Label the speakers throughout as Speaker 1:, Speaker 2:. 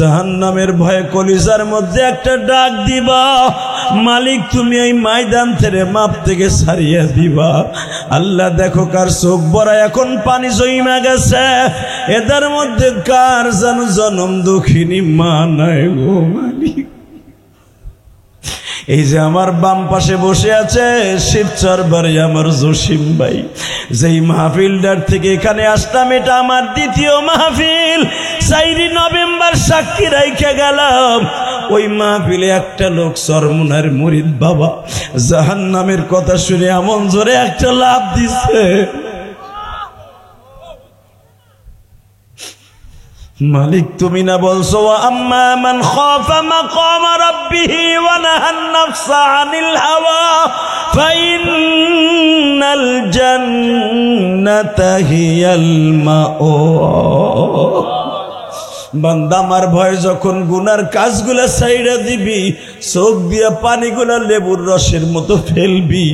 Speaker 1: জাহান্নামের ভয়ে কলিজার মধ্যে একটা ডাক দিবা, মালিক তুমি এই ময়দান থেকে মাপ থেকে ছাড়িয়ে দিবা। আল্লাহ দেখো কার চোখ ভরা এখন পানি জমে গেছে, এদের মধ্যে কার যেন জনম দুঃখিনী মা নাই গো মালিক। এই যে আমার বাম পাশে বসে আছে শিবচর বাড়ি আমার জসিম ভাই, যেই মাহফিলটার থেকে এখানে আসলাম এটা আমার দ্বিতীয় মাহফিল। 4 নভেম্বর সাক্ষী রাইখা গেলাম, ওই মাহফিলে একটা লোক সরমুনার মুরিদ বাবা জাহান্নামের কথা শুনে এমন জোরে একটা লাফ দিচ্ছে, মালিক তুমি না বলছো আম্মা মান খাফা মাকাম রাব্বিহি ওয়া নাহান নাফসা আনিল হাওয়া ফাইন্নাল জান্নাতা হিয়াল মাওয়া। বান্দা আমার ভয় যখন গুনার কাজগুলা ছাইড়া দিবি, চোখ দিয়া পানিগুলা লেবুর রসের মতো ফেলবি,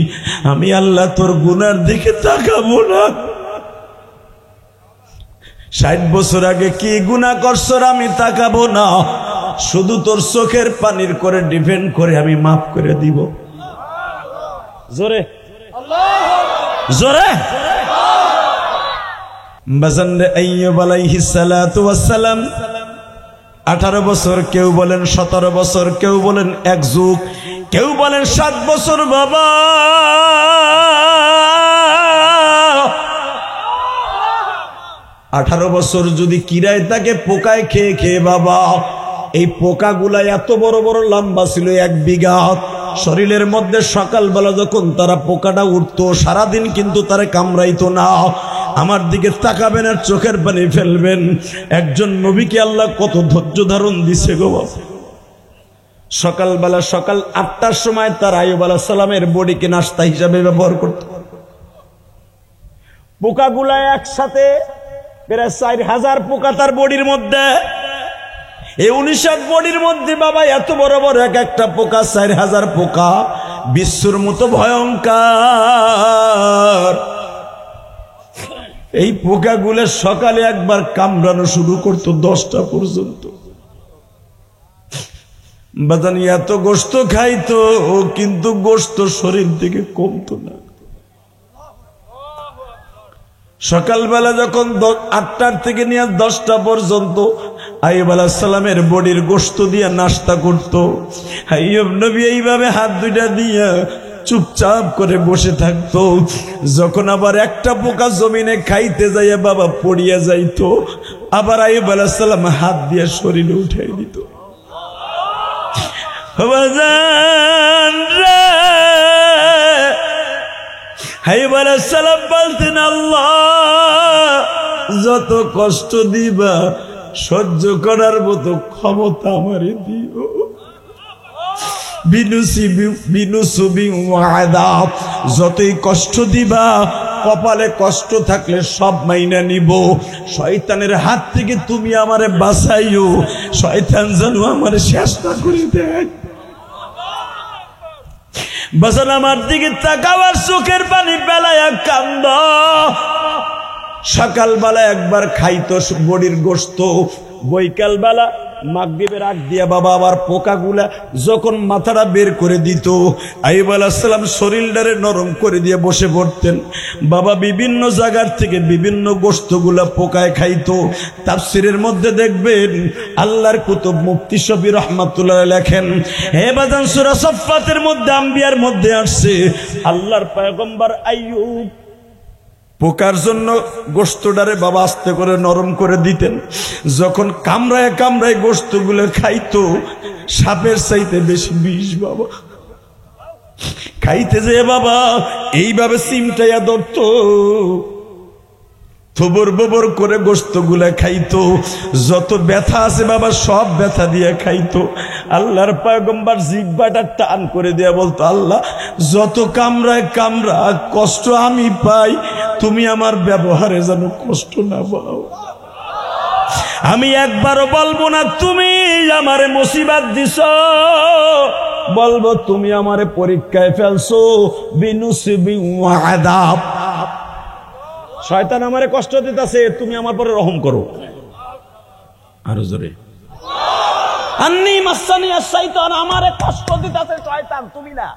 Speaker 1: আমি আল্লাহ তোর গুনার দিকে তাকাবো না। 60 বছর আগে কি গুনাহ করছো আমি তাকাবো না, শুধু তোর চোখের পানির করে ডিপেন্ড করে আমি মাফ করে দিব। জোরে জোরে বাজানরে আইয়ুব আলাইহিস সালাতু ওয়াস সালাম 18 বছর, কেউ বলেন 17 বছর, কেউ বলেন 1 যুগ, কেউ বলেন 7 বছর। বাবা 18 বছর যদি কিরায় তাকে পোকায় খেয়ে খেয়ে, বাবা এই পোকাগুলা এত বড় বড় লম্বা ছিল 1 বিঘা। শরীরের মধ্যে সকালবেলা যখন তারা পোকাটা উঠতো সারাদিন কিন্তু তারা কামড়াইতো না। আমার দিকে তাকাবেন আর চোখের পানি ফেলবেন, একজন নবীকে আল্লাহ কত ধৈর্য ধারণ দিছে গো। সকালবেলা সকাল 8টার সময় তার আইয়ুব আলাইহিস সালামের বডিকে নাস্তা হিসাবে ব্যবহার করত। পোকাগুলা একসাথে প্রায় 4000 পোকা তার বডির মধ্যে। এই 19 বডির মধ্যে বাবা এত বড় বড় এক একটা পোকা, 4000 পোকা, বিশ্বর মতো ভয়ঙ্কর। এই পোকাগুলো সকালে একবার কামড়ানো শুরু করতো 10টা পর্যন্ত। বাজানি এত গোশত খাইতো কিন্তু গোশত শরীর থেকে কমতো না। সকালবেলা যখন 8টার থেকে নিয়ে 10টা পর্যন্ত আইয়ুব আলাইহিস সালামের বডির গোশত দিয়ে নাস্তা করত। আইয়ুব নবী এইভাবে হাত দুইটা দিয়ে চুপচাপ করে বসে থাকতো। যখন আবার একটা পোকা জমিনে খাইতে যাইয়া বাবা পড়িয়া যাইতো, আবার আইয়ুব আলাইহিস সালাম হাত দিয়ে শরীরে উঠাই দিত। আইয়ুব আলাইহিস সালাম বলতেন, আল্লাহ যত কষ্ট দিবা সহ্য করার মতো ক্ষমতা আমারে দিও। যতই কষ্ট দিবা, কপালে কষ্ট থাকলে সব মাইনা নিব। শয়তানের হাত থেকে তুমি আমারে বাঁচাইও, শয়তান যেন আমারে শেষ না করে দেয়। বাজান আমার দিকে তাকাবার চোখের পানি বেলায় কান্দ। সকালবেলা একবার খাইতো বডির গোশত, বৈকালবেলা মাগরিবের আগ দিয়া বাবা আবার পোকাগুলা যখন মাথাটা বের করে দিত, আইয়ুব আলাইহিস সালাম শরীরটারে নরম করে দিয়ে বসে পড়তেন। বাবা বিভিন্ন জায়গার থেকে বিভিন্ন গোশতগুলা পোকায় খাইতো। তাফসীরের মধ্যে দেখবেন আল্লাহর কুতুব মুফতি শফি রহমাতুল্লাহ লেখেন, হে বাজান সূরা সাফফাতের মধ্যে আম্বিয়ার মধ্যে আসছে আল্লাহর পয়গম্বর আইয়ুব পোকার জন্য গোশতটারে বাবা আস্তে করে নরম করে দিতেন। যখন কামড়ায় কামড়ায় গোশতগুলো খাইতো, সাপের চাইতে বেশি বিষ বাবা। খাইতে যে বাবা এইভাবে চিমটাইয়া ধরতো, থবর ববর করে গোশতগুলা খাইতো। যত ব্যথা আছে বাবা সব ব্যথা দিয়ে খাইতো। আল্লাহর পয়গম্বর জিহ্বাটা টান করে দিয়া বলতো, আল্লাহ যত কামড়ায় কামড়া কষ্ট আমি পাই, তুমি আমার ব্যবহারে যেন কষ্ট না পাও। আমি একবারও বলবো না তুমি আমারে মুসিবত দিছো, বলবো তুমি আমারে পরীক্ষায় ফেলছো। বিনুসিবি ওয়া আযাব, শয়তান আমারে কষ্ট দিতেছে, তুমি আমার পরে রহম করো। আরো জোরে। আন্নী মাসানিয়া শাইতান, আমারে কষ্ট দিতেছে শয়তান, তুমি না,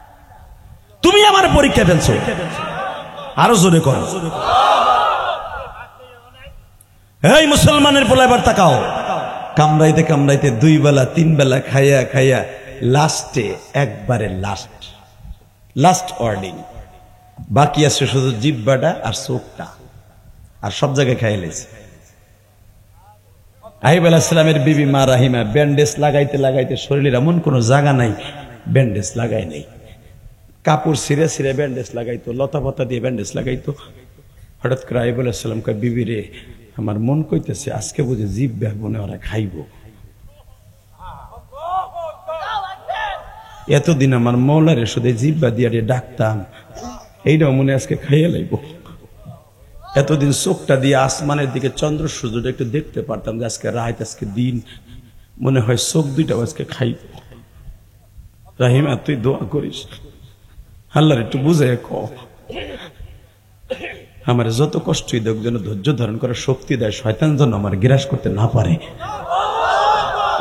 Speaker 1: তুমি আমার পরীক্ষা ফেলছো। আরো জোরে করো। এই মুসলমানের পোলা এবার তাকাও, কামড়াইতে কামড়াইতে 2 বেলা 3 বেলা খাইয়া খাইয়া লাস্টে একবারে লাস্ট ওয়ার্ডিং বাকি আছে শুধু জিহ্বাটা আর চোখটা, আর সব জায়গায় খাইলেছে। আইয়ুব আলাইহিস সালামের বিবি মা রাহিমা ব্যান্ডেজ লাগাইতে লাগাইতে শরীরের এমন কোনো জায়গা নাই ব্যান্ডেজ লাগাই নাই, কাপড় ছিঁড়ে ছিঁড়ে ব্যান্ডেজ লাগাইতো, লতা পাতা দিয়ে ব্যান্ডেজ লাগাইতো। হঠাৎ করে আইয়ুব আলাইহিস সালাম কয়, বিবি রে, আমার মন কইতেছে আজকে বুঝে জিহ্বা মনে ওরা খাইব। এতদিন আমার মৌলারে শুধু জিহ্বা দিয়ে ডাকতাম, এইটাও মনে আজকে খাইয়ে লাইব। এতদিন চোখটা দিয়ে আসমানের দিকে চন্দ্র সূর্যটা একটু দেখতে পারতাম যে আজকে রাত, আজকে দিন, মনে হয় চোখ দুইটাও আজকে খাইব। রাহিমা তুই দোয়া করিস, আল্লাহর একটু বুঝে আমার যত কষ্টই দেখ যেন ধৈর্য ধারণ করার শক্তি দেয়, শয়তান যেন আমার গ্রাস করতে না পারে।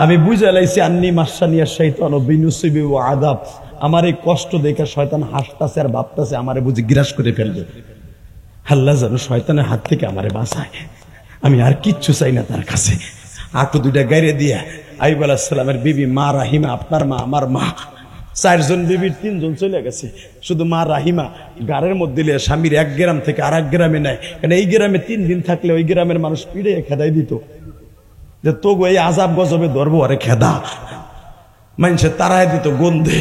Speaker 1: আমি বুঝে লাইছি আন্নী মাসানিয়া শাইতান বিনুসিবি ওয়া আযাব, আমার এই কষ্ট দেখে শয়তান হাসতাছে আর ভাবতাছে আমারে বুঝি গ্রাস করে ফেলবে। আল্লাহ যেন শয়তানের হাত থেকে আমারে বাঁচায়, আমি আর কিচ্ছু চাই না তার কাছে। আঁটু দুইটা গাইরে দিয়া আইয়ুব আলাইহিস সালামের বিবি মা রাহিমা, আপনার মা আমার মা, 4 জন বিবির 3 জন চলে গেছে, শুধু মা রাহিমা গাড়ের মধ্যে লিয়ে স্বামীর 1 গ্রাম থেকে আর 1 গ্রামে নেয়, কারণ এই গ্রামে 3 দিন থাকলে ওই গ্রামের মানুষ পিড়ে খেদাই দিত যে তো এই আজাব গজবে ধরবো, আরে খেদা মানুষে তারাই দিত গন্ধে।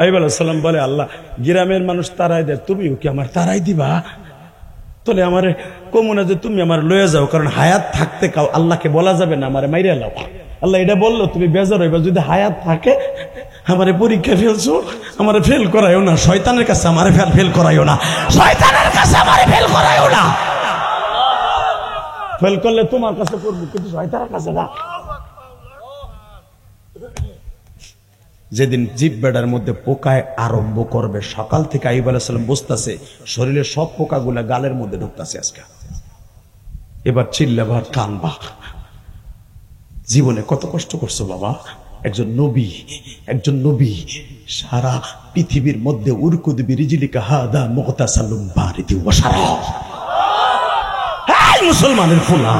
Speaker 1: আইয়ুব আলাইহিস সালাম বলে, আল্লাহ গ্রামের মানুষ তারাই দেয়, তুমিও কি আমার তারাই দিবা? তাহলে আমার কমুনা যে তুমি আমার লয়ে যাও, কারণ হায়াত থাকতে কাও আল্লাহকে বলা যাবে না আমারে মাইরা লাও। আল্লাহ এটা বললো, তুমি বেজার হইবা যদি হায়াত থাকে। আমারে পরীক্ষা ফেলছো, আমারে ফেল করাইও না, শয়তানের কাছে আমারে ফেল করাইও না, শয়তানের কাছে আমারে ফেল করাইও না। ফেল করলে তোমার কাছে করবো, কিন্তু শয়তানের কাছে না। যেদিন জিহ্বার মধ্যে পোকায় আরম্ভ করবে, সকাল থেকে আইয়ুব আলাইহিস সালাম বসতাছে, শরীরের সব পোকাগুলা গালের মধ্যে ঢুকতাছে। আজকে এবার চিল্লাবা, কানবা, জীবনে কত কষ্ট করছো বাবা। একজন নবী সারা পৃথিবীর মধ্যে উরকুদ বিরিজলিকা হাদা মুগতাসালুম বারিদি ওয়া শারাব। এই মুসলমানের ফুলা,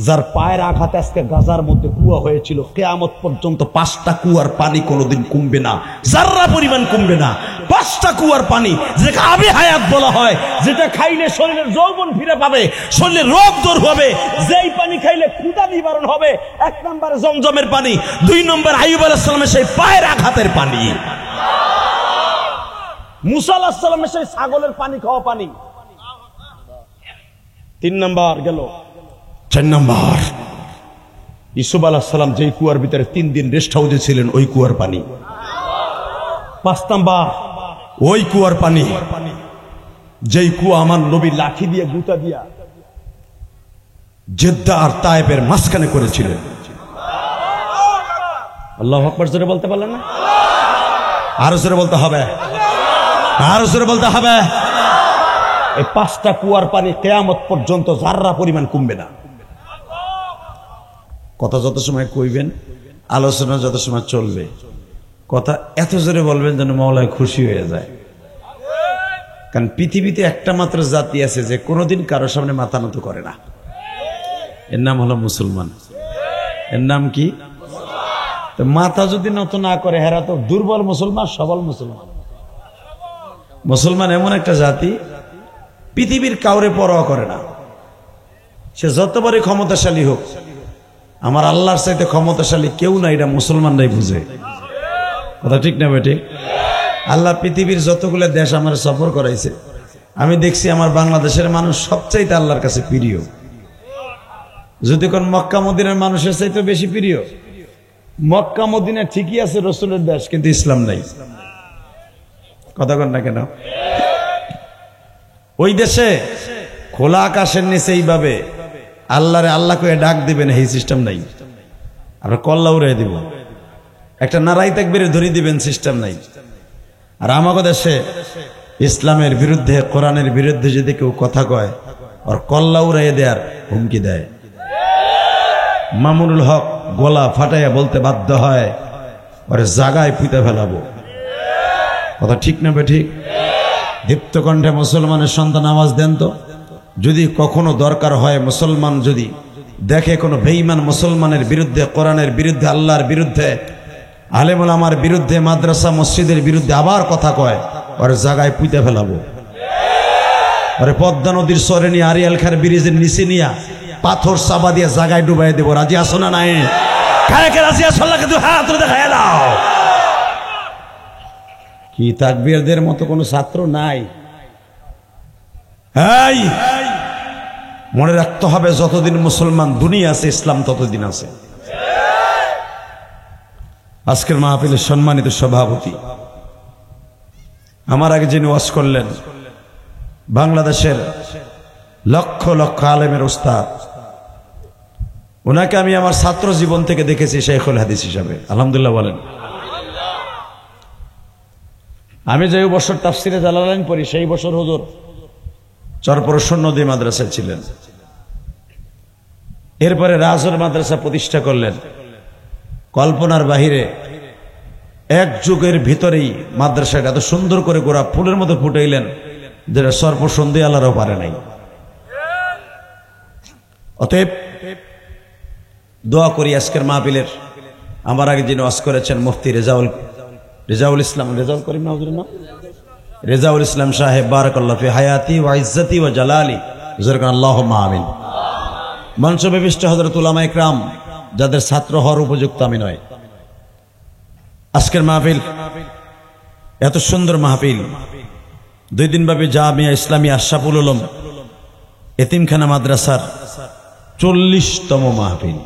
Speaker 1: যার পায়ের আঘাতে আজকে গাজার মধ্যে কুয়া হয়েছিল, কিয়ামত পর্যন্ত 5টা কুয়ার পানি কোনোদিন কমবে না, যাররা পরিমাণ কমবে না। 5টা কুয়ার পানি, যেটা আবে হায়াত বলা হয়, যেটা খাইলে শরীরের যৌবন ফিরে পাবে, শরীরের রোগ দূর হবে, যেই পানি খাইলে ক্ষুধা নিবারণ হবে। 1 নম্বরে জমজমের পানি, 2 নম্বর আইয়ুব আলাইহিস সালামের সেই পায়ের আঘাতের পানি, মুসা আলাইহিস সালামের সেই ছাগলের পানি খাওয়া পানি। 3 নম্বর গেল। 4 নম্বর ইউসুফ আলাইহিস সালাম যেই কুয়ার ভিতরে 3 দিন রেস্ট হাউসে ছিলেন, ওই কুয়ার পানি। 5 নম্বর ওই কুয়ার পানি, যেই কুয়া আমার নবী লাঠি দিয়ে গুতা দিয়া জেদ্দা আর তায়েবের মাঝখানে করেছিলেন। আল্লাহু আকবার জোরে বলতে পারলেন না? আরো জোরে বলতে হবে, আরো জোরে বলতে হবে। এই 5টা কুয়ার পানি কিয়ামত পর্যন্ত যাররা পরিমাণ কমবে না। কথা যত সময় কইবেন, আলোচনা যত সময় চলবে, কথা এত জোরে বলবেন যেন মাওলায় খুশি হয়ে যায়। কারণ পৃথিবীতে একটা মাত্র জাতি আছে যে কোনোদিন কারোর সামনে মাথা নত করে না, এর নাম হলো মুসলমান। এর নাম কি? তো মাথা যদি নত না করে, হেরা তো দুর্বল মুসলমান, সবল মুসলমান। মুসলমান এমন একটা জাতি, পৃথিবীর কাউরে পরোয়া করে না, সে যতবারই ক্ষমতাশালী হোক, আমার আল্লাহর চাইতে ক্ষমতাশালী কেউ না, এটা মুসলমানরাই বুঝে। কথা ঠিক না বেটি? আল্লাহ পৃথিবীর যতগুলো দেশ আমার সফর করাইছে, আমি দেখছি আমার বাংলাদেশের মানুষ সবচাইতে আল্লাহর কাছে প্রিয়। যদি কোন মক্কা মদিনার মানুষের চাইতে বেশি প্রিয়। মক্কা মদিনা ঠিকই আছে রসুলের দেশ, কিন্তু ইসলাম নাই। কথা কন না কেন? ওই দেশে খোলা আকাশের নিচে এইভাবে আল্লাহরে আল্লাহ করে ডাক দিবেন, এই সিস্টেম নাই। আমরা কল্লা উড়াই দিব, একটা নারাই তাকবীরে ধরে দিবেন, সিস্টেম নাই। আর আমাকে দেশে ইসলামের বিরুদ্ধে, কোরআনের বিরুদ্ধে যদি কেউ কথা কয়, আর কল্লা উড়াই দেয়ার হুমকি দেয়। মামুনুল হক গলা ফাটাইয়া বলতে বাধ্য হয়, ওরে জাগায় পুঁতে ফেলাবো। কথা ঠিক না বে ঠিক? দীপ্ত কণ্ঠে মুসলমানের সন্তান আওয়াজ দেন তো। যদি কখনো দরকার হয়, মুসলমান যদি দেখে কোনো বেঈমান মুসলমানের বিরুদ্ধে, কোরআনের বিরুদ্ধে, আল্লাহর বিরুদ্ধে, আলেম ওলামার বিরুদ্ধে, মাদ্রাসা মসজিদের বিরুদ্ধে আবার কথা কয়, ওরে জাগায় পুঁতে ফেলাবো। ওরে পদ্মা নদীর সরে নিয়ে আরিয়াল খার ব্রিজের নিচে নিয়ে পাথর চাপা দিয়ে জাগায় ডুবাই দেবো। রাজি আসো না নাই? কাকে রাজি আসো? আল্লাহকে দুই হাত তুলে দেখায় দাও। কি তাকবীরদের মতো কোনো ছাত্র নাই? এই মনে রাখতে হবে, যতদিন মুসলমান দুনিয়া আছে, ইসলাম ততদিন আছে। আজকের মাহফিলের সম্মানিত সভাপতি, আমার আগে যিনি ওয়াজ করলেন, বাংলাদেশের লক্ষ লক্ষ আলেমের উস্তাদ, ওনাকে আমি আমার ছাত্র জীবন থেকে দেখেছি শাইখুল হাদিস হিসাবে। আলহামদুলিল্লাহ বলেন। আমি যে বছর তাফসিরে জালালাইন পড়ি, সেই বছর হুজুর চরপরশন নদী মাদ্রাসায় ছিলেন। এরপরে রাজর মাদ্রাসা প্রতিষ্ঠা করলেন। কল্পনার বাহিরে এক যুগের ভিতরেই মাদ্রাসাটা এত সুন্দর করে গোড়া ফুলের মতো ফুটাইলেন, যেটা সর্বসন্ধি আল্লাহরও পারে নাই। অতএব দোয়া করি আজকের মাহফিলের আমার আগে যিনি ওয়াজ করেছেন মুফতি রেজাউল ইসলাম, রেজাউল করিম না হুজুরের নাম? রেজাউল ইসলাম সাহেব, বারাকাল্লাহু ফি হায়াতি ওয়া ইজ্জতি ওয়া জালালি, হুজুরকে আল্লাহুম্মা আমিন। মঞ্চ বিশিষ্ট হযরত উলামা ইকরাম, যাদের ছাত্র হওয়ার উপযুক্ত আমি নয়। আজকের মাহফিল এত সুন্দর মাহফিল, 2 দিন ব্যাপী জামিয়া ইসলামিয়া আশরাফুল উলুম এতিমখানা মাদ্রাসার 40তম মাহফিল।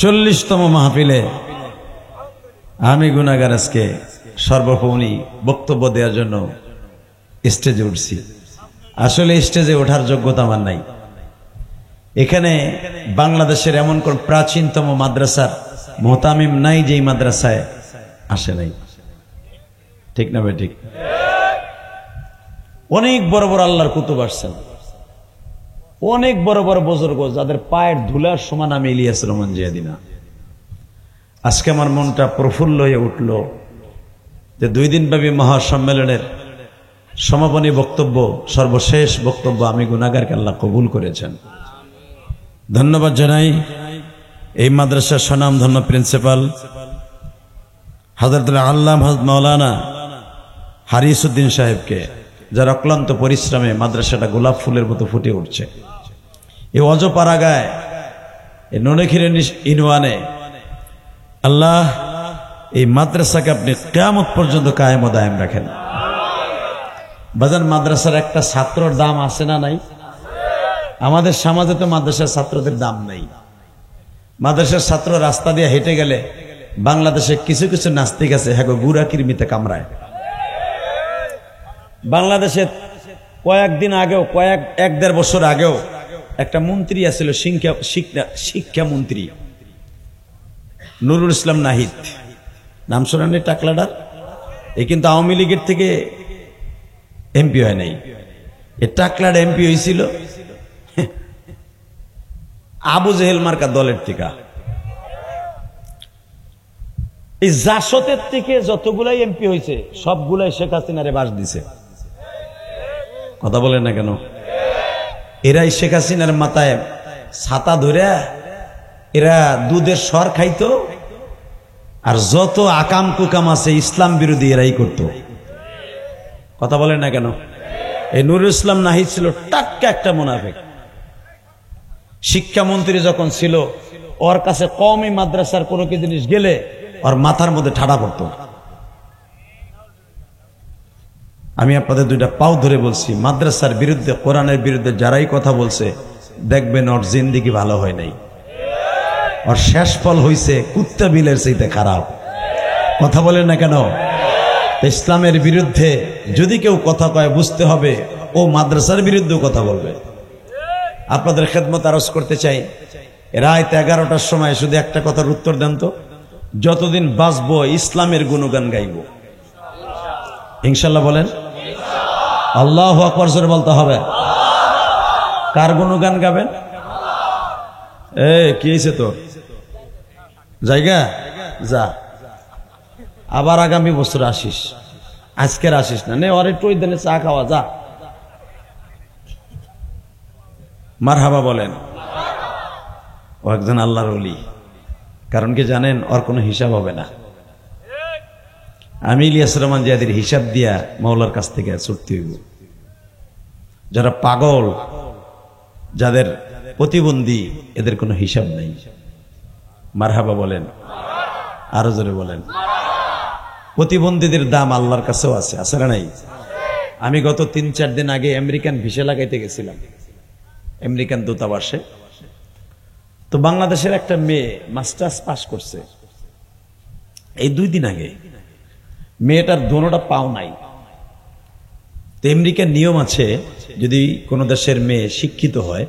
Speaker 1: 40তম মাহফিলে আমি গুনাহগার আজকে সর্বপৌনি বক্তব্য দেওয়ার জন্য স্টেজে উঠছি। আসলে স্টেজে ওঠার যোগ্যতা আমার নাই। এখানে বাংলাদেশের এমন কোন প্রাচীনতম মাদ্রাসার মুহতামিম নাই যেই মাদ্রাসায় আসে নাই। ঠিক না ভাই? ঠিক। অনেক বড় বড় আল্লাহর কুতুব আসছেন, অনেক বড় বড় বুজুর্গ, যাদের পায়ের ধুলার সমান আমি ইলিয়াস রহমান জিয়াদিনা। আজকে আমার মনটা প্রফুল্ল হয়ে উঠল যে 2 দিন ব্যাপী মহাসম্মেলনের সমাপনী বক্তব্য, সর্বশেষ বক্তব্য আমি গুনাহগারকে আল্লাহ কবুল করেছেন। ধন্যবাদ জানাই এই মাদ্রাসার স্বনামধন্য প্রিন্সিপাল হযরতুল আল্লামা হযরত মাওলানা হারিসউদ্দিন সাহেবকে, যার অক্লান্ত পরিশ্রমে মাদ্রাসাটা গোলাপ ফুলের মতো ফুটে উঠছে। এই অজপাড়াগায়, এই ননেখির ইনওয়ানে আল্লাহ এই মাদ্রাসাকে আপনি কিয়ামত পর্যন্ত কায়েম ও দায়েম রাখেন। বাজান, মাদ্রাসার একটা ছাত্রর দাম আছে না নাই? আমাদের সমাজে তো মাদ্রাসার ছাত্রদের দাম নাই। মাদ্রাসার ছাত্র রাস্তা দিয়ে হেঁটে গেলে বাংলাদেশে কিছু কিছু নাস্তিক আছে, হ্যাঁ গুড়া কিরমিতে কামড়ায়। বাংলাদেশে কয়েকদিন আগেও, 1-1.5 বছর আগেও একটা মন্ত্রী আছিল, শিক্ষা মন্ত্রী নুরুল ইসলাম নাহিদ, নাম শোনেন টাকলাডার? এ কিন্তু আওয়ামী লীগের থেকে এমপি হয় নাই, এ টাকলাড এমপি হয়েছিল আবু জেহেল মার্কা দলের থেকে। এই জাসতের থেকে যতগুলাই এমপি হয়েছে সবগুলাই শেখ হাসিনারে বাস দিছে। কথা বলেন না কেন? এরাই শেখ হাসিনার মাথায় ছাতা ধরে এরা দুধের সর খাইতো, আর যত আকাম কুকাম আছে ইসলাম বিরোধী এরাই করত। কথা বলেন না কেন? এই নুরুল ইসলাম নাহিদ ছিল টাক্কা একটা মুনাফিক। শিক্ষামন্ত্রী যখন ছিল, ওর কাছে কওমি মাদ্রাসার কোনো কি জিনিস গেলে ওর মাথার মধ্যে ঠাডা পড়তো। আমি আপনাদের 2টা পাও ধরে বলছি, মাদ্রাসার বিরুদ্ধে, কোরআনের বিরুদ্ধে যারাই কথা বলছে, দেখবেন ওর জিন্দেগি ভালো হয় নাই, ওর শেষ ফল হইছে কুত্তা বিলের চাইতে খারাপ। কথা বলেন না কেন? ইসলামের বিরুদ্ধে যদি কেউ কথা কয়, বুঝতে হবে ও মাদ্রাসার বিরুদ্ধেও কথা বলবে। আপনাদের খেদমত আরজ করতে চাই, রাত 11টার সময় শুধু একটা কথার উত্তর দেন তো, যতদিন বাঁচবো ইসলামের গুণগান গাইব ইনশাল্লাহ। বলেন আল্লাহু আকবার জোরে বলতে হবে। কার গুণগান গাবেন? কি হয়েছে তোর জায়গা যা, আবার আগামী বছর আসিস, আজকের আসিস না, নে ওর একটু ওই দিনে চা খাওয়া যা। মারহাবা বলেন। ও একজন আল্লাহর ওলি। কারণ কি জানেন, ওর কোনো হিসাব হবে না। আমি ইলিয়াস রহমান জিয়াদের হিসাব দিয়া মাওলার কাছ থেকে ছুটতে হইব। যারা পাগল, যাদের প্রতিবন্ধী, এদের কোনো হিসাব নেই। মারহাবা বলেন, আরো জোরে বলেন। প্রতিবন্ধীদের দাম আল্লাহর কাছেও আছে, আছে না নাই? আমি গত 3-4 দিন আগে আমেরিকান ভিসা লাগাইতে গেছিলাম, আমেরিকান দূতাবাসে। তো বাংলাদেশের একটা মেয়ে মাস্টার্স পাস করছে এই 2 দিন আগে। মেয়েটার দোনোটা পাও নাই। তো আমেরিকার নিয়ম আছে, যদি কোনো দেশের মেয়ে শিক্ষিত হয়,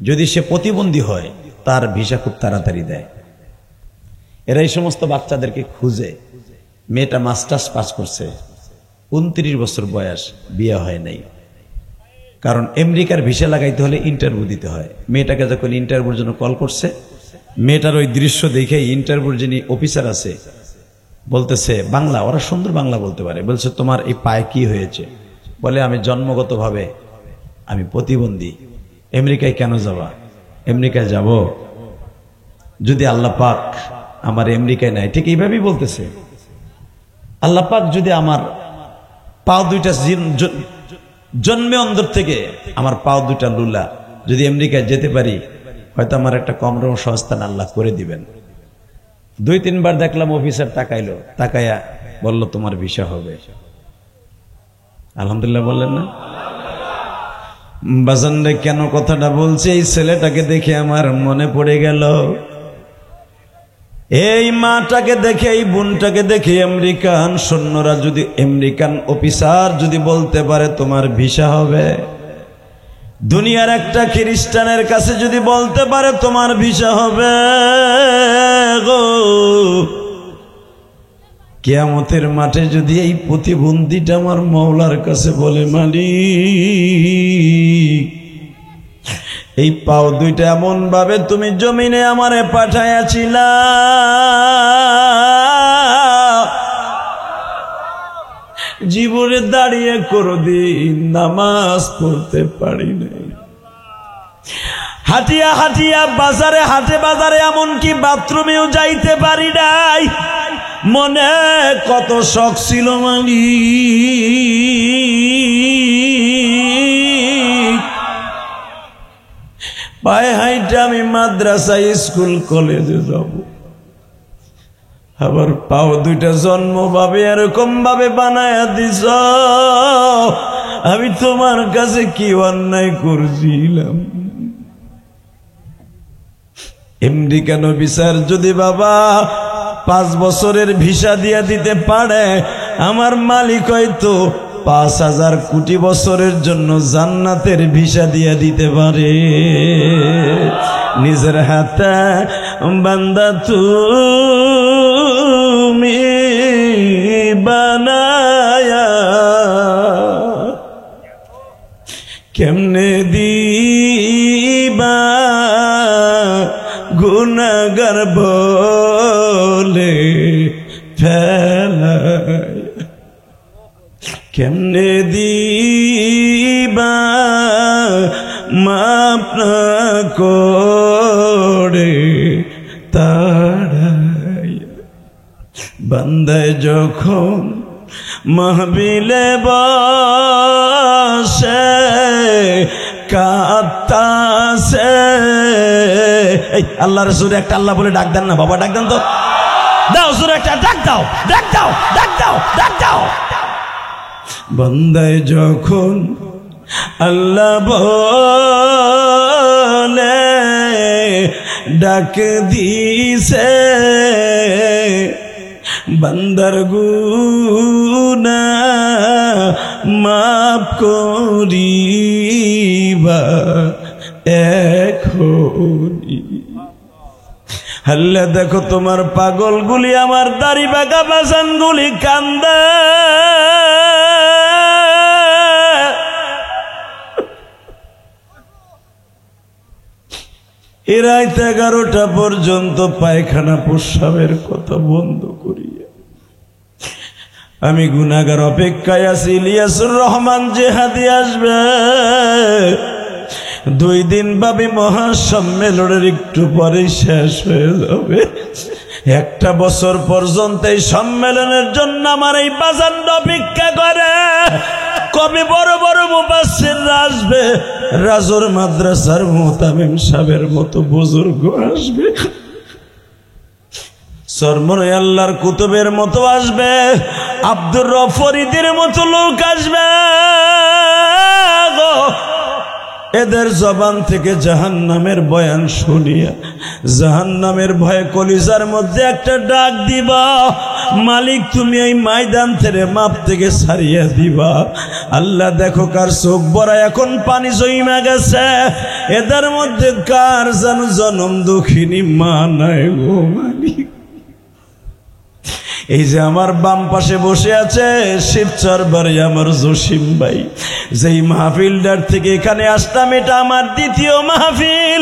Speaker 1: যদি সে প্রতিবন্ধী হয়, তার ভিসা খুব তাড়াতাড়ি দেয়। এরা এই সমস্ত বাচ্চাদেরকে খুঁজে। মেয়েটা মাস্টার্স পাস করছে, 29 বছর বয়স, বিয়ে হয় নাই। কারণ আমেরিকার ভিসা লাগাইতে হলে ইন্টারভিউ দিতে হয়। মেয়েটাকে যখন ইন্টারভিউর জন্য কল করছে, মেয়েটার ওই দৃশ্য দেখে ইন্টারভিউর যিনি অফিসার আছে বলতেছে বাংলা, ওরা সুন্দর বাংলা বলতে পারে, বলছে তোমার এই পায়ে কি হয়েছে? বলে আমি জন্মগতভাবে আমি প্রতিবন্ধী। আমেরিকায় কেন যাবা? আমেরিকায় যাব যদি আল্লাহ পাক আমার আমেরিকায় নাই। ঠিক এইভাবেই বলতেছে, আল্লাহ পাক যদি আমার পাও দুইটা জন্মে অন্তর থেকে আমার পাও দুইটা লুলা যদি আমেরিকায় যেতে পারি, হয়তো আমার একটা কর্মসংস্থান আল্লাহ করে দিবেন। 2-3 বার দেখলাম অফিসার তাকাইলো, তাকাইয়া বলল তোমার ভিসা হবে। আলহামদুলিল্লাহ বললেন না? বাজান রে, কেন কথাটা বলছে, এই ছেলেটাকে দেখে আমার মনে পড়ে গেল। এই মাটাকে দেখে, এই বোনটাকে দেখে আমেরিকান সৈন্যরা যদি, আমেরিকান অফিসার যদি বলতে পারে তোমার ভিসা হবে, দুনিয়ার একটা খ্রিস্টানের কাছে যদি বলতে পারে তোমার ভিসা হবে গো, কিয়ামতের মাঠে যদি এই প্রতিবন্ধীটা আমার মাওলার কাছে বলে মালিক এই পাও দুইটা এমন ভাবে তুমি জমিনে আমারে পাঠাইয়াছিলা, জীবনে দাঁড়িয়ে কোনদিন নামাজ পড়তে পারি নাই, হাঁটিয়া হাঁটিয়া বাজারে, হাটে বাজারে, এমনকি বাথরুমেও যাইতে পারি নাই। মনে কত শখ ছিল মালিক, পায়ে হাইটে আমি মাদ্রাসা, স্কুল, কলেজে যাব। আবার পাও দুইটা জন্ম ভাবে এরকম ভাবে বানায়া দিছ, আমি তোমার কাছে কি অন্যায় করছিলাম? আমেরিকান অফিসার যদি বাবা 5 বছরের ভিসা দিয়া দিতে পারে, আমার মালিক হয়তো 5000 কোটি বছরের জন্য জান্নাতের ভিসা দিয়া দিতে পারে। নিজের হাতে বান্দা তুমি বানায়া কেমনে দিবা গুনাহগার বলে ফেলায়, কেমনে দিবা মাপ না করে তাড়ায়, বান্দায় যখন মাহবিলে বসে কাঁদতাছে। এই আল্লাহ রাসূল একটা আল্লাহ বলে ডাক দেন না বাবা, ডাক দেন তো, দাও সুরে একটা ডাক দাও, ডাক দাও, ডাক দাও, ডাক দাও। বান্দায় যখন আল্লাহ বলে ডাক দিছে, বান্দার গুনাহ মাফ করিবা এখনি। আল্লাহ দেখো তোমার পাগল গুলি, আমার দাড়ি বাঁকা বাসান গুলি কান্দে, এ রাত 11টা পর্যন্ত পায়খানা প্রস্রাবের কথা বন্ধ করিয়া আমি গুনাহগার অপেক্ষায় আছি। ইলিয়াসুর রহমান জেহাদি আসবে 2 দিন ভাবে মহাসম্মেলনের একটু পরে শেষ হয়ে যাবে। 1টা বছর পর্যন্ত এই সম্মেলনের জন্য আমার এই বাজার অপেক্ষা করে কবে বড় বড় মুফাসসিররা আসবে, রাজুর মাদ্রাসার মুতামিম সাহেবের মতো বুজুর্গ আসবে, সরমনে আল্লাহর কুতুবের মতো আসবে, আব্দুর রব ফরিদের মতো লোক আসবে। এদের জবান থেকে জাহান্নামের বয়ান শুনিয়া জাহান্নামের ভয়ে কলিজার মধ্যে একটা ডাক দিবা, মালিক তুমি এই ময়দান থেকে মাপ থেকে ছাড়িয়ে দিবা। আল্লাহ দেখো কার চোখ ভরা এখন পানি জমে গেছে, এদের মধ্যে কার যেন জনম দুঃখিনী মা নাই গো মালিক। এই যে আমার বাম পাশে বসে আছে শিবচর বাড়ি আমার জসিম ভাই, যেই মাহফিলটার থেকে এখানে আসলাম এটা আমার 2য় মাহফিল।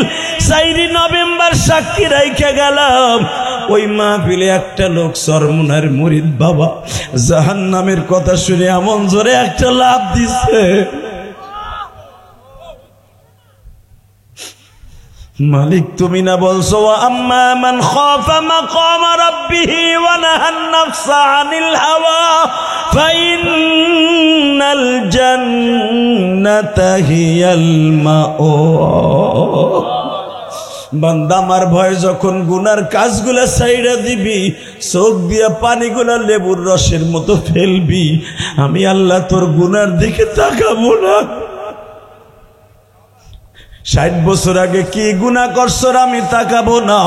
Speaker 1: 4 নভেম্বর সাক্ষী রাইখা গেলাম। ওই মাহফিলে একটা লোক সরমুনার মুরিদ বাবা জাহান্নামের কথা শুনে এমন জোরে একটা লাফ দিচ্ছে, মালিক তুমি না বলছো আম্মা মান খাফা মাকাম রাব্বিহি ওয়া নাহান নাফসা আনিল হাওয়া ফাইন্নাল জান্নাতা হিয়াল মাওয়া। বান্দা আমার ভয় যখন গুনার কাজগুলা ছাইড়া দিবি, চোখ দিয়া পানিগুলা লেবুর রসের মতো ফেলবি, আমি আল্লাহ তোর গুনার দিকে তাকাবো না। 60 বছর আগে কি গুনাহ করছ আমি তাকাবো না,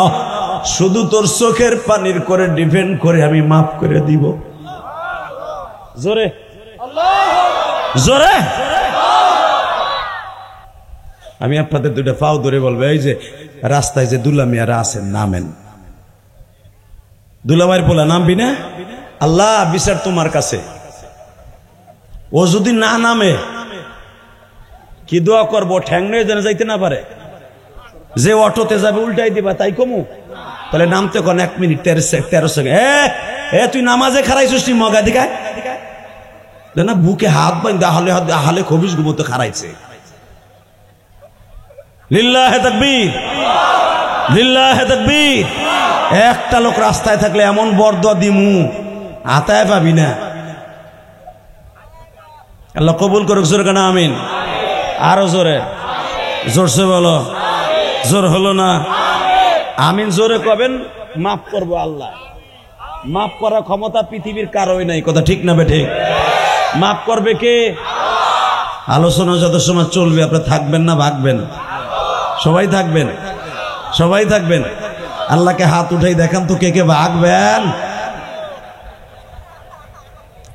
Speaker 1: শুধু তোর চোখের পানির করে ডিপেন্ড করে আমি মাফ করে দিব। জোরে জোরে আমি আপনাদের 2টা পাও ধরে বলবো, এই যে রাস্তায় যে দুলা মিয়ারা আছেন নামেন, দুলাভাইয়ের পোলা নামবি না, আল্লাহ বিচার তোমার কাছে। ও যদি না নামে কি দোয়া করবো, ঠ্যাং নিয়ে যেন যাইতে না পারে, যে অটোতে যাবে উল্টাই দিবা তাই কমু, তাহলে নামতে কোন 1 মিনিট 13 সেকেন্ড। তুই নামাজে খারাইছিস তুই মগা দিকায় না, বুকে হাত বান্ধা হালে খবিস গুমতো খারাইছে। লিল্লাহে তাকবীর, লিল্লাহে তাকবীর। একটা লোক রাস্তায় থাকলে এমন বরদোয়া দিমু আতায় পাবি না। আল্লাহ কবুল করুক, জোরে কানা আমিন। আরো জোরে, জোরসে বলো, জোর হলো না? আমিন জোরে কবেন, মাফ করবো আল্লাহ। মাফ করার ক্ষমতা পৃথিবীর কারোই নাই, কথা ঠিক না বেঠিক? মাফ করবে কে? আলোচনা যত সময় চলবে আপনারা থাকবেন না ভাগবেন? সবাই থাকবেন, সবাই থাকবেন। আল্লাহকে হাত উঠাই দেখান তো কে কে ভাগবেন।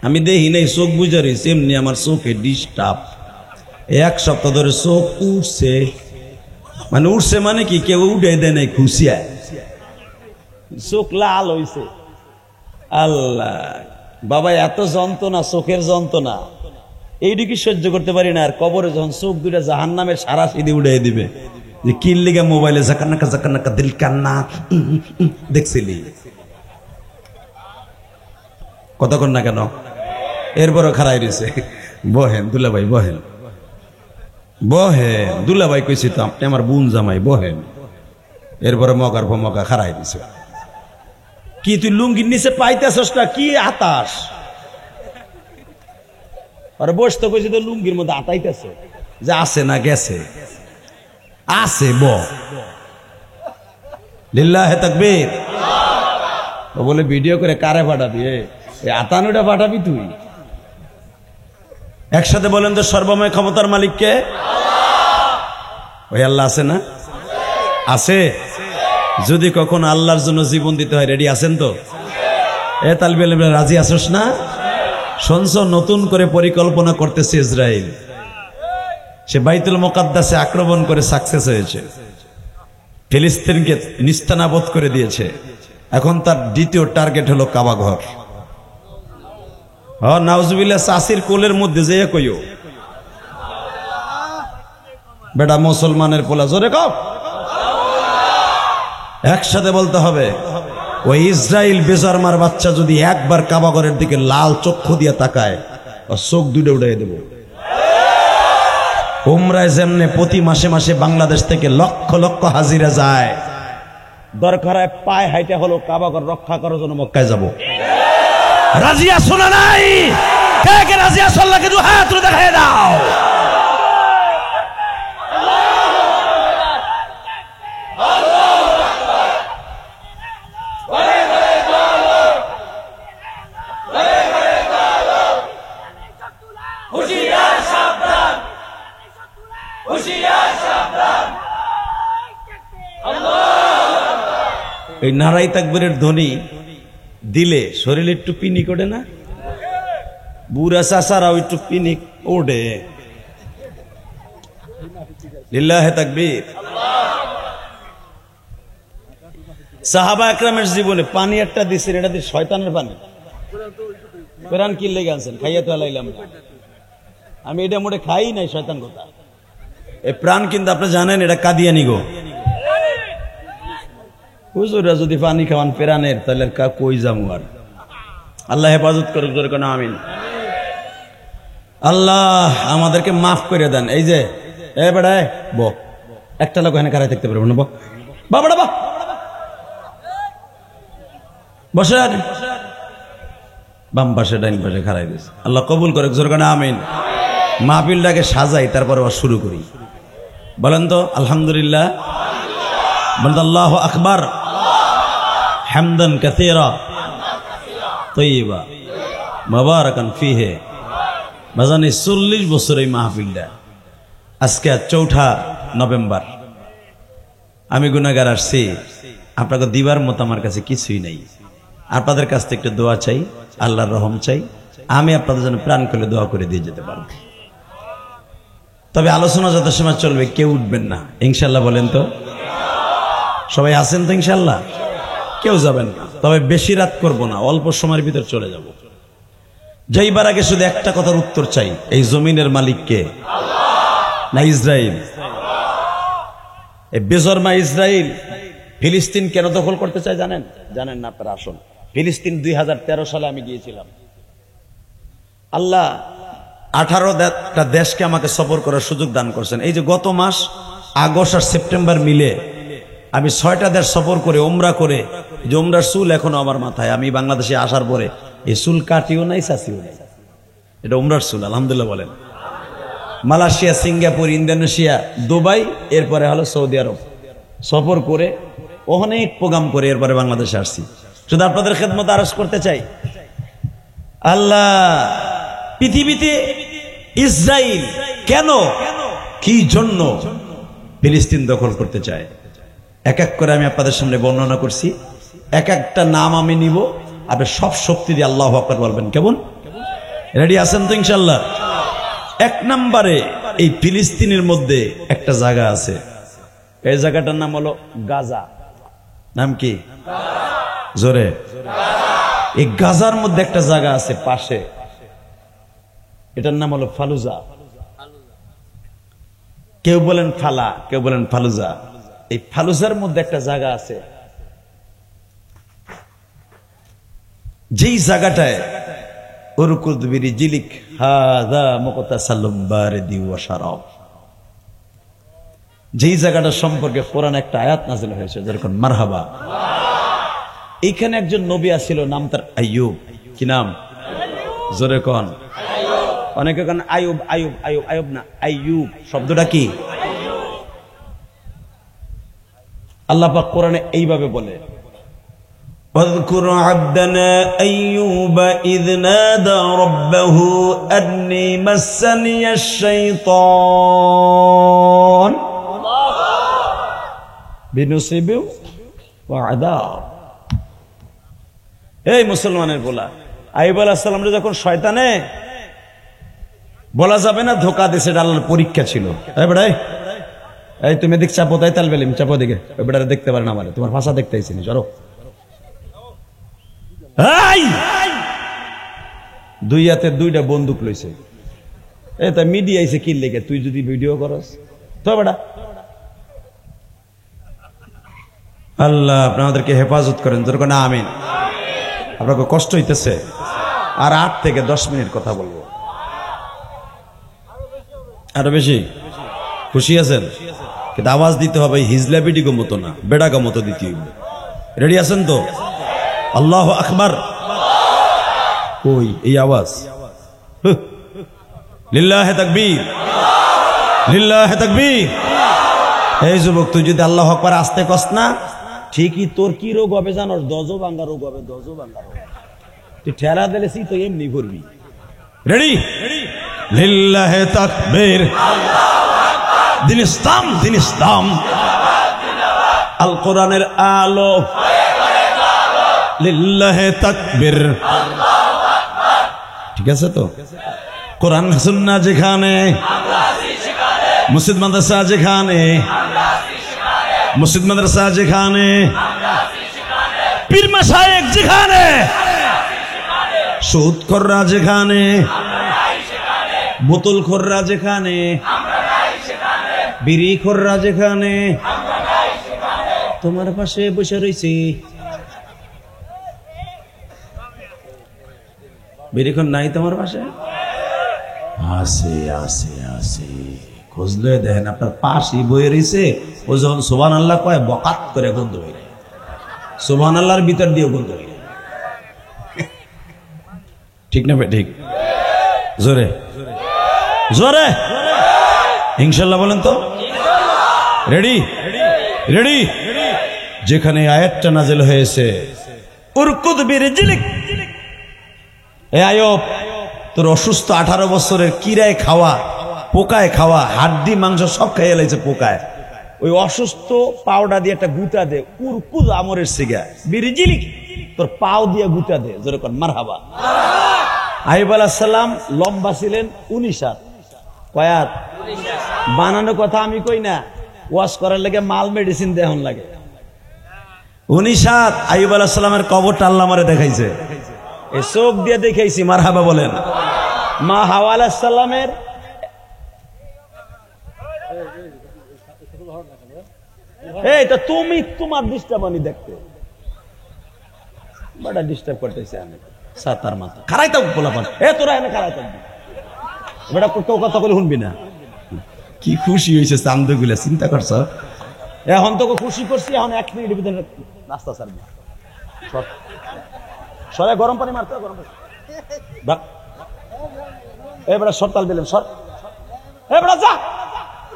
Speaker 1: আমি দেখি নাই, চোখ বুঝে রয়েছে এমনি, আমার চোখে ডিস্টার্ব। 1 সপ্তাহ ধরে চোখ উঠছে, মানে উঠছে মানে কি কেউ উঠে দেয় নাই, খুশিয়ায় চোখ লাল হইছে। আল্লাহ বাবা, এত যন্ত্রণা, চোখের যন্ত্রণা এইদিকে সহ্য করতে পারি না। আর কবরে যখন চোখ 2টা জাহান্নামের সারা সিধি উড়াই দিবে, যে কিল লিগা মোবাইলে জাকান্নাকা জাকান্নাকা দিল কান্না দেখছিলি, কতক্ষণ না কেন, এরপরও খারাই রয়েছে। বহেন দুলাভাই, বহেন বহেন, দুলাভাই কইছি তো আপনি আমার বোন জামাই, বহেন। এরপরে মগার ভমকা খারাই দিছে। কি তুই লুঙ্গির নিচে পাইতেছস না? কি আতাস? আরে বসতে কইছি তো লুঙ্গির মধ্যে আতাইতেছে, যে আছে না গেছে, আছে ব। লিল্লাহে তাকবীর। ও বলে ভিডিও করে কারে পাঠাবি? এই আতানুটা পাঠাবি তুই? একসাথে বলেন তো, সর্বময় ক্ষমতার মালিক কে? ওই আল্লাহ আছে না? আছে। যদি কখন আল্লাহর জন্য জীবন দিতে হয় রেডি আছেন তো? তালবে রাজি আসোস না? শুনছ নতুন করে পরিকল্পনা করতেছে ইসরায়েল, সে বাইতুল মুকাদ্দাসে আক্রমণ করে সাকসেস হয়েছে, ফিলিস্তিনকে নিস্তানাবুদ করে দিয়েছে। এখন তার দ্বিতীয় টার্গেট হলো কাবা ঘর। নাউজুবিল্লাহ, চাষির কোলের মধ্যে যে কইও বেটা মুসলমানের পোলা, জোরে কও একসাথে বলতে হবে। ওই ইসরায়েল বেজারমার বাচ্চা যদি একবার কাবাগরের দিকে লাল চক্ষু দিয়ে তাকায়, ওর চোখ দুটো উড়াই দেব। উমরায় যেমনে প্রতি মাসে মাসে বাংলাদেশ থেকে লক্ষ লক্ষ হাজিরা যায়, দরকার হয় পায়ে হাইটা হলো কাবাগর রক্ষা করার জন্য মক্কায় যাব। রাজি আছো না নাই? কে কে রাজি আছো? আল্লাহকে দুই হাত তুলে দেখায় দাও। এই নারাই তাকবীরের ধ্বনি দিলে শরীরে একটু পিনিক ওঠে না? বুড়া চাচারাও একটু পিনিক ওঠে। লিল্লাহে তাকবীর। সাহাবা একরামের জীবনে পানি একটা দিচ্ছেন, এটা দিয়ে শয়তানের পানি। কোরআন কি লেগে আনছেন? খাইয়া তো লাইলাম না, আমি এটা মোটে খাই নাই। শয়তান কথা। এই প্রাণ কিন্তু আপনি জানেন এটা কাদিয়ানি গো। হুজুরা যদি পানি খাওয়ান প্রাণের, তাহলে কই যাবো আর? আল্লাহ হেফাজত করুক, জোরে কোন আমিন। আল্লাহ আমাদেরকে মাফ করে দেন। এই যে এ বেড়ায় ব একটা লোক এখানে কারাই থাকতে পারবো না, বাবাটা বা বসে বাম পাশে ডাইন পাশে খারাই দিয়েছে। আল্লাহ কবুল করে, জোরে কোন আমিন। মাহফিলটাকে সাজাই, তারপরে আবার শুরু করি। বলেন তো আলহামদুলিল্লাহ, বলেন তো আল্লাহু আকবার, হামদান কাসীরা তাইয়্যিবা মুবারাকান ফীহি। বাজানি 40 বছর এই মাহফিলটা, আজকে 4 নভেম্বর। আমি গুনাহগার আসছি, আপনাকে দিবার মতো আমার কাছে কিছুই নেই। আপনাদের কাছ থেকে একটু দোয়া চাই, আল্লাহর রহম চাই। আমি আপনাদের জন্য প্রাণ খুলে দোয়া করে দিয়ে যেতে পারবো। তবে আলোচনা যত সময় চলবে কেউ উঠবেন না ইনশাল্লাহ। বলেন তো সবাই আছেন তো ইনশাল্লাহ? কেউ যাবেন না। তবে বেশি রাত করব না, অল্প সময়ের ভিতর চলে যাব। যাইবার আগে শুধু একটা কথার উত্তর চাই, এই জমিনের মালিক কে? না ইসরায়েল? এই বেজরমা ইসরায়েল ফিলিস্তিন কেন দখল করতে চায় জানেন? জানেন না আপনারা? আসুন, ফিলিস্তিন 2013 সালে আমি গিয়েছিলাম। আল্লাহ 18টা দেশকে আমাকে সফর করার সুযোগ দান করছেন। এই যে গত মাস আগস্ট আর সেপ্টেম্বর মিলে আমি 6টা দেশ সফর করে ওমরা করে, যে ওমরার চুল এখনো আমার মাথায়। আমি বাংলাদেশে আসার পরে এই চুল কাটিও নাই, চাচিও নাই। এটা ওমরার চুল, আলহামদুলিল্লাহ বলেন। মালয়েশিয়া, সিঙ্গাপুর, ইন্দোনেশিয়া, দুবাই, এরপরে হলো সৌদি আরব সফর করে অনেক প্রোগ্রাম করে এরপরে বাংলাদেশে আসছি। শুধু আপনাদের খেদমত আরজ করতে চাই, আল্লাহ পৃথিবীতে ইসরায়েল কেন, কি জন্য ফিলিস্তিন দখল করতে চায়, এক এক করে আমি আপনাদের সামনে বর্ণনা করছি। এক একটা নাম আমি নিব, আপনি সব শক্তি দিয়ে আল্লাহু আকবার বলবেন। কেমন? রেডি আছেন তো ইনশাল্লাহ? 1 নম্বরে এই ফিলিস্তিনের মধ্যে একটা জায়গা আছে, এই জায়গাটার নাম হলো গাজা। নাম কি? জোরে। এই গাজার মধ্যে একটা জায়গা আছে পাশে, এটার নাম হলো ফালুজা। কেউ বলেন ফালা, কেউ বলেন ফালুজা। এই ফালুজার মধ্যে একটা জায়গা আছে, যেই জায়গাটায় উরকুদ বিরিজিলিক হাযা মুকতাসাল্লুম বারিদি ওয়া শারাব, যেই জায়গাটা সম্পর্কে কোরআন একটা আয়াত নাযিল হয়েছে, যেরকম মারহাবা। এইখানে একজন নবী আছিল, নাম তার আইয়ুব। কি নাম? জোরে কোন। অনেকে কোন আইয়ুব, আইয়ুব, আইয়ুব, আইয়ুব না, আইয়ুব শব্দটা কি? আল্লাহ পাক কোরআনে এইভাবে বলে, واذكر عبدنا أيوب إذ نادى ربه أني مسني الشيطان بنصب وعذاب। এই মুসলমানের বলা, আইয়ুব আলাইহিস সালামরে যখন শয়তানে বলা যাবে না ধোঁকা দিয়েছে, এটা আল্লাহর পরীক্ষা ছিল। এই বেড়াই, এই তুমি এদিক চাপো, তাই তাল বেলিম চাপো দিকে, ওই বেড়ারে দেখতে পারে না, মানে তোমার ভাষা দেখতে আইছিনি, চলো। দুই হাতে 2টা বন্দুক লইছে, এই তা মিডিয়া আইছে কি লেগে, তুই যদি ভিডিও করস তো বেটা আল্লাহ আপনাদেরকে হেফাজত করেন, তোর না আমিন। আপনাকে কষ্ট হইতেছে, আর 8 থেকে 10 মিনিট কথা বলবো। আরো বেশি খুশি আছেন? কিন্তু আওয়াজ দিতে হবে হিজলা বিডিগো মতো না, বেড়াগো মতো দিতে হইব। রেডি আছেন তো? আল্লাহু আকবার। কই এই আওয়াজ? লিল্লাহে তাকবীর, লিল্লাহে তাকবীর। এই যুবক, তুই যদি আল্লাহু আকবার আসতে কস না, ঠিকই তোর কি রোগ হবে জানোস? দজো ভাঙ্গা রোগ হবে, দজো ভাঙ্গা রোগ। তুই ঠেলা দিলেছি তো এমনি করবি। রেডি? লিল্লাহে তাকবীর, দিন ইসলাম, দিন ইসলাম, আল কোরআনের আলো, লিল্লাহে তাকবীর। ঠিক আছে তো? কোরআন সুন্নাহ যেখানে, মসজিদ মাদ্রাসা যেখানে, মসজিদ মাদ্রাসা যেখানে, পীর মাশায়েখ যেখানে, সুদখোররা যেখানে, বোতলখোররা যেখানে, বিড়িখোররা যেখানে, তোমার পাশে বসে রয়েছে। বিড়িখোর নাই তোমার পাশে? আছে, আছে, আছে। খুঁজলে দেখেন আপনার পাশই বয়ে রয়েছে। ও যখন সুবহানাল্লাহ কয়, বকাত করে গন্ধ হয়ে যায়। সুবহানাল্লাহর ভিতর দিয়ে গন্ধ হয়ে যায়। ঠিক না? ঠিক। জোরে জোরে ইনশাল্লাহ বলেন তো। রেডি? রেডি? যেখানে আয়াতটা নাযিল হয়েছে, উরকুদ বিরিজলিক, এ আয়ব, তোর অসুস্থ 18 বছরের কিরায় খাওয়া, পোকায় খাওয়া, হাড্ডি মাংস সব খাইয়ে লাইছে পোকায়। ওই অসুস্থ পাউডা দিয়ে একটা গুতা দে, উরকুদ আমরের সিগা বিরিজলিক, তোর পাও দিয়ে গুতা দে। যেরকম মারহাবা। আইয়ুব আলাইহিস সালাম লম্বা ছিলেন 19 হাত। কয়াত? বানানো কথা আমি কই না, ওয়াশ করার লাগে মাল মেডিসিন দেহন লাগে। 19 হাত। আইয়ুব আলাইহিস সালামের কবরটা আল্লাহ আমারে দেখাইছে, এই চোখ দিয়ে দেখাইছি। মারহাবা বলেন। মা হাওয়া আলাইহিস সালামের এই তো তুমি তোমার ডিস্টার্ব আনি দেখতে বড় ডিস্টার্ব করতেছে। আমি সাতার মাথা খারাই থাক বলাপান, এ তোরা এনে খারাই থাকবি বেটা, কেউ কথা বলে শুনবি না। কি খুশি হয়েছে চান্দগুলা, চিন্তা করছ? এখন তোকে খুশি করছি, এখন 1 মিনিটের ভিতরে নাস্তা ছাড়বি। সরে গরম পানি মারতে, গরম পানি এবারে সরতাল দিলেন, সর এবারে যা,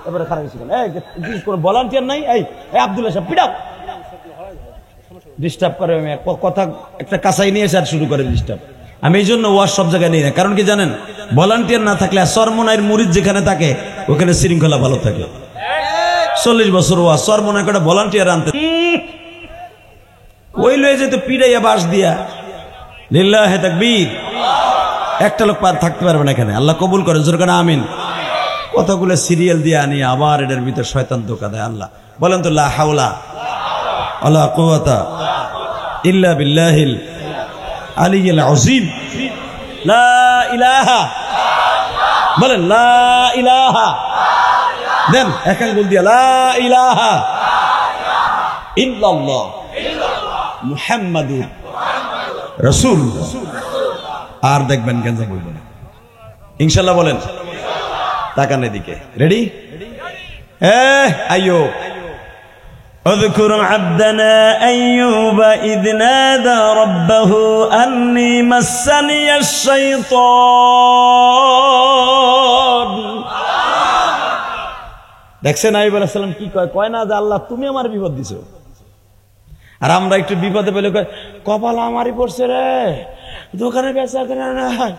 Speaker 1: এবারে খারাপ হয়েছে। এই কোনো ভলান্টিয়ার নাই? এই আব্দুল্লাহ সাহেব পিটাও, ডিস্টার্ব করে। কথা একটা কাঁচাই নিয়ে এসে আর শুরু করে ডিস্টার্ব। আমি এই জন্য ওয়াজ সব জায়গায় নিই না, কারণ কি জানেন? ভলান্টিয়ার না থাকলে, সরমনাইয়ের মুরিদ যেখানে থাকে ওখানে শৃঙ্খলা ভালো থাকে। 40 বছর ওয়াজ, সরমনায় করে ভলান্টিয়ার আনতে ওই লয়ে যেত পিড়াইয়া বাস দিয়া। লিল্লাহে তাকবীর। একটা লোক পার থাকতে পারবে না এখানে, আল্লাহ কবুল করে। যেরকম আমিন। কতগুলো সিরিয়াল দিয়ে আনি, আবার এটার ভিতর শয়তান ধোঁকা দেয়। আল্লাহ বলেন তো, লা হাওলা ওয়ালা কুওয়াতা ইল্লা বিল্লাহিল আলিয়্যিল আযীম। লা ইলাহা, বলেন লা ইলাহা, দেন এক আঙ্গুল দিয়া, লা ইলাহা ইল্লাল্লাহ মুহাম্মাদুর রাসূলুল্লাহ। আর দেখবেন কেন বলবেন ইনশাআল্লাহ। বলেন, তাকান এদিকে। রেডি? আইয়ুব, اذكر عبدنا أيوب إذ نادى ربه أني مسني الشيطان। দেখছেন আইয়ুব আলাইহিস সালাম কি কয়? কয় না যে আল্লাহ তুমি আমার বিপদ দিছো। আর আমরা একটু বিপদে পেলে কয়, কপাল আমারই পড়ছে রে, দোকানে বেচা কেনা নাই,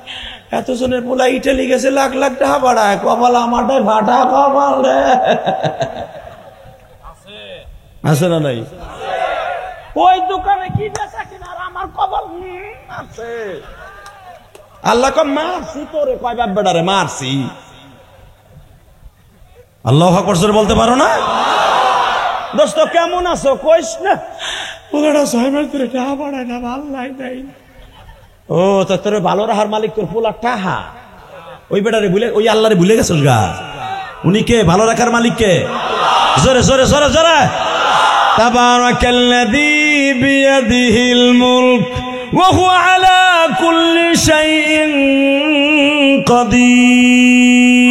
Speaker 1: এত জনের পোলা ইটালি গেছে লাখ লাখ টাকা ভাড়ায়, কপাল আমারটাই ফাটা কপাল রে। আছে না নাই? ওই দোকানে কি বেচা কিনা, আর আমার কপাল আছে। আল্লাহ কয় মারছি তোরে, কয় বাপ বেটারে মারছি। আল্লাহু আকবার জোরে বলতে পারো না? দোস্ত কেমন আছো? কইস না ওটা 6 মাস ধরে টাকা ভাড়ায় না, ভালো নাই। ও তো তোর ভালো রাহার মালিক তোর পোলা টাহা, ওই বেটারে ভুলে, ওই আল্লাহরে ভুলে গেছিস গা। উনি কে? ভালো রাখার মালিক কে? জোরে জোরে জোরে জোরে তাবারাকাল্লাযী বিয়াদিহিল মুলক ওয়া হুয়া আলা কুল্লি শাইইন কাদির।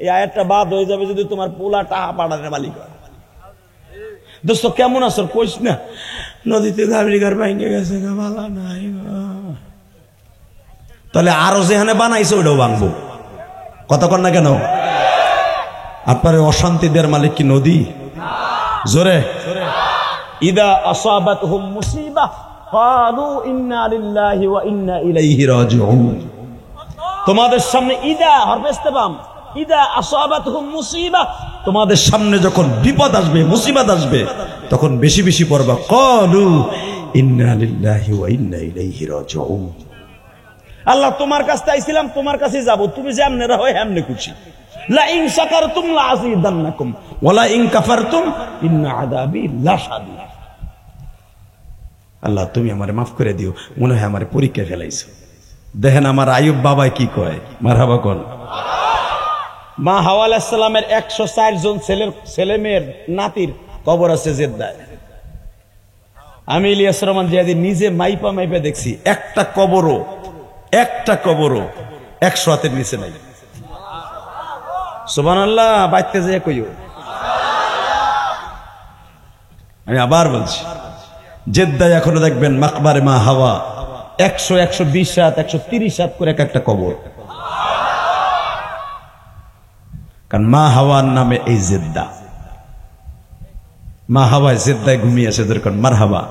Speaker 1: এই আয়াতটা বাদ হয়ে যাবে যদি তোমার পোলা টাহা পাড়ার মালিক হয়। দোস্ত কেমন আছো কইস না, নদীতে গাবড়ি ঘর ভাঙে গেছে, ভালো নাই। তাহলে আরো যেখানে বানাইছে ওইটাও ভাঙবো। কথা কর না কেন? আপনার অশান্তি দেওয়ার মালিক কি নদী? জোরে ইদা আসাবাতহুম মুসিবা ক্বালু ইন্না লিল্লাহি ওয়া ইন্না ইলাইহি রাজিউন। তোমাদের সামনে ইদা হরফে ইস্তেফাম, ইদা আসাবাতহুম মুসিবা, তোমাদের সামনে যখন বিপদ আসবে, মুসিবত আসবে, তখন বেশি বেশি পড়বা ক্বালু ইন্না লিল্লাহি ওয়া ইন্না ইলাইহি রাজিউন। আল্লাহ তোমার কাছে আইছিলাম, তোমার কাছে যাব, তুমি যেমনে রাখো এমনে খুশি। লা ইন শাকারতুম লা আযীদান্নাকুম ওয়া লা ইন কাফারতুম ইন্না আযাবি লাশাদীদ। আল্লাহ তুমি আমারে মাফ করে দিও, মনে হয় আমারে পরীক্ষা ফেলাইছো। দেখেন আমার আইয়ুব বাবা কি কয়, মারহাবা কোন। মা হাওয়া আলাইহিস সালামের 104 জন ছেলে মেয়ের নাতির কবর আছে জেদ্দায়। আমি ইলিয়াস রহমান জিয়াদি নিজে মাইপা মাইপা দেখছি, একটা কবরও 100 হাতের নিচে নাই। সুবহানাল্লাহ, বাইতে যে কইও। আমি আবার বলছি, জেদ্দায় এখনো দেখবেন মাকবারে মা হাওয়া 100, 120 হাত, 130 হাত করে একটা কবর। কারণ মা হাওয়ার নামে এই জেদ্দা। মা হাওয়া জেদ্দায় ঘুমিয়ে আছে, দরকার মারহাবা।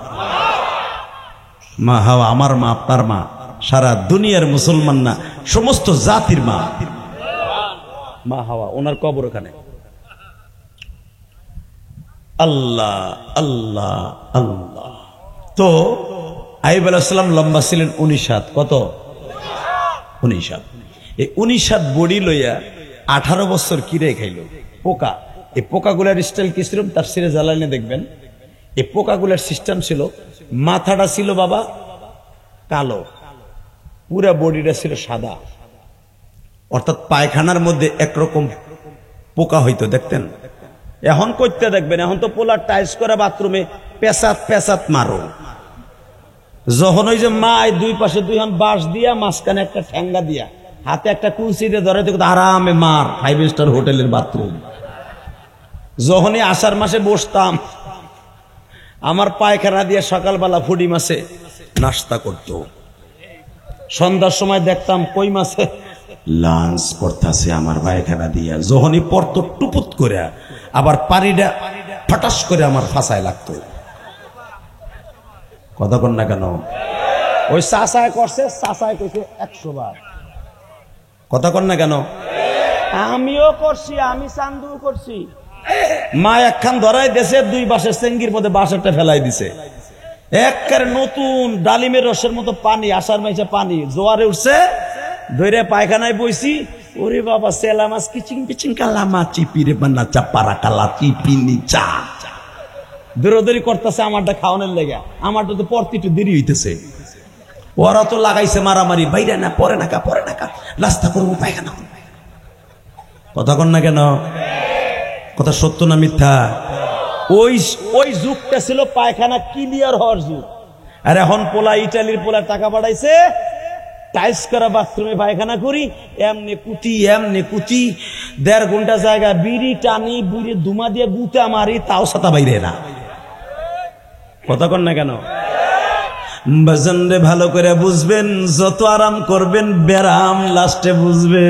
Speaker 1: মা হাওয়া আমার মা, আপনার মা, সারা দুনিয়ার মুসলমান না, সমস্ত জাতির মা। মা হাওয়া, ওনার কবর ওখানে। আল্লাহ আল্লাহ আল্লাহ। তো আইয়ুব আলাইহিস সালাম লম্বা ছিলেন 19 হাত। কত? 19 হাত। এই 19 হাত বডি লইয়া 18 বছর কিরে খাইল পোকা। এই পোকাগুলার স্টাইল কি ছিল তাফসিরে জালালাইনে দেখবেন। এই পোকাগুলার সিস্টেম ছিল, মাথাটা ছিল বাবা কালো, পুরা বডিটা ছিল সাদা। অর্থাৎ পায়খানার মধ্যে একরকম পোকা হইতো, দেখতেন। এখন করতে দেখবেন, এখন তো পোলার টাইলস করা বাথরুমে পেঁচাত মারো। যখন ওই যে মা দুই পাশে দুইখান বাঁশ দিয়া, মাঝখানে একটা ঠ্যাঙ্গা দিয়া, হাতে একটা কুলসি দিয়ে ধরে আরামে মার। 5 স্টার হোটেলের বাথরুম। যখনই আষাঢ় মাসে বসতাম, আমার পায়খানা দিয়ে সকালবেলা ফুডি মাছে নাস্তা করত। সন্ধ্যার সময় দেখতাম কই মাছে লাঞ্চ করতেছে আমার পায়খানা দিয়া। যখনই পড়তো টুপুত করে আবার পানিটা ফটাস করে আমার ফাঁসায় লাগতো। কথা কন না কেন? ওই চাচায় করছে, চাচায় কইছে 100 বার। কথা কন না কেন? আমিও করছি, আমি চান্দু করছি। মা একখান ধরাই দেশে, দুই বাঁশের চেঙ্গির মধ্যে বাঁশ একটা ফেলাই দিছে। একবারে নতুন ডালিমের রসের মতো পানি, আষাঢ় মাসে পানি জোয়ারে উঠছে, ধরে পায়খানায় বইছি। ওরে বাবা, সেলা মাছ কিচিং পিচিং কালা মা চিপিরে বান্না চাপারা কালা চিপিনি চা দৌড়াদৌড়ি করতেছে আমারটা খাওয়ানোর লেগে। আমারটা তো পড়তে একটু দেরি হইতেছে। ওরা তো লাগাইছে মারামারি, বাইরে না পরে না কা রাস্তা করবো পায়খানা। কথা কন না কেন? কথা সত্য না মিথ্যা? ওই যুগটা ছিল পায়খানা ক্লিয়ার হওয়ার যুগ। আর এখন পোলা, ইটালির পোলা টাকা পাঠাইছে, টাইস করা বাথরুমে পায়খানা করি, এমনি কুতি 1.5 ঘন্টা জায়গা বিড়ি টানি, বুড়ি ধুমা দিয়ে গুতা মারি, তাও ছাতা বাইরে না। কথা কন না কেন? বাজান রে, ভালো করে বুঝবেন, যত আরাম করবেন ব্যারাম লাস্টে বুঝবে।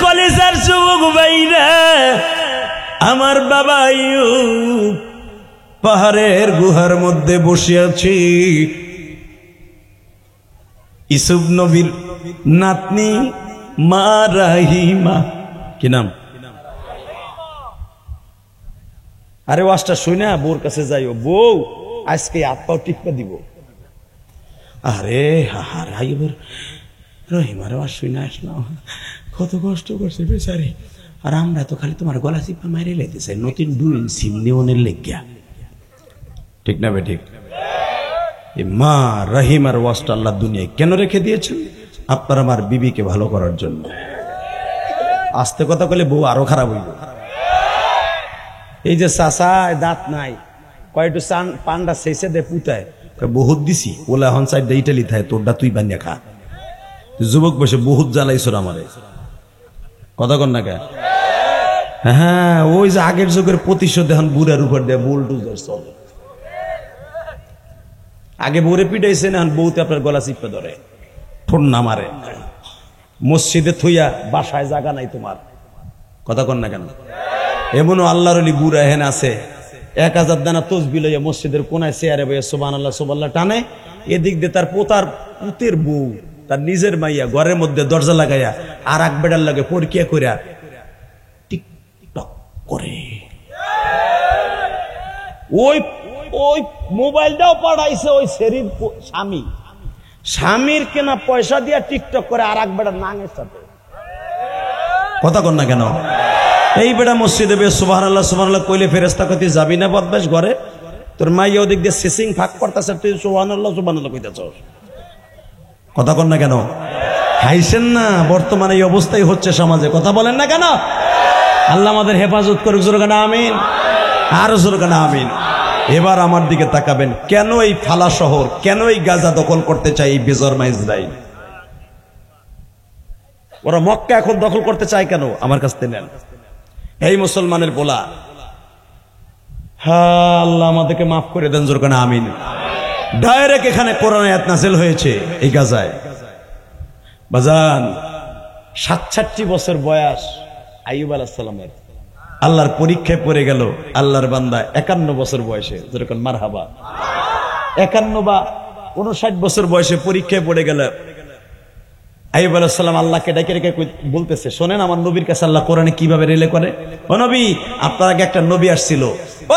Speaker 1: কলেজার যুবক ভাইরা, আমার বাবা আইয়ুব পাহাড়ের গুহার মধ্যে বসে আছি। ইসুফ নবীর নাতনি মা রাহিমা, কি নাম? আরে ওয়াজটা শুনে বউর কাছে যাইও, বউ আজকে হাত পাও টিপা দিব। আরে আইয়ুবের রহিমার ওয়াজ শুনে আসলাম, কত কষ্ট করছে বেচারি। আর আমরা তো খালি তোমার গলা চিপা মাইরে লাইতে চাই, নতুন 2 সিম নেওয়ানের লেগিয়া। ঠিক না বে ঠিক? মা রহিমার ওয়াজটা আল্লাহ দুনিয়ায় কেন রেখে দিয়েছেন? আপনার আমার বিবিকে ভালো করার জন্য। আস্তে কথা কইলে বউ আরো খারাপ হইব। এই যে চাচা দাঁত নাই, কয়টু পান্ডা শেষে দে পুতায়, বহুত দিছি ওলা হন সাইড ইটালি থাকে, তোরটা তুই বানিয়া খা। যুবক বসে বহুত জ্বালাইছ আমারে, কথা কন না কে? হ্যাঁ, ওই যে আগের যুগের প্রতিশোধ এখন বুড়ার উপর দেয় বুলডুজার চলে। আগে বউরে পিটাইছে না, এখন বউতে আপনার গলা চিপে ধরে, ঠোঁট না মারে। মসজিদে থইয়া বাসায় জায়গা নাই তোমার, কথা কন না কেন? এমনও আল্লাহর ওলি বুড়া হেন আছে, 1000 দানা তসবিহ লইয়া মসজিদের কোনায় চেয়ারে বইয়া সুবহানাল্লাহ সুবহানাল্লাহ টানে, এদিক দিয়ে তার পোতার পুতের বউ, তার নিজের মাইয়া ঘরের মধ্যে দরজা লাগাইয়া আর এক বেড়ার লাগে পরকিয়া কইরা টিকটক করে। ওই ওই মোবাইলটাও পাঠাইছে ওই শরীর স্বামী, স্বামীর কেনা পয়সা দিয়া টিকটক করে আর এক বেড়ার নাঙের সাথে, কথা কন না কেন? এই বেড়া মসজিদে বে সুবহানাল্লাহ সুবহানাল্লাহ কইলে ফেরেশতা কইতে যাবি না বদমাশ ঘরে? তোর মাইয়া ওদিক দিয়ে সিসিং ফাঁক করতেছে, তুই সুবহানাল্লাহ সুবহানাল্লাহ কইতেছস, কথা কন না কেন? হাইছেন না? বর্তমানে এই অবস্থাই হচ্ছে সমাজে, কথা বলেন না কেন? আল্লাহ আমাদের হেফাজত করুক, জোরে কানা আমিন, আরো জোরে কানা আমিন। এবার আমার দিকে তাকাবেন, কেন এই ফালা শহর, কেন এই গাজা দখল করতে চাই এই বেজরমা ইসরাইল? ওরা মক্কা এখন দখল করতে চায় কেন? আমার কাছ থেকে নেন। এই মুসলমানের বলা, হ্যাঁ আল্লাহ আমাদেরকে মাফ করে দেন, জোরে কানা আমিন। ডাইরেক্ট এখানে কোরআন আয়াত নাযিল হয়েছে এই গাজায়। বাজান 67 বছর বয়স আইয়ুব আলাইহিস সালামের, আল্লাহর পরীক্ষায় পড়ে গেল আল্লাহর বান্দা 51 বছর বয়সে, যেরকম মারহাবা। 51 বা 59 বছর বয়সে পরীক্ষায় পড়ে গেল আইয়ুব আলাইহিস সালাম। আল্লাহকে ডেকে ডেকে বলতেছে, শোনেন আমার নবীর কাছে আল্লাহ কোরআনে কিভাবে রিলে করে। ও নবী, আপনার আগে একটা নবী আসছিল,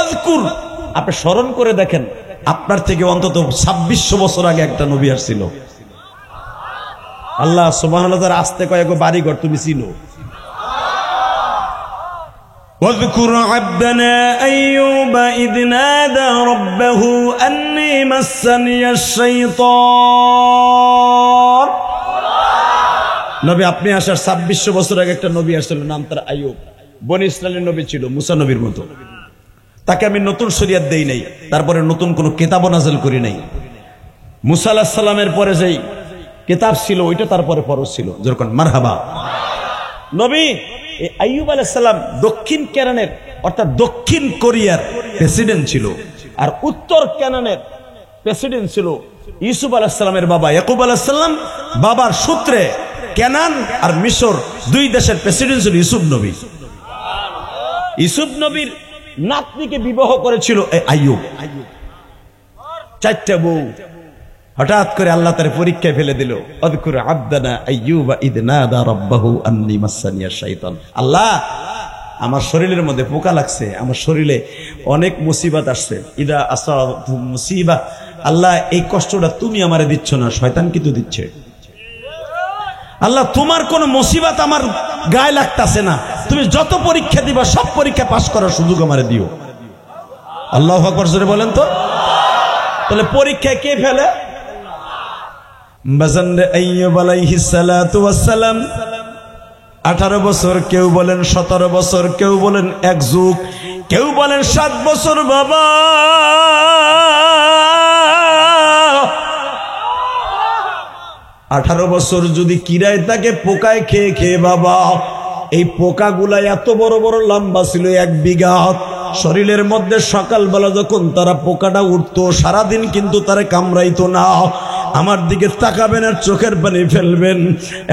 Speaker 1: আযকুর, আপনি স্মরণ করে দেখেন, আপনার থেকে অন্তত 2600 বছর আগে একটা নবী আসছিল। আল্লাহ সুবহানাল্লাহ তার আস্তে কয়েক বাড়িঘর তুমি চিনো। واذكر عبدنا أيوب إذ نادى ربه أني مسني الشيطان। নবী আপনি আসার 2600 বছর আগে একটা নবী আসছিল, নাম তার আইয়ুব। বনি ইসরাইলের নবী ছিল, মুসা নবীর মতো। তাকে আমি নতুন শরীয়ত দেই নাই, তারপরে নতুন কোন কিতাবও নাযিল করি নাই। মুসা আলাইহিস সালামের পরে যেই কিতাব ছিল ওইটা তারপরে ফরজ ছিল, যেরকম মারহাবা। নবী আইয়ুব আলাইহিস সালাম দক্ষিণ কেনানের অর্থাৎ দক্ষিণ কোরিয়ার প্রেসিডেন্ট ছিল, আর উত্তর কেনানের প্রেসিডেন্ট ছিল ইউসুফ আলাইহিস সালামের বাবা ইয়াকুব আলাইহিস সালাম। বাবার সূত্রে কেনান আর মিশর দুই দেশের প্রেসিডেন্ট ছিল ইউসুফ নবী। ইউসুফ নবীর নাতনিকে বিবাহ করেছিল আইয়ুব। 4টা বউ। হঠাৎ করে আল্লাহ তার পরীক্ষায় ফেলে দিল, আযকুর আবদানা আইয়ুবা ইদ নাদা রাব্বাহু আন্নী মাসানিয়াশ শাইতান। আল্লাহ আমার শরীরের মধ্যে পোকা লাগছে, আমার শরীরে অনেক মুসিবত আসছে, ইদা আসাবাতহু মুসিবা, আল্লাহ এই কষ্টটা তুমি আমারে দিচ্ছ না, শয়তান কিন্তু দিচ্ছে। আল্লাহ তোমার কোন মুসিবত আমার গায়ে লাগতাছে না, তুমি যত পরীক্ষা দিবা সব পরীক্ষা পাস করার সুযোগ আমারে দিও। আল্লাহু আকবার, জোরে বলেন তো। তাহলে পরীক্ষায় কে ফেলে? আইয়ুব আলাইহিস সালাতু ওয়াস সালাম 18 বছর, কেউ বলেন 17 বছর, কেউ বলেন 1 যুগ, কেউ বলেন 7 বছর। বাবা 18 বছর যদি কিরায় তাকে পোকায় খেয়ে খেয়ে, বাবা এই পোকাগুলা এত বড় বড় লম্বা ছিল 1 বিঘা। শরীরের মধ্যে সকালবেলা যখন তারা পোকাটা উঠতো, সারাদিন কিন্তু তারা কামড়াইতো না। আমার দিকে তাকাবেন আর চোখের পানি ফেলবেন,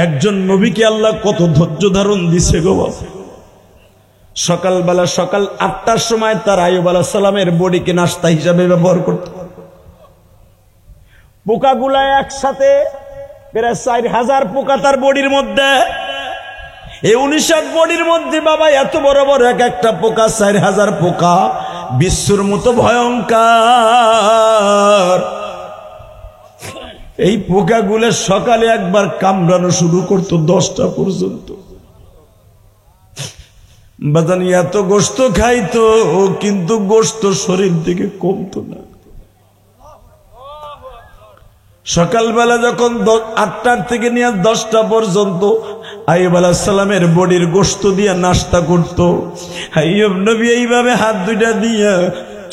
Speaker 1: একজন নবীকে আল্লাহ কত ধৈর্য ধারণ দিছে গো। সকালবেলা সকাল 8টার সময় তার আইয়ুব আলাইহিস সালামের বডিকে নাস্তা হিসাবে ব্যবহার করত। পোকাগুলা একসাথে প্রায় 4000 পোকা তার বডির মধ্যে। এই 19 বডির মধ্যে বাবা এত বড় বড় এক একটা পোকা, 4000 পোকা, বিশ্বর মতো ভয়ঙ্কর। এই পোকাগুলো সকালে একবার কামড়ানো শুরু করতো 10টা পর্যন্ত। বাজানি এত গোশত খাইতো কিন্তু গোশত শরীর থেকে কমতো না। সকালবেলা যখন 8টার থেকে নিয়ে 10টা পর্যন্ত আইয়ুব আলাইহিস সালামের বডির গোশত দিয়া নাস্তা করত। আইয়ুব নবী এইভাবে হাত দুইটা দিয়া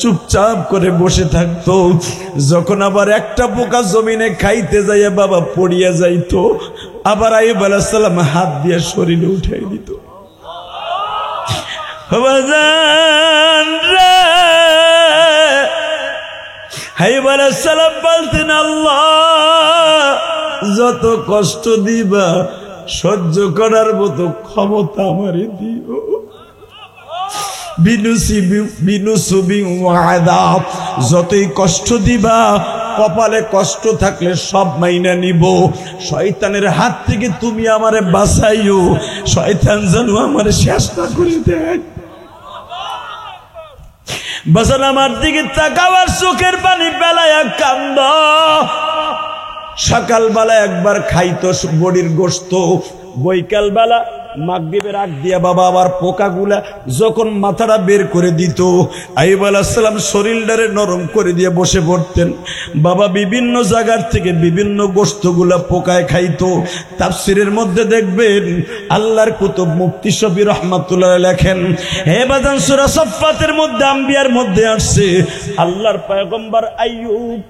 Speaker 1: চুপচাপ করে বসে থাকতো। যখন আবার একটা পোকা জমিনে খাইতে যাইয়া বাবা পড়িয়া যাইতো, আবার আইয়ুব আলাইহিস সালাম হাত দিয়ে শরীরে উঠাই দিত। আইয়ুব আলাইহিস সালাম বলতেন, আল্লাহ যত কষ্ট দিবা সহ্য করার মতো ক্ষমতা আমারে দিও। যতই কষ্ট দিবা, কপালে কষ্ট থাকলে সব মাইনা নিব। শয়তানের হাত থেকে তুমি আমারে বাঁচাইও, শয়তান যেন আমারে শেষ না করে দেয়। বাজান আমার দিকে তাকাবার চোখের পানি বেলায় কান্দ। সকালবেলা একবার খাইতো বডির গোশত, বৈকাল বেলা মাগরিবের আগ দিয়া বাবা আবার পোকাগুলা যখন মাথাটা বের করে দিত, আইয়ুব আলাইহিস সালাম শরীরটারে নরম করে দিয়ে বসে পড়তেন। বাবা বিভিন্ন জায়গার থেকে বিভিন্ন গোশতগুলা পোকায় খাইতো। তাফসীরের মধ্যে দেখবেন আল্লাহর কুতুব মুফতি শফি রহমাতুল্লাহ লেখেন, হে বাজান সূরা সাফফাতের মধ্যে আম্বিয়ার মধ্যে আসছে আল্লাহর পয়গম্বর আইয়ুব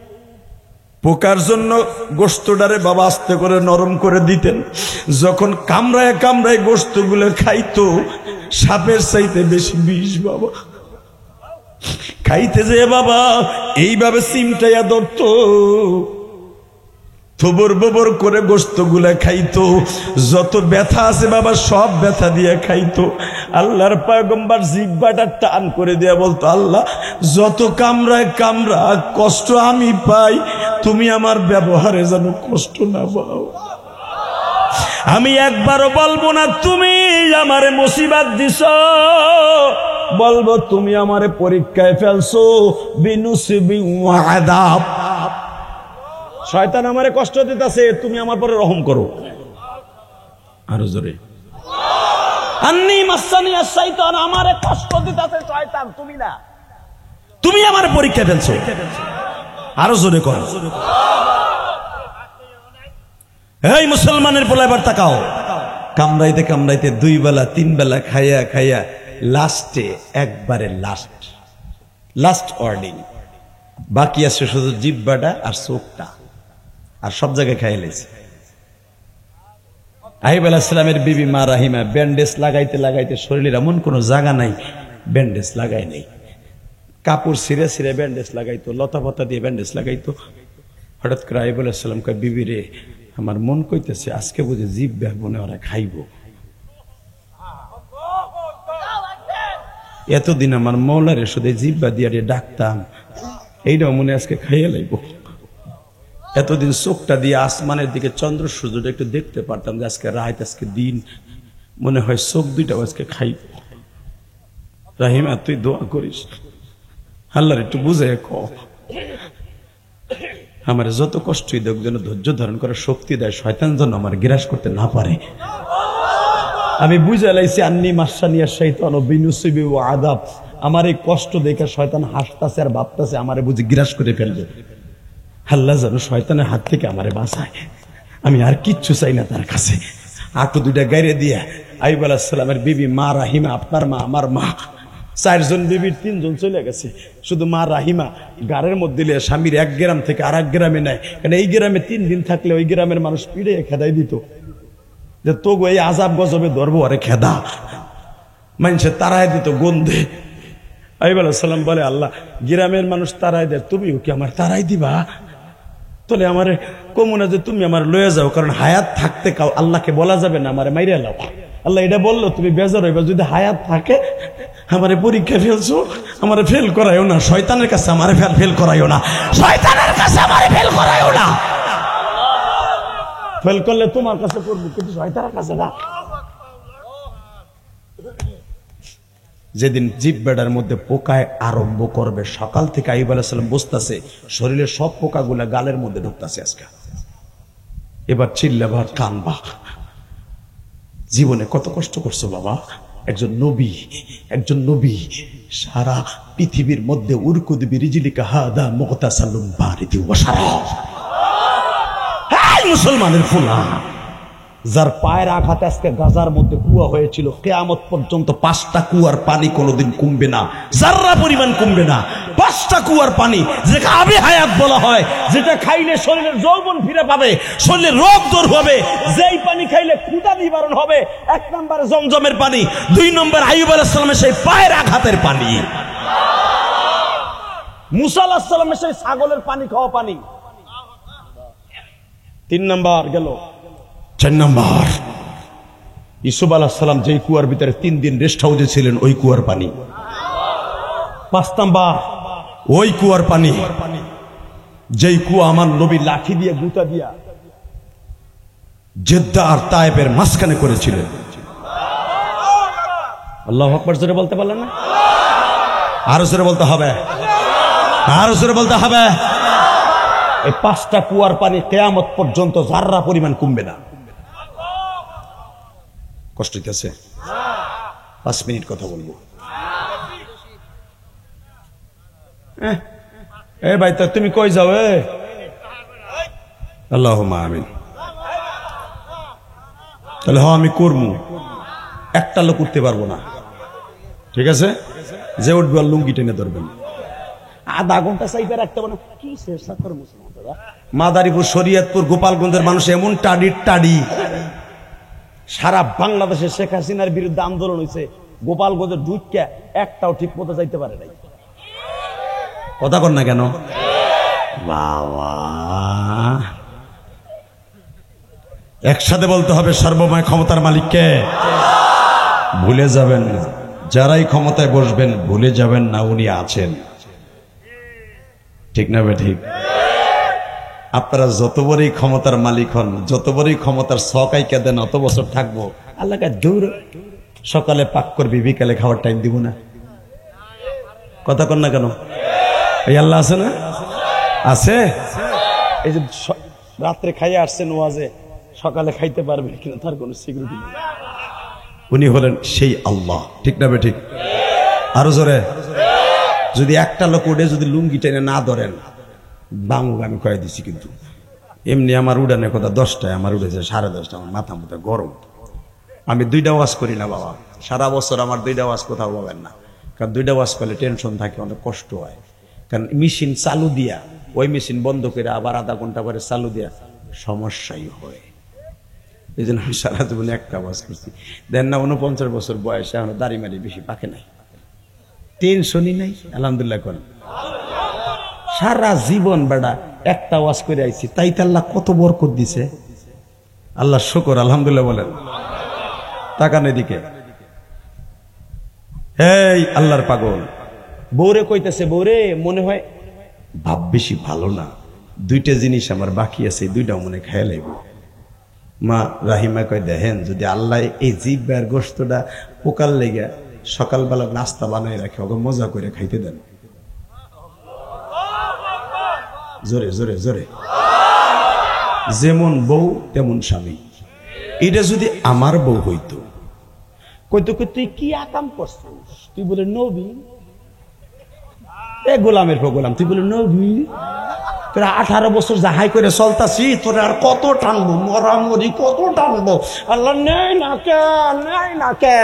Speaker 1: পোকার জন্য গোশতটারে বাবা আস্তে করে নরম করে দিতেন। যখন কামড়ায় কামড়ায় গোশতগুলো খাইতো, সাপের চাইতে বেশি বিষ বাবা। খাইতে যে বাবা এইভাবে সিমটাইয়া ধরতো, থবর ববর করে গোশতগুলা খাইতো। যত ব্যথা আছে বাবা সব ব্যথা দিয়ে খাইতো। আল্লাহর পয়গম্বর জিহ্বাটা টান করে দিয়া বলতো, আল্লাহ যত কামড়ায় কামড়া কষ্ট আমি পাই, তুমি আমার ব্যবহারে যেন কষ্ট না পাও। আমি একবারও বলবো না তুমি আমারে মুসিবত দিছো, বলবো তুমি আমারে পরীক্ষায় ফেলছো। বিনুসিবি ওয়া আযাব, শয়তান আমারে কষ্ট দিতেছে, তুমি আমার পরে রহম করো। আরো জোরে, আন্নী মাসানিয়া শাইতান, আমারে কষ্ট দিতেছে শয়তান, তুমি না, তুমি আমার পরীক্ষা ফেলছো। আরো জোরে কর। এই মুসলমানের পোলা এবার তাকাও, কামড়াইতে কামড়াইতে 2 বেলা 3 বেলা খাইয়া খাইয়া লাস্টে একবারে লাস্ট ওয়ার্ডিং বাকি আছে শুধু জিহ্বাটা আর চোখটা, আর সব জায়গায় খাইয়া লেছে। আইয়ুব আলাইহিস সালামের বিবি মা রাহিমা ব্যান্ডেজ লাগাইতে লাগাইতে শরীরের এমন কোনো জায়গা নাই ব্যান্ডেজ লাগায় নাই। কাপড় ছিঁড়ে ছিঁড়ে ব্যান্ডেজ লাগাইতো, লতা পাতা দিয়ে ব্যান্ডেজ লাগাইতো। হঠাৎ করে আইয়ুব আলাইহিস সালাম কয়, বিবি রে আমার মন কইতেছে আজকে বুঝে জিহ্বা মনে ওরা খাইব। এতদিন আমার মৌলারে শুধু জিহ্বা দিয়ে ডাকতাম, এইটাও মনে আজকে খাইয়া লাইব। এতদিন চোখটা দিয়ে আসমানের দিকে চন্দ্র সূর্যটা একটু দেখতে পারতাম যে আজকে রাত, আজকে দিন, মনে হয় চোখ দুইটাও আজকে খাইব। রাহিমা তুই দোয়া করিস, আল্লাহর একটু বুঝে আমার যত কষ্টই দেখ যেন ধৈর্য ধারণ করার শক্তি দেয়, শয়তান যেন আমার গ্রাস করতে না পারে। আমি বুঝে লাইছি আন্নী মাসানিয়া শাইতান বিনুসিবি ওয়া আযাব, আমার এই কষ্ট দেখে শয়তান হাসতাছে আর ভাবতাছে আমারে বুঝি গ্রাস করে ফেলবে। আল্লাহ যেন শয়তানের হাত থেকে আমারে বাঁচায়, আমি আর কিচ্ছু চাই না তার কাছে। আঁটু দুইটা গাইরে দিয়া আইয়ুব আলাইহিস সালামের বিবি মা রাহিমা, আপনার মা আমার মা, 4 জন বিবির 3 জন চলে গেছে। শুধু মা রাহিমা গাড়ের মধ্যে লিয়ে স্বামীর 1 গ্রাম থেকে আর 1 গ্রামে নেয়, কারণ এই গ্রামে 3 দিন থাকলে ওই গ্রামের মানুষ পিড়ে খেদাই দিত যে তো এই আজাব গজবে ধরবো আরে খেদা, মানুষে তারাই দিত গন্ধে। আইয়ুব আলাইহিস সালাম বলে, আল্লাহ গ্রামের মানুষ তারাই দেয়, তুমিও কি আমার তারাই দিবা? তাহলে আমার কমুনা যে তুমি আমার লয়ে যাও, কারণ হায়াত থাকতে কাও আল্লাহকে বলা যাবে না আমারে মাইরা লাও। আল্লাহ এটা বললো তুমি বেজার হইবা, যদি হায়াত থাকে আমারে পরীক্ষা ফেলছো, আমারে ফেল করাইও না, শয়তানের কাছে আমারে ফেল করাইও না, শয়তানের কাছে আমারে ফেল করাইও না। ফেল করলে তোমার কাছে করবো, কিন্তু শয়তানের কাছে না। যেদিন জিহ্বাটার মধ্যে পোকায় আরম্ভ করবে, সকাল থেকে আইয়ুব আলাইহিস সালাম বসতাছে, শরীরের সব পোকাগুলা গালের মধ্যে ঢুকতাছে। আজকে এবার চিল্লাবা কানবা, জীবনে কত কষ্ট করছো বাবা। একজন নবী সারা পৃথিবীর মধ্যে উরকুদ বিরিজলিকা হাদা মুগতাসালুম বারিদি ওয়া শারাব। এই মুসলমানের ফুলা যার পায়ের আঘাতে আজকে গাজার মধ্যে কুয়া হয়েছিল, কিয়ামত পর্যন্ত 5টা কুয়ার পানি কোনোদিন কমবে না, যাররা পরিমাণ কমবে না। 5টা কুয়ার পানি, যেটা আবে হায়াত বলা হয়, যেটা খাইলে শরীরের যৌবন ফিরে পাবে, শরীরের রোগ দূর হবে, যেই পানি খাইলে ক্ষুধা নিবারণ হবে। 1 নম্বরে জমজমের পানি, 2 নম্বর আইয়ুব আলাইহিস সালামের সেই পায়ের আঘাতের পানি, মুসা আলাইহিস সালামের সেই ছাগলের পানি খাওয়া পানি। 3 নম্বর গেল। 4 নম্বর ইউসুফ আলাইহিস সালাম যেই কুয়ার ভিতরে 3 দিন রেস্ট হাউসে ছিলেন, ওই কুয়ার পানি। 5 নম্বর ওই কুয়ার পানি, যেই কুয়া আমার নবী লাঠি দিয়ে গুতা দিয়া জেদ্দা আর তায়েবের মাঝখানে করেছিলেন। আল্লাহু আকবার জোরে বলতে পারলেন না? আরো জোরে বলতে হবে, আরো জোরে বলতে হবে। এই 5টা কুয়ার পানি কিয়ামত পর্যন্ত যাররা পরিমাণ কমবে না। কষ্ট হইতেছে? 5 মিনিট কথা বলবো। এ ভাই, তো তুমি কই যাও? আল্লাহুম্মা আমিন। তাহলে আমি করবো, একটা লোক উঠতে পারবো না, ঠিক আছে? যে উঠবে আর লুঙ্গি টেনে ধরবেন, আধা ঘন্টা চাইবে রাখতে পারবো না। কি চেষ্টা করে মুসলমানরা, মাদারীপুর, শরীয়তপুর, গোপালগঞ্জের মানুষ এমন টাডি, সারা বাংলাদেশে শেখ হাসিনার বিরুদ্ধে আন্দোলন হয়েছে, গোপালগঞ্জের ঢুকিয়া একটাও ঠিক মতো যাইতে পারে নাই। কথা কর না কেন? বাবা, একসাথে বলতে হবে, সর্বময় ক্ষমতার মালিককে ভুলে যাবেন না। যারাই ক্ষমতায় বসবেন ভুলে যাবেন না উনি আছেন, ঠিক না বে ঠিক? আপনারা যত বড়ই ক্ষমতার মালিক হন, যত বড়ই ক্ষমতার সকাইকে দেন, অত বছর থাকবো, আল্লাহকে দূর। সকালে পাক করবি, বিকালে খাওয়ার টাইম দিব না। কথা কর না কেন? এই আল্লাহ আছে না? আছে। এই যে রাত্রে খাইয়ে আসছেন ওয়াজে, সকালে খাইতে পারবেন কিনা তার কোনো সিকিউরিটি নেই। উনি হলেন সেই আল্লাহ, ঠিক না বে ঠিক? আরো জোরে। যদি একটা লোক উঠে যদি লুঙ্গি টেনে না ধরেন, বাংলা আমি কয়ে দিচ্ছি। কিন্তু এমনি আমার উড়ানের কথা 10টায়, আমার উঠেছে 10:30, আমার মাথা মতো গরম। আমি 2টা ওয়াজ করি না বাবা, সারা বছর আমার 2টা ওয়াজ কোথাও পাবেন না। কারণ 2টা ওয়াজ করলে টেনশন থাকে, অনেক কষ্ট হয়। কারণ মেশিন চালু দিয়া, ওই মেশিন বন্ধ করে আবার আধা ঘন্টা পরে চালু দিয়া সমস্যাই হয়। এই জন্য আমি সারা জীবনে একটা ওয়াজ করছি। দেন না 49 বছর বয়সে, এখন দাড়ি মারি বেশি পাকে নাই, টেনশনই নাই। আলহামদুলিল্লাহ করেন। সারা জীবন বেড়া একটা ওয়াজ করে আইছি, তাই তো আল্লাহ কত বরকত দিছে। আল্লাহ শুকর, আলহামদুলিল্লাহ বলেন। তাকান এদিকে। এই আল্লাহর পাগল বউরে কইতেছে, বউরে মনে হয় ভাব বেশি ভালো না, 2টা জিনিস আমার বাকি আছে, 2টাও মনে খাইয়া লাইব। মা রাহিমা কয়, দেখেন যদি আল্লাহ এই জিহ্বার গোশতটা পোকার লেগে সকালবেলা নাস্তা বানাই রাখে, ওকে মজা করে খাইতে দেন। জোরে জোরে জোরে। যেমন বউ তেমন স্বামী। এটা যদি আমার বউ হইতো, কইতো তুই কি আকাম করছিস? তুই বলে নবী, এ গোলামের পর গোলাম, তুই বলে নবী। তোরা 18 বছর যাহাই করে চলতাছি, তোরা আর কত টানবো, মরামরি কত টানবো। আল্লাহ নেই না কে, নেই না কে।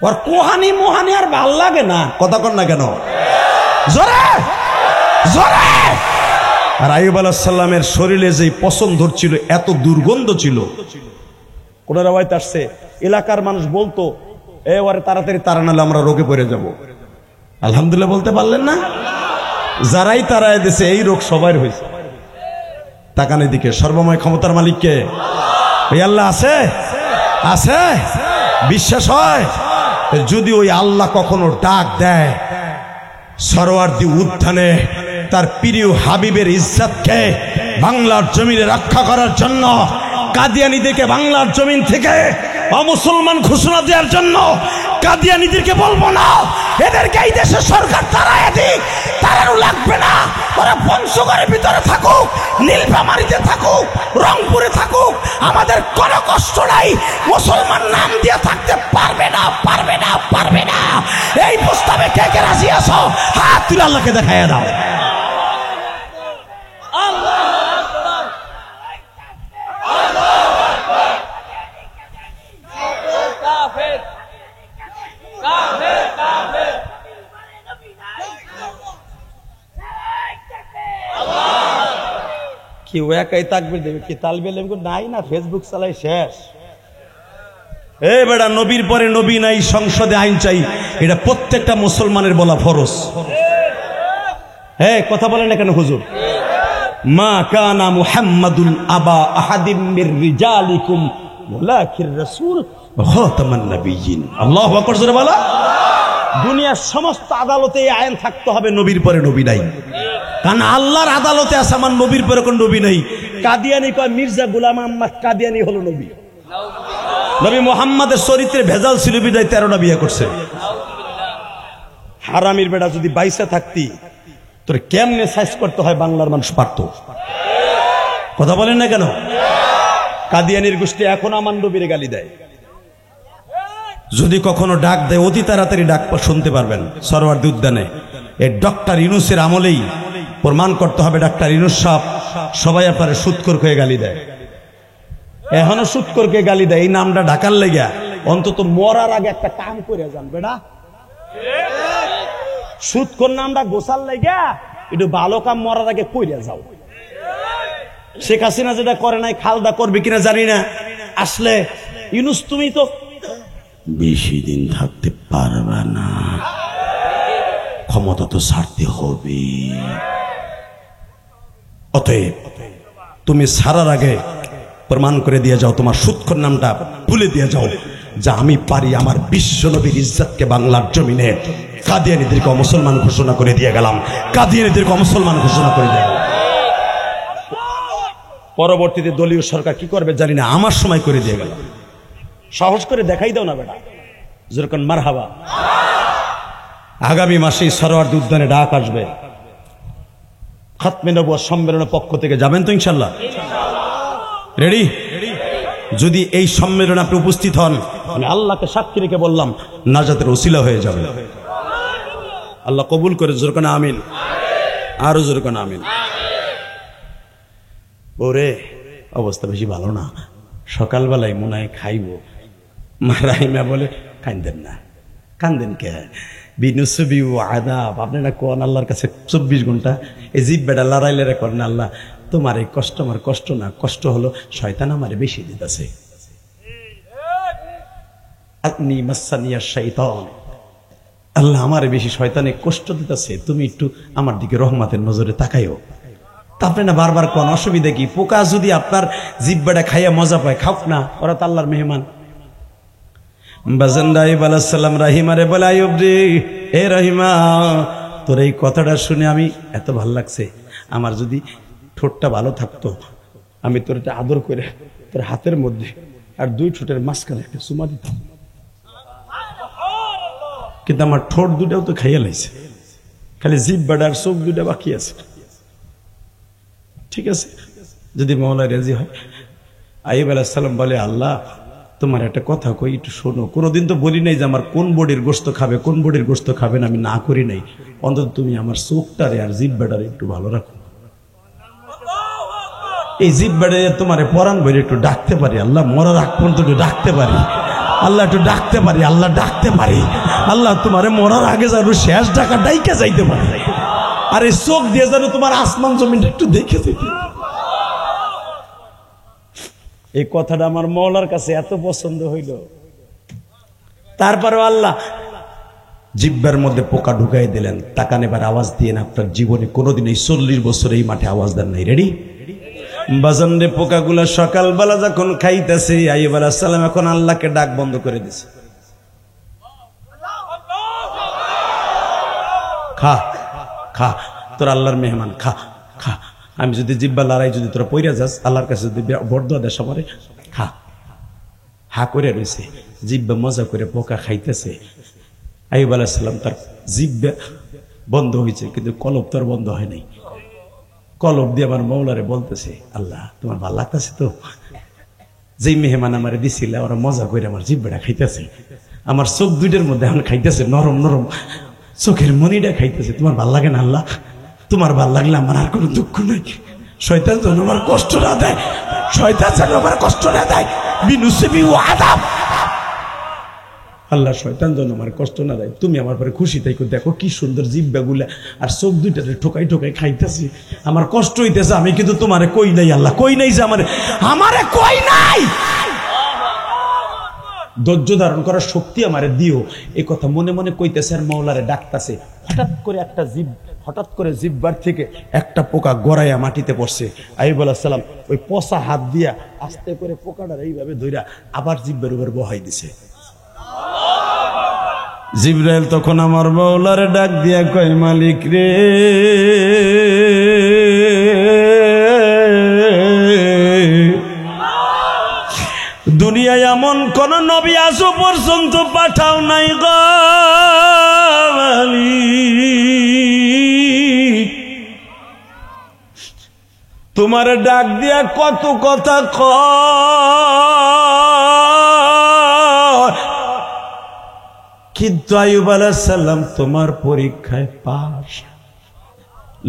Speaker 1: ওর কোহানি মোহানি আর ভাল লাগে না। কথা কর না কেন? জোরে জোরে। আর আইয়ুব আলাইহিস সালামের শরীরে যে পছন্দ ধরছিল, এত দুর্গন্ধ ছিল। কোন রাওয়ায়াত আসছে, এলাকার মানুষ বলতো, এ ওরে তাড়াতাড়ি তাড়া নাহলে আমরা রোগে পড়ে যাব। আলহামদুলিল্লাহ বলতে পারলেন না? যারাই তাড়ায় দিছে, এই রোগ সবার হয়েছে। তাকানের দিকে, সর্বময় ক্ষমতার মালিককে এই আল্লাহ আছে, আছে। বিশ্বাস হয়? যদি ওই আল্লাহ কখনো ডাক দেয়, সরোয়ার্দী উদ্যানে তার প্রিয় হাবিবের ইজ্জতকে বাংলার জমিনে রক্ষা করার জন্য, কাদিয়ানীদেরকে বাংলার জমিন থেকে অমুসলমান ঘোষণা দেওয়ার জন্য, কাদিয়ানীদেরকে বলবো না এদেরকে এই দেশের সরকার তাড়ায় দিক, তাড়ানো লাগবে না। ওরা পঞ্চগড়ের ভিতরে থাকুক, নীলফামারীতে থাকুক, রংপুরে থাকুক, আমাদের কোনো কষ্ট নাই। মুসলমান নাম দিয়ে থাকতে পারবে না, পারবে না, পারবে না। এই প্রস্তাবে কে কে রাজি আছো? হাত তুলে আল্লাহকে দেখাইয়া দাও। কি ও একাই তাকবীর দেবে, কি তালবে নাই না, ফেসবুক চালাই শেষ। এ বেটা, নবীর পরে নবী নাই, সংসদে আইন চাই, এটা প্রত্যেকটা মুসলমানের বলা ফরজ। হ্যাঁ, কথা বলেন না কেন হুজুর? মা কানা মুহাম্মাদুন আবা আহাদিম মির রিজালিকুম ওয়ালাকির রাসূল ওয়া খাতামান নাবিয়্যিন। আল্লাহু আকবার জোরে বলা। দুনিয়ার সমস্ত আদালতে এই আইন থাকতে হবে, নবীর পরে নবী নাই। কারণ আল্লাহর আদালতে আছে আমার নবীর পরে কোন নবী নাই। কাদিয়ানি কয় মির্জা গোলাম আহমদ কাদিয়ানি হলো নবী। নবী মুহাম্মাদের চরিত্রে ভেজাল ছিল বিদায় 13টা বিয়ে করছে। হারামির বেটা, যদি বাইসা থাকতি তোর কেমনে সাইজ করতে হয় বাংলার মানুষ পারত। কথা বলেন না কেন? কাদিয়ানির গোষ্ঠী এখন আমার নবীর গালি দেয়। যদি কখনো ডাক দেয় অতি তাড়াতাড়ি ডাক শুনতে পারবেন সরওয়ার্দী উদ্যানে। এই ডক্টর ইউনূসের আমলেই প্রমাণ করতে হবে ডক্টর ইউনূস সাহেব সবাই আপনারা সুৎখোর হয়ে গালি দেয়। এখনো সুৎখোরকে গালি দেয়। এই নামটা ঢাকার লেগা অন্তত মরার আগে একটা কাম করে যান বেটা। সুৎখোর নামটা গোসাল লেগা একটু ভালো কাম মরার আগে কইরা যাও। শেখ হাসিনা যেটা করে নাই খালদা করবে কিনা জানি না। আসলে ইউনূস তুমি তো বেশি দিন থাকতে পারবে না, ক্ষমতা তো ছাড়তে হবে। অতএব তুমি ছাড়ার আগে প্রমাণ করে দিয়ে যাও, তোমার সুৎখোর নামটা ভুলে দিয়ে যাও, যা আমি পারি আমার বিশ্ব নবীর ইজ্জতকে বাংলার জমিনে কাদিয়ানীদেরকে মুসলমান ঘোষণা করে দিয়ে গেলাম, কাদিয়ানীদেরকে মুসলমান ঘোষণা করে দিয়ে গেলাম। পরবর্তীতে দলীয় সরকার কি করবে জানি না, আমার সময় করে দিয়ে গেলাম। সাহস করে দেখাই দাও না বেটা, যেরকম মারহাবা। আগামী মাসেই সরওয়ার্দী উদ্যানে ডাক আসবে, খাতমে নবুয়ত সম্মেলনের পক্ষ থেকে যাবেন তো ইনশাল্লাহ? রেডি? যদি এই সম্মেলনে আপনি উপস্থিত হন, আমি আল্লাহকে সাক্ষী রেখে বললাম নাজাতের ওসিলা হয়ে যাবে। আল্লাহ কবুল করে যেরকম আমিন, আরো যেরকম আমিন। ওরে অবস্থা বেশি ভালো না, সকালবেলায় মনে হয় খাইব। মারাইমা বলে কান্দেন না। কান্দেন কে? বিনুসবি ও আদাব। আপনি না কোন আল্লাহর কাছে 24 ঘন্টা এই জিভ বেটা লড়াইলে করেন, আল্লাহ তোমার এই কষ্ট আমার কষ্ট না, কষ্ট হলো শয়তান আমারে বেশি দিতেছে। আপনি মাসানিয়া শয়তান, আল্লাহ আমারে বেশি শয়তানে কষ্ট দিতেছে, তুমি একটু আমার দিকে রহমতের নজরে তাকাইও। তা আপনি না বারবার কোন অসুবিধা কি? পোকা যদি আপনার জিব্বাটা খাইয়া মজা পায়, খাওক না, ওরা তো আল্লাহর মেহমান। বাজান আইয়ুব আলাইহিস সালাম রাহিমারে বলে, আইয়ুব রে, এ রহিমা, তোর এই কথাটা শুনে আমি এত ভালো লাগছে, আমার যদি ঠোঁটটা ভালো থাকতো আমি তোর এটা আদর করে তোর হাতের মধ্যে আর 2 ঠোঁটের মাঝখানে একটা চুমা দিতাম। কিন্তু আমার ঠোঁট দুটাও তো খাইয়া লাইছে, খালি জিহ্বাটা আর চোখ দুটা বাকি আছে। ঠিক আছে, যদি মওলা রাজি হয়। আইয়ুব আলাইহিস সালাম বলে, আল্লাহ তোমার একটা কথা কই, একটু শোনো। কোনোদিন তো বলি নাই যে আমার কোন বডির গোশত খাবে, কোন বডির গোশত খাবে না, আমি না করি নাই। অন্তত তুমি আমার চোখটারে আর জিহ্বাটারে একটু ভালো রাখো। এই জিহ্বাটারে তোমারে পরাণ বলে একটু ডাকতে পারি, আল্লাহ মরার আগ পর্যন্ত একটু ডাকতে পারি, আল্লাহ একটু ডাকতে পারি, আল্লাহ ডাকতে পারি, আল্লাহ তোমারে মরার আগে যেন শেষ ডাকা ডাইকা যাইতে পারে। আর এই চোখ দিয়ে যেন তোমার আসমান জমিনটা একটু দেখে যেতে। এই কথাটা আমার মওলার কাছে এত পছন্দ হইল। তারপরে আল্লাহ জিহ্বার মধ্যে পোকা ঢুকাই দিলেন। টাকা নেবার আওয়াজ দিয়ে না, আপনার জীবনে কোনোদিন এই 40 বছর এই মাঠে আওয়াজ দেন নাই। রেডি? বাজান রে, পোকাগুলা সকালবেলা যখন খাইতেছে, আইয়ুব আলাইহিস সালাম এখন আল্লাহকে ডাক বন্ধ করে দিছে। খা খা, তোর আল্লাহর মেহমান, খা খা। আমি যদি জিব্বা লড়াই, যদি তোরা পইরা যাস, আল্লাহর কাছে যদি বরদোয়া দেশ আমারে, খা। হা করে রয়েছে, জিব্বা মজা করে পোকা খাইতেছে। আইয়ুব আলাইহিস সালাম তার জিব্বা বন্ধ হয়েছে, কিন্তু কলব তার বন্ধ হয় নাই। কলব দিয়ে আমার মওলারে বলতেছে, আল্লাহ তোমার ভালো লাগতেছে তো? যেই মেহমান আমারে দিছিল, ওরা মজা করে আমার জিব্বাটা খাইতেছে, আমার চোখ দুইটার মধ্যে এখন খাইতেছে, নরম নরম চোখের মনিটা খাইতেছে। তোমার ভাল লাগে না আল্লাহ? তোমার ভাল লাগলে আমার আর কোনো দুঃখ নাই। শয়তান যেন আমার কষ্ট না দেয়, শয়তান যেন আমার কষ্ট না দেয়। বিনুসিবি ও আদাব। আল্লাহ শয়তান যেন আমার কষ্ট না দেয়, তুমি আমার পরে খুশি থাইকো। দেখো কি সুন্দর জিব্বাগুলা আর চোখ দুইটাতে ঠোকাই ঠোকাই খাইতেছি, আমার কষ্ট হইতেছে। আমি কিন্তু তোমারে কই নাই, আল্লাহ কই নাই যে আমারে কই নাই। ধৈর্য ধারণ করার শক্তি আমারে দিও, এই কথা মনে মনে কইতেছে আর মাওলারে ডাকতেছে। হঠাৎ করে জিব্বার থেকে একটা পোকা গড়াইয়া মাটিতে পড়ছে। আইয়ুব আলাইহিস সালাম ওই পচা হাত দিয়া আস্তে করে পোকাটার এইভাবে ধইরা আবার জিব্বার উপর বহাই দিছে। জিবরাইল তখন আমার মাওলারে ডাক দিয়া কয়, মালিক রে, দুনিয়ায় এমন কোন নবী আজও পর্যন্ত পাঠাও নাই গো মালিক, তোমার ডাক দিয়া কত কথা কিন্তু আইয়ুব আলাইহিস সালাম তোমার পরীক্ষায় পাস।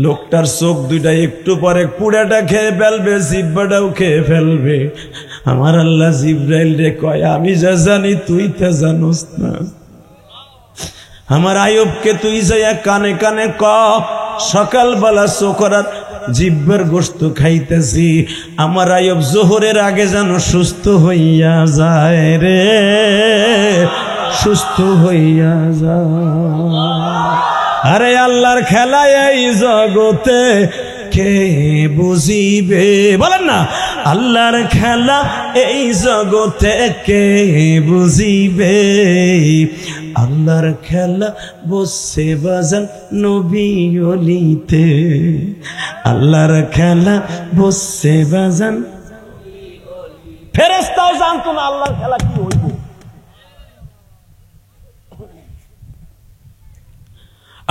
Speaker 1: লোকটার চোখ দুইটা একটু পরে পুড়াটা খেয়ে ফেলবে, জিব্বাটাও খেয়ে ফেলবে। আমার আল্লাহ জিবরাইল রে কয়, আমি যা জানি তুই তা জানোস না। আমার আইয়ুবকে তুই যাইয়া কানে কানে ক, সকালবেলা চোখরাত জিব্বার গোশত খাইতেছি, আমার আইয়ুব জোহরের আগে যেন সুস্থ হইয়া যায় রে, সুস্থ হইয়া যায়। আরে আল্লাহর খেলা এই জগতে কে বুঝিবে, বলেন না, আল্লাহর খেলা এই জগতে কে বুঝিবে, আল্লাহর খেলা বসে বাজান নবী ওলিতে, আল্লাহর খেলা বসে বাজান। ফেরেশতাও জানতো না আল্লাহর খেলা কি হইব।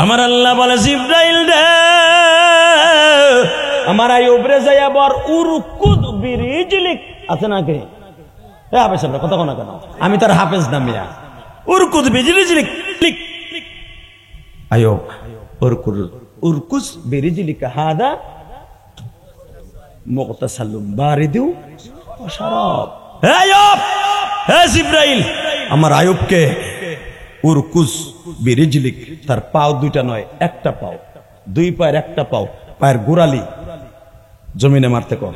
Speaker 1: আমার আল্লাহ বলে, জিবরাইল রে, আমার আইয়ুবরে যাইয়া বর উরকুদ বিরিজলিক, আছে না কে? এ হাফেজ সাহেব কথা কোনা কেন? আমি তার হাফেজ না মিয়া। উরকুদ বিরিজলিক, আইয়ুব উরকুস বিরিজলিক হাদা মুগতাসালুম বারিদু ওয়া শারাব। হে আইয়ুব, হে জিবরাইল, আমার আইয়ুবকে উরকুস বিরিজলিক, তার পাও দুইটা নয় একটা পাও, দুই পায়ের একটা পাও, পায়ের গোড়ালি জমিনে মারতে কম।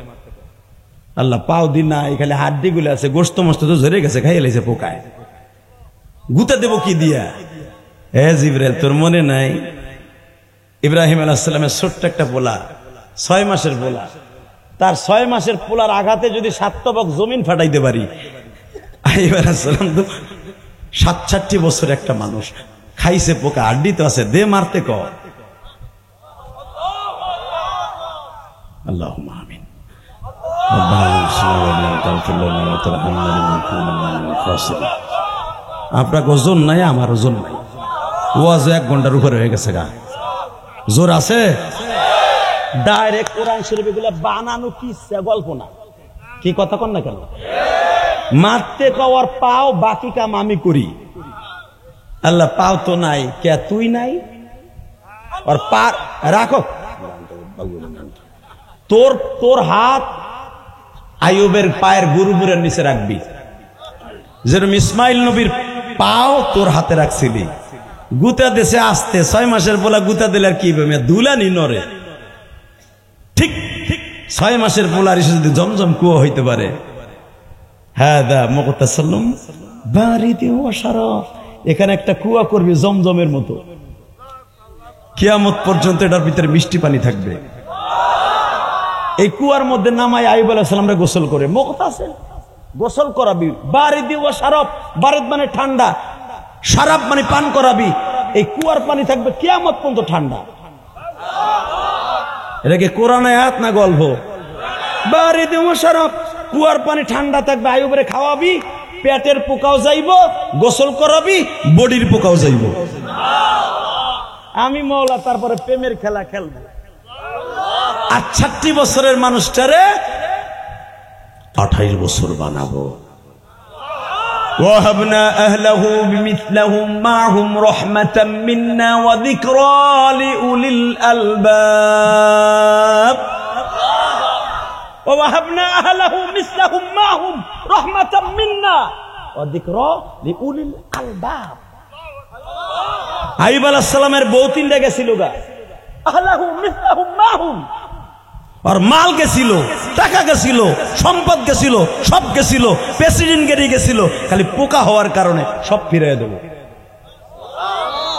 Speaker 1: আল্লাহ পাও দিন না, এখানে হাড্ডি গুলো আছে, গোস্ত মস্ত তো ঝরে গেছে, খাইয়ে লাইছে পোকায়, গুতা দেব কি দিয়া? হে জিবরাইল, তোর মনে নাই ইব্রাহিম আলাইহিস সালামের ছোট্ট একটা পোলা, 6 মাসের পোলা, তার 6 মাসের পোলার আঘাতে যদি 7 তবক জমিন ফাটাইতে পারি, আইয়ুব আলাইহিস সালাম তো 67 বছর একটা মানুষ, খাইছে পোকা, হাড্ডি তো আছে, দে মারতে ক। আল্লাহুম্মা আমিন। আপনার ওজন নাই, আমার ওজন নাই, ওয়াজ 1 ঘন্টার উপরে হয়ে গেছে গা, জোর আছে? ডাইরেক্ট কোরআন শরীফ এগুলো বানানো কি গল্প না, কি কথা কন না কেন? মারতে কওয়ার পাও, বাকি কাম আমি করি। আল্লাহ পাও তো নাই, কে তুই নাই? আর পা রাখো, তোর হাত আইয়ুবের পায়ের গুরুগুরের নিচে রাখবি, যেরকম ইসমাইল নবীর পাও তোর হাতে রাখছিলি। গুতা দেশে আসতে 6 মাসের পোলা গুতা দিলে আর কি দুলানি নরে, ঠিক 6 মাসের পোলার এসে যদি জমজম কুয়া হইতে পারে, হ্যাঁ দা মুগতাসাল্লুম বারিদি ওয়া শারাব, এখানে একটা কুয়া করবি জমজমের মতো, কিয়ামত পর্যন্ত এটার ভিতরে মিষ্টি পানি থাকবে। এই কুয়ার মধ্যে নামাই আইয়ুব আলাইহিস সালামরে গোসল করে, মুগতাসিল গোসল করাবি, বারিদি ওয়া শারাব, বারিদ মানে ঠান্ডা, শারাব মানে পান করাবি, এই কুয়ার পানি থাকবে কিয়ামত পর্যন্ত ঠান্ডা। এটা কি কোরআন আয়াত না গল্প? বারিদি ওয়া শারাব, কুয়ার পানি ঠান্ডা থাকবে, আইয়ুবরে খাওয়াবি, পেটের পোকাও যাইব, গোসল করাবি, বডির পোকাও যাইব। আমি মওলা তারপরে প্রেমের খেলা খেলবো। 68 বছরের মানুষটারে 28 বছর বানাবো। وَهَبْنَا أَهْلَهُ بِمِثْلَهُمْ مَعَهُمْ رَحْمَةً مِنَّا وَذِكْرَى لِأُولِي الْأَلْبَابِ وَوَهَبْنَا أَهْلَهُ مِثْلَهُمْ مَعَهُمْ رَحْمَةً مِنَّا ওয়া যিকরা লিউলিল আলবাব। আইয়ুব আলাইহিস সালামের বউ তিনটা গেছিল গা, আহলাহু মিসলাহুম মাহুম, আর মাল গেছিল, টাকা গেছিল, সম্পদ গেছিল, সব গেছিল, প্রেসিডেন্ট গেছিল, খালি পোকা হওয়ার কারণে সব ফিরিয়ে দেব।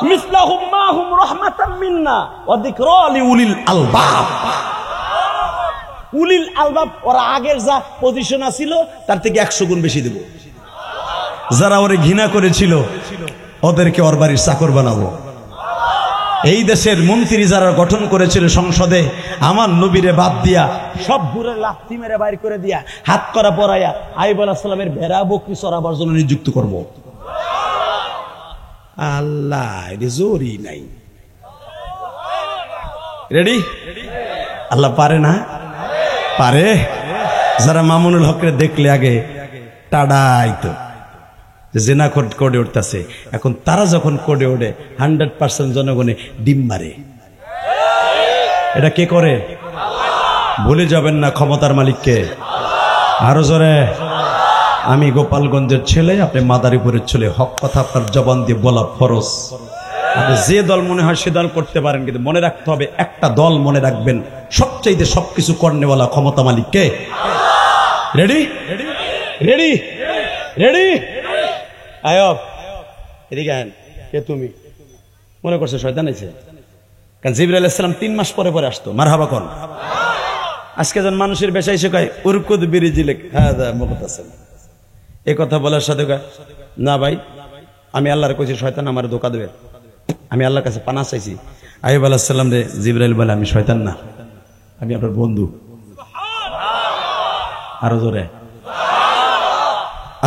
Speaker 1: মিসলাহুম মাহুম রাহমাতাম মিন্না ওয়া যিকরা লিউলিল আলবাব। উলিল আলবাব ওরা আগের যা পজিশন ছিল তার থেকে 100 গুণ বেশি দেব। যারা ওরে ঘৃণা করেছিল ওদেরকে ওর বাড়ির চাকর বানাবো। এই দেশের মন্ত্রী যারা গঠন করেছিল সংসদে, আমার নবীরে বাদ দিয়া সব বুড়ে লাথি মেরে বাইর করে দিয়া হাত করা পরাইয়া আইয়ুব আলাইহিস সালামের ভেড়া বকরি চড়াবার জন্য নিযুক্ত করব। আল্লাহ এর জোরই নাই। রেডি? আল্লাহ পারে না? পারে। যারা মামুনুল হকরে দেখলে আগে টাডাইতো জেনা কোডে উঠতেছে, এখন তারা যখন কোডে ওঠে 100% জনগণে ডিম মারে। এটা কে করে? ভুলে যাবেন না ক্ষমতার মালিককে। আরো জোরে। আমি গোপালগঞ্জের ছেলে, আপনি মাদারীপুরের ছেলে, হক কথা আপনার জবান দিয়ে বলা ফরজ। আপনি যে দল মনে হয় সে দল করতে পারেন, কিন্তু মনে রাখতে হবে একটা দল মনে রাখবেন, সবচাইতে সবকিছু করনেওয়ালা ক্ষমতা মালিক কে? রেডি? রেডি? রেডি? আয়ব এদিকে আহেন। কে তুমি? মনে করছে শয়তান আছে? কারণ জিবরাইল আলাইহিস সালাম 3 মাস পরে পরে আসতো। মারহাবা কোন। আজকে যখন মানুষের বেশাই শেখায় উরকুদ বিরিজিলে হাদা মুকতাসিম, এই কথা বলার সাথে না ভাই আমি আল্লাহর কইছি শয়তান আমার ধোঁকা দেবে, আমি আল্লাহর কাছে পানা চাইছি। আইয়ুব আলাইহিস সালাম রে জিবরাইল বলে আমি শয়তান না, আমি আপনার বন্ধু। আরো জোরে।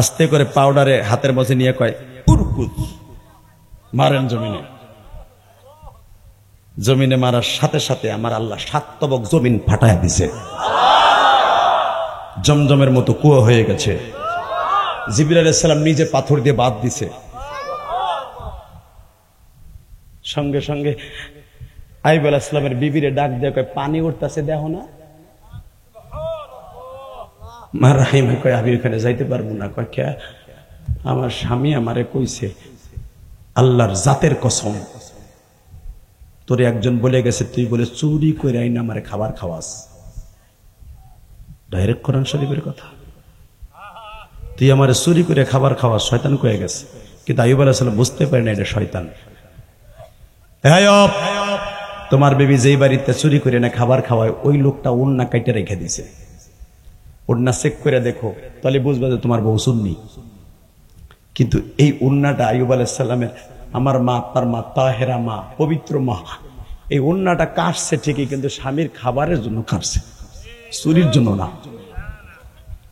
Speaker 1: আস্তে করে পাউডারে হাতের মধ্যে নিয়ে কয় উরকুদ, মারেন জমিনে। জমিনে মারার সাথে সাথে আমার আল্লাহ 7 তবক জমিন ফাটায় দিছে, জমজমের মতো কুয়া হয়ে গেছে। জিবরাইল আলাইহিস সালাম নিজে পাথর দিয়ে বাঁধ দিছে। সঙ্গে সঙ্গে আইয়ুব আলাইহিস সালামের বিবিরে ডাক দিয়ে কয় পানি উঠতেছে দেখো না? মা রাহিমা কয় আমি ওখানে যাইতে পারবো না। কয় কে? আমার স্বামী আমারে কইছে আল্লাহর জাতের কসম তোরে একজন বলে গেছে তুই বলে চুরি করে আইনা আমারে খাবার খাওয়াস। ডাইরেক্ট কোরআন শরীফের কথা। তুই আমারে চুরি করে খাবার খাওয়াস, শয়তান কয়ে গেছে। কিন্তু আইয়ুব আলাইহিস সালাম বুঝতে পারে না এটা শয়তান। আইয়ুব তোমার বেবি যেই বাড়িতে চুরি করে না খাবার খাওয়ায় ওই লোকটা ওড়না কাইটে রেখে দিছে, ওড়না চেক করে দেখো তাহলে বুঝবে যে তোমার বউ সুন্নি। কিন্তু এই ওড়নাটা আইয়ুব আলাইহিস সালামের, আমার মা আপনার মা তাহেরা মা, পবিত্র মা, এই ওড়নাটা কাটছে ঠিকই কিন্তু স্বামীর খাবারের জন্য কাটছে, চুরির জন্য না।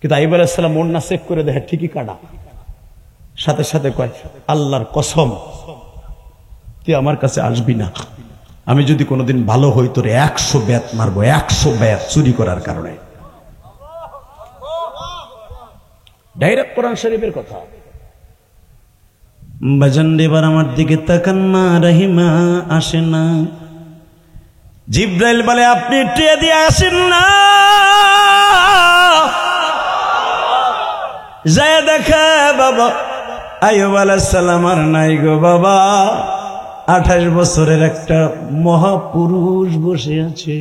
Speaker 1: কিন্তু আইয়ুব আলাইহিস সালাম ওড়না চেক করে দেখে ঠিকই কাটা। সাথে সাথে কয় আল্লাহর কসম তুই আমার কাছে আসবি না, আমি যদি কোনোদিন ভালো হই তোর 100 বেত মারবো, 100 বেত চুরি করার কারণে। ডাইরেক্ট কোরআন শরীফের কথা। বাজান এবার আমার দিকে তাকান, মা রাহিমা আসে না। জিবরাইল বলে আপনি ট্রে দিয়ে আসেন না, যায় দেখা বাবা আইয়ুব আলাইহিস সালাম আর নাই গো বাবা, 28 বছরের একটা মহাপুরুষ বসে আছে।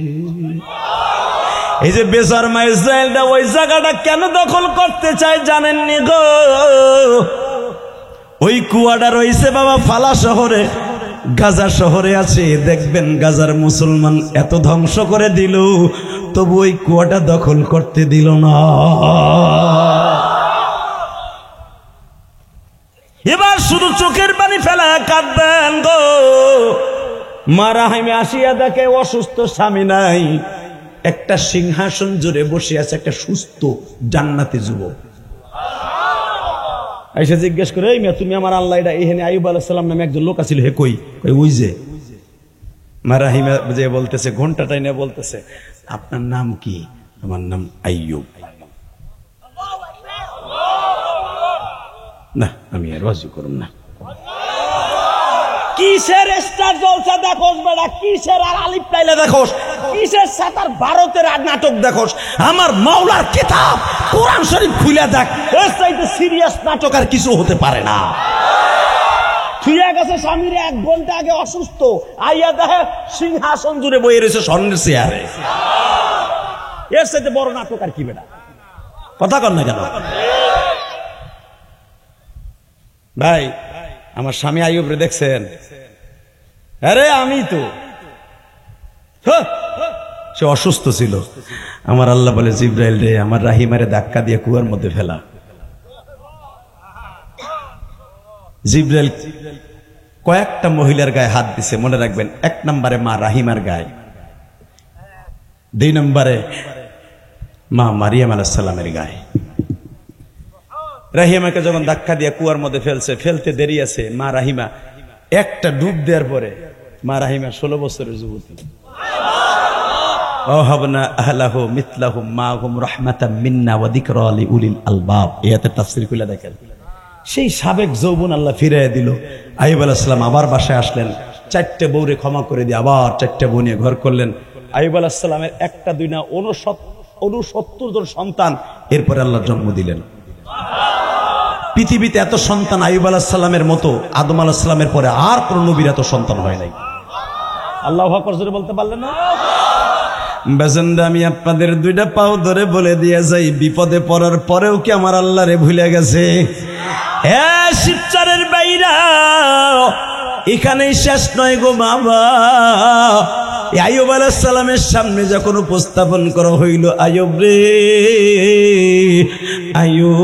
Speaker 1: এই যে বেশরমা ইসরায়েলটা ওই জায়গাটা কেন দখল করতে চায় জানেননি গো? ওই কুয়াটা রয়েছে বাবা ফালা শহরে, গাজা শহরে আছে। দেখবেন গাজার মুসলমান এত ধ্বংস করে দিল তবু ওই কুয়াটা দখল করতে দিল না। এবার শুধু চোখের পানি ফেলা কাঁদবেন গো। মা রাহিমা আসিয়া দেখে অসুস্থ স্বামী নাই, একটা সিংহাসন জুড়ে বসে আছে একটা সুস্থ জান্নাতি যুবক। আইসা জিজ্ঞেস করে এই মেয়ে তুমি আমার আল্লাহ এটা এখানে আইয়ুব আলাইহিস সালাম নামে একজন লোক আছিল হে কই? ওই যে। মা রাহিমা যে বলতেছে ঘন্টা টাইনে বলতেছে আপনার নাম কি? আমার নাম আইয়ুব। না আমি আর ওয়াজি করব না। কিসের স্টার জলসা দেখোস বেটা, কিসের আর আলিফ লাইলা দেখোস? কিসের সাতার ভারতের নাটক দেখোস? আমার মাওলার কিতাব কোরআন শরীফ খুলে দেখ, এর চাইতে সিরিয়াস নাটক আর কিছু হতে পারে না। থুইয়া গেছে স্বামীর 1 ঘন্টা আগে অসুস্থ, আইয়া দেখে সিংহাসন জুড়ে বইয়ে রয়েছে স্বর্ণের চেয়ারে। এর চাইতে বড় নাটক আর কি বেটা? কথা কর না কেন ভাই? আমার স্বামী আইয়ুব রে দেখছেন? আরে আমি তো, সে অসুস্থ ছিল। আমার আল্লাহ বলে, জিব্রাইল রে আমার রাহিমারে ধাক্কা দিয়ে কুয়ার মধ্যে ফেলা। জিব্রাইল কয়েকটা মহিলার গায়ে হাত দিছে, মনে রাখবেন। 1 নম্বরে মা রাহিমার গায়ে, 2 নম্বরে মা মারিয়াম আলাইহিস সালামের গায়ে। রাহিমাকে যখন ধাক্কা দিয়ে কুয়ার মধ্যে ফেলতে দেরি আছে, মা রাহিমা একটা ডুব দেওয়ার পরে মা রাহিমা 16 বছরের যুবতী। ওহাবনা আহলাহু মিথলাহুম মাহুম রাহমাতাম মিন্না ওয়া যিকরা লিউলিল আলবাব। এতে তাফসীর কইলা দেখেন, সেই সাবেক যৌবন আল্লাহ ফিরিয়ে দিল। আইয়ুব আলাইহিস সালাম আবার বাসায় আসলেন, 4টে বউরে ক্ষমা করে দিয়ে আবার 4টে বউ নিয়ে ঘর করলেন। আইয়ুব আলাইহিস সালামের 1টা 2 না 69 জন সন্তান এরপরে আল্লাহ জন্ম দিলেন। পৃথিবীতে এত সন্তান আইয়ুব আলাইহিস সালামের মতো আদম আলাইহিস সালামের পরে আর কোন নবীর এত সন্তান হয় নাই। আল্লাহু আকবার জোরে বলতে পারলেন না? বেজেন্দা আমি আপনাদের 2টা পাও ধরে বলে দিয়ে যাই, বিপদে পড়ার পরেও কি আমার আল্লাহ রে ভুলে গেছে? হ্যাঁ শিবচারের বাইরা, এখানেই শেষ নয় গো বাবা। আইয়ুব আলাইহিস সালামের সামনে যখন উপস্থাপন করা হইল, আইয়ুব রে আইয়ুব,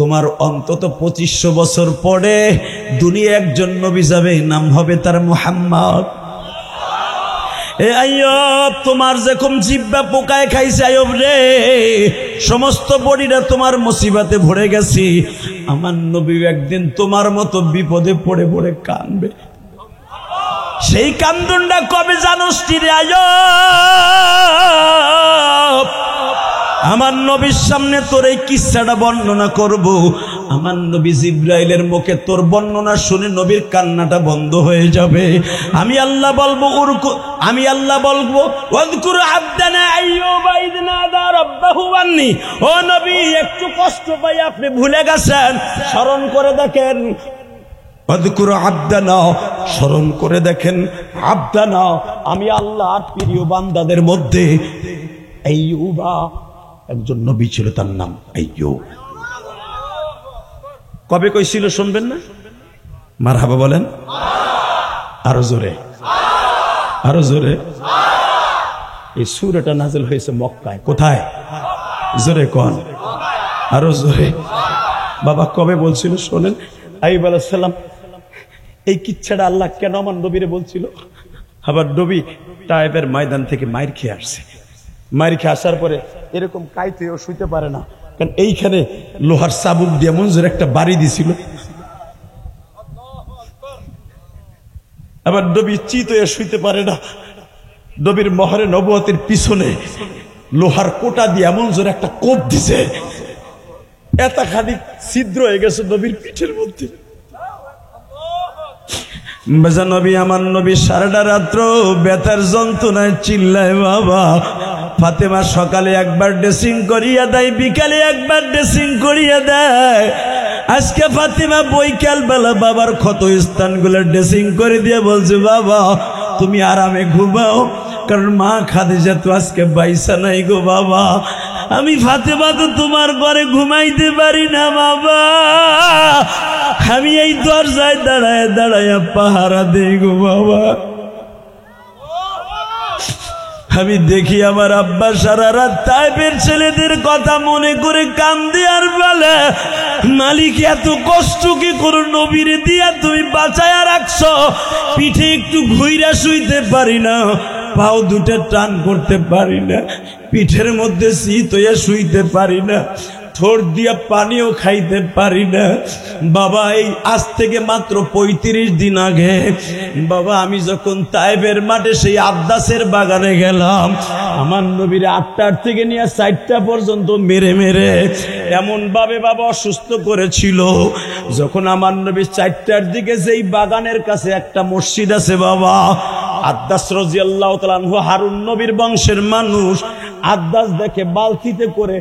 Speaker 1: তোমার অন্তত 2500 বছর পরে দুনিয়া একজন নবী যাবে, নাম হবে তার মুহাম্মদ। এ আইয়ুব, তোমার যেরকম জিহ্বা পোকায় খাইছে আইয়ুব রে, সমস্ত বডিটা তোমার মুসিবতে ভরে গেছে। আমার নবী একদিন তোমার মতো বিপদে পড়ে পড়ে কাঁদবে। সেই কান্দনটা কবে জানোস রে আইয়ুব? আমার নবীর সামনে তোর এই কিচ্ছাটা বর্ণনা করব। আমার নবী জিব্রাইলের মুখে তোর বর্ণনা শুনে নবীর কান্নাটা বন্ধ হয়ে যাবে। আমি আল্লাহ বলবো ওয়াযকুর আবদানা আইয়ুবা ইয নাদা রাব্বাহু আন্নী। ও নবী, একটু কষ্ট পাই আপনি ভুলে গেছেন, স্মরণ করে দেখেন। ওয়াযকুর আবদানা, স্মরণ করে দেখেন। আবদানা, আমি আল্লাহর প্রিয় বান্দাদের মধ্যে আইয়ুবা একজন নবী ছিল, তার নাম আইয়ুব। কবে কইছিল শুনবেন না? মারহাবা বলেন আরো জোরে, আরো জোরে। এই সূরাটা নাযিল হয়েছে মক্কায়। কোথায়? জোরে কোন, আরো জোরে। বাবা কবে বলছিল শোনেন। আইয়ুব আলাইহিস সালাম এই কিচ্ছাটা আল্লাহ কেন আমার নবীরে বলছিল? আবার নবী তায়েফের ময়দান থেকে মাইর খেয়ে আসছে। মাইর খেয়ে আসার পরে এরকম কাইতেও শুইতে পারে না, কারণ এইখানে লোহার চাবুক দিয়ে মঞ্জুর একটা বাড়ি দিছিল। আবার নবী চিত হয়ে শুইতে পারে না। নবীর মহরে নবুয়তের পিছনে লোহার কোটা দিয়ে মঞ্জুর একটা কোপ দিছে, এত খালি ছিদ্র হয়ে গেছে নবীর পিঠের মধ্যে। বেজা নবী, আমার নবী সারাটা রাত্র বেতার যন্ত্রণায় চিল্লায় বাবা। ফাতেমা সকালে একবার ড্রেসিং করিয়া দেয়, বিকালে একবার ড্রেসিং করিয়া দেয়। আজকে ফাতেমা বৈকাল বেলা বাবার ক্ষত স্থানগুলো ড্রেসিং করে দিয়ে বলছে, বাবা তুমি আরামে ঘুমাও, কারণ মা খাদিজা তো আজকে বাইসা নাই গো বাবা। আমি ফাতেমা তো তোমার ঘরে ঘুমাইতে পারি না বাবা, আমি এই দরজায় দাঁড়ায় দাঁড়ায় পাহারা দেই গো বাবা। আমি দেখি আমার আব্বা সারা রাত তায়েফের ছেলেদের কথা মনে করে কান্দে আর বলে, মালিক এত কষ্ট কি করে নবীরে দিয়া তুমি বাঁচায়া রাখছো। পিঠে একটু ঘুইরা শুইতে পারি না, পাও দুটো টান করতে পারি না, পিঠের মধ্যে শীত হইয়া শুইতে পারি না, ঠোঁট দিয়া পানিও খাইতে পারি না বাবা। এই আজ থেকে মাত্র 35 দিন আগে বাবা আমি যখন তায়েফের মাঠে সেই আব্দাসের বাগানে গেলাম, আমার নবীর 8টার থেকে নিয়ে 4টা পর্যন্ত মেরে মেরে এমন ভাবে বাবা অসুস্থ করেছিল। যখন আমার নবী 4টার দিকে যেই বাগানের কাছে একটা মসজিদ আছে বাবা, আদ্দাস রাদিয়াল্লাহু তাআলা আনহু হারুন নবীর বংশের মানুষ। আদ্দাস দেখে বালতিতে করে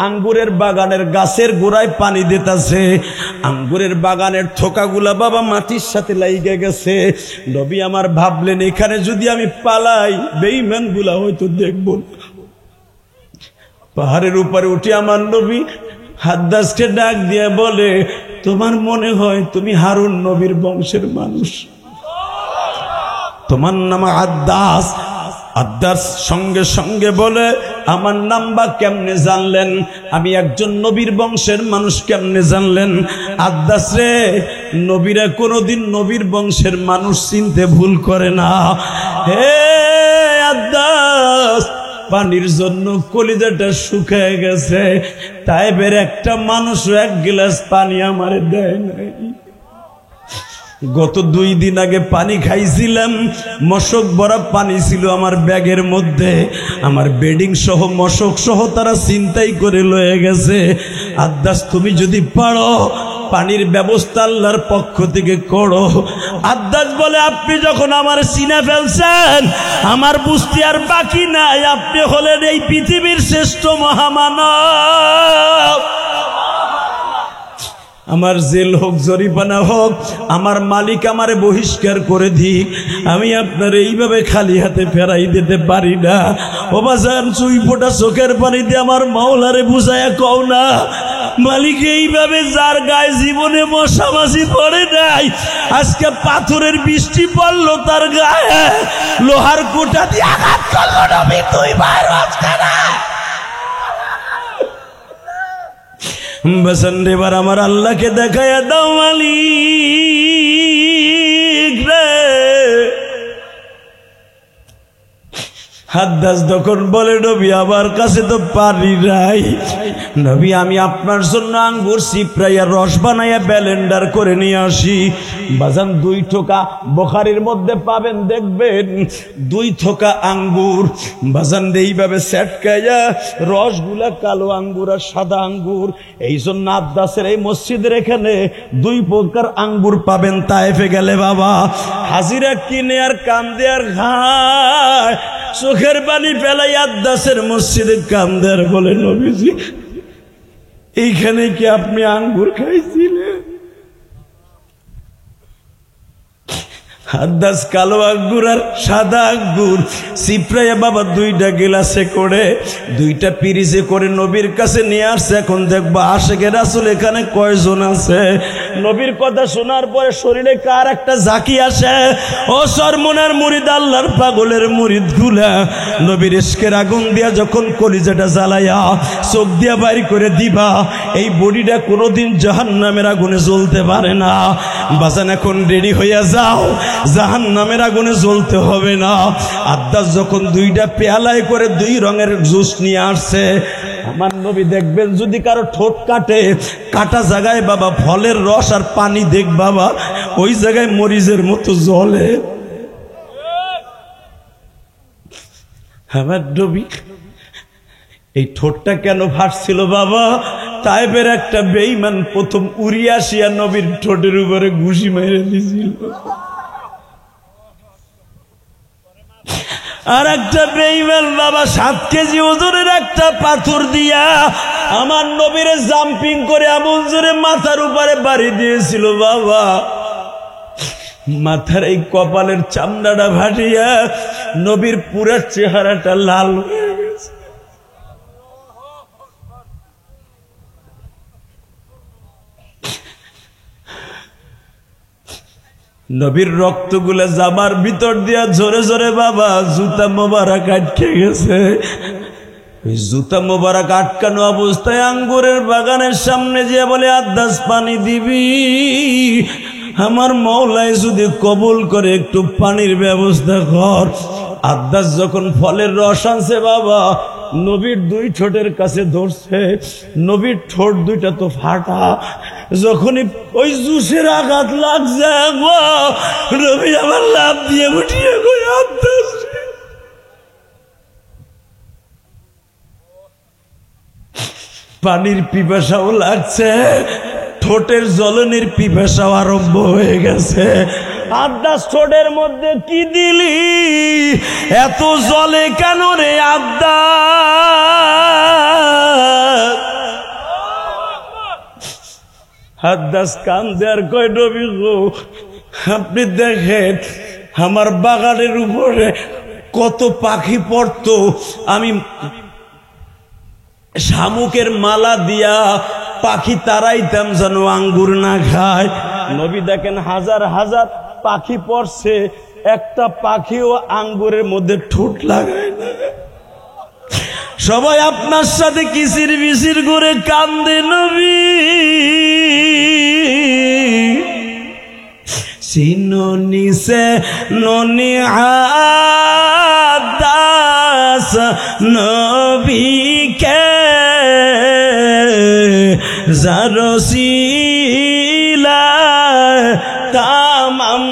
Speaker 1: আঙ্গুরের বাগানের গাছের গোড়ায় পানি দিতেছে। আঙ্গুরের বাগানের থোকাগুলা বাবা মাটির সাথে লাইগে গেছে। নবী আমার ভাবলেন, এখানে যদি আমি পালাই বেঈমানগুলা হয়তো দেখব। পাহাড়ের উপরে উঠে আমার নবী আদ্দাসকে ডাক দিয়ে বলে, তোমার মনে হয় তুমি হারুন নবীর বংশের মানুষ, তোমার নাম আদ্দাস। আদ্দাস সঙ্গে সঙ্গে বলে, আমার নাম বা কেমনে জানলেন? আমি একজন নবীর বংশের মানুষ কেমনে জানলেন? আদ্দাস রে, নবীরা কোনোদিন নবীর বংশের মানুষ চিনতে ভুল করে না। হে আদ্দাস, পানির জন্য কলিজাটা শুকিয়ে গেছে, তাইবের একটা মানুষ এক গ্লাস পানি আমারে দেয় নাই। গত 2 দিন আগে পানি খাইছিলাম, মশক ভরা পানি ছিল আমার ব্যাগের মধ্যে, আমার বেডিং সহ মশক সহ তারা ছিনতাই করে লয়ে গেছে। আদ্দাস, তুমি যদি পারো পানির ব্যবস্থা আল্লাহর পক্ষ থেকে করো। আদ্দাস বলে, আপনি যখন আমার চিনে ফেলছেন, আমার বুঝতে আর বাকি নাই, আপনি হলেন এই পৃথিবীর শ্রেষ্ঠ মহামানব। আমার জেল হোক, জরিমানা হোক, আমার মালিক আমারে বহিষ্কার করে দিক, আমি আপনার এইভাবে খালি হাতে ফেরাই দিতে পারি না। ও বাজান, 2 ফোঁটা চোখের পানি দিয়ে আমার মাওলারে বুঝায়া কও না, মালিক এইভাবে যার গায়ে জীবনে মশা মাছি পড়ে নাই, আজকে পাথরের বৃষ্টি পড়লো তার গায়ে, লোহার কোটা দিয়ে আঘাত করলো নবী, তুই বাইর হচ্ছে না। বসন এবার আমার আল্লাহকে দেখায়া দাও মালিক রে। আদ্দাস তখন বলে, নবী আমার কাছে তো পানি নাই, নবী আমি আপনার জন্য আঙ্গুর চিপড়াইয়া রস বানাইয়া ব্যালেন্ডার করে নিয়ে আসি। বাজান 2 ঠোকা বুখারীর মধ্যে পাবেন, দেখবেন 2 ঠোকা আঙ্গুর বাজান এইভাবে সেটকাইয়া, রসগুলা কালো আঙ্গুর আর সাদা আঙ্গুর। এই জন্য আদ্দাসের এই মসজিদের এখানে 2 প্রকার আঙ্গুর পাবেন। তায়েফে গেলে বাবা হাজিরা কিনে আর কান্দে আর খায়, চোখের পানি ফেলাই আদ্দাসের মসজিদে কান্দার বলে, নবীজি এইখানে কি আপনি আঙ্গুর খাইছিলেন? আদ্দাস কালো আঙ্গুর আর সাদা আঙ্গুর চিপড়াইয়া বাবা 2টা গিলাসে করে 2টা পিরিজে করে নবীর কাছে নিয়ে আসছে। এখন দেখবো আশেকে রাসূল এখানে কয়জন আছে। নবীর কথা শোনার পরে শরীরে কার একটা ঝাঁকি আসে। ও সরমনার মুরিদ, আল্লাহর পাগলের মুরিদ গুলা, নবীর ইশকের আগুন দিয়া যখন কলিজাটা জ্বালাইয়া চোখ দিয়া বাইর করে দিবা, এই বডিটা কোনোদিন জাহান্নামের আগুনে জ্বলতে পারে না। বাজান এখন রেডি হইয়া যাও, জাহান্নামের আগুনে জ্বলতে হবে না। আদ্দাস যখন 2টা পেয়ালায় করে 2 রঙের জুস নিয়ে আসছে, আমার নবী দেখবেন যদি কারো ঠোঁট কাটে, কাটা জায়গায় বাবা ফলের রস আর পানি দেখ বাবা, ওই জায়গায় মরিচের মতো জ্বলে। আমার নবী এই ঠোঁটটা কেন ফাটছিল বাবা? তাইবের একটা বেঈমান প্রথম উড়িয়ে আসিয়া নবীর ঠোঁটের উপরে ঘুষি মেরে দিয়েছিল, আর একটা বেঈমান বাবা 7 কেজি ওজনের একটা পাথর দিয়া আমার নবীরে জাম্পিং করে এমন জোরে মাথার উপরে বাড়ি দিয়েছিল বাবা, মাথার এই কপালের চামড়াটা ফাটিয়া নবীর পুরো চেহারাটা লাল হয়ে গেছে। নবীর রক্তগুলা জামার ভিতর দিয়া জোরে জোরে বাবা জুতা মোবারক আটকে গেছে। ওই জুতা মোবারক আটকানো অবস্থায় আঙ্গুরের বাগানের সামনে যে বলে, আদ্দাস পানি দিবি? আমার মওলাই যদি কবুল করে একটু পানির ব্যবস্থা কর। আদ্দাস যখন ফলের রস আনছে বাবা, নবীর 2 ঠোঁটের কাছে ধরছে, নবীর ঠোঁট 2টা তো ফাটা। যখনই ওই জুসের আঘাত লাগছে, নবী আমার লাভ দিয়ে উঠিয়ে গই, আদ্দাস পানির পিপাসাও লাগছে, ঠোঁটের জ্বলনের পিপাসাও আরম্ভ হয়ে গেছে। আব্দাস ঠোঁটের মধ্যে কি দিলি, এত জলে কেন রে আব্দাস? আব্দাস কান্দে আর কয় নবী গো, আপনি দেখেন আমার বাগানের উপরে কত পাখি পড়তো, আমি শামুকের মালা দিয়া পাখি তাড়াইতাম যেন আঙ্গুর না খায়। নবী দেখেন হাজার হাজার পাখি পড়ছে, একটা পাখিও আঙ্গুরের মধ্যে ঠোঁট লাগায় না। সবাই আপনার সাথে কিসির বিসির করে কান্দে নবী। সিনোনি সে ননি আদাস নবীকে জারসিলা তামাম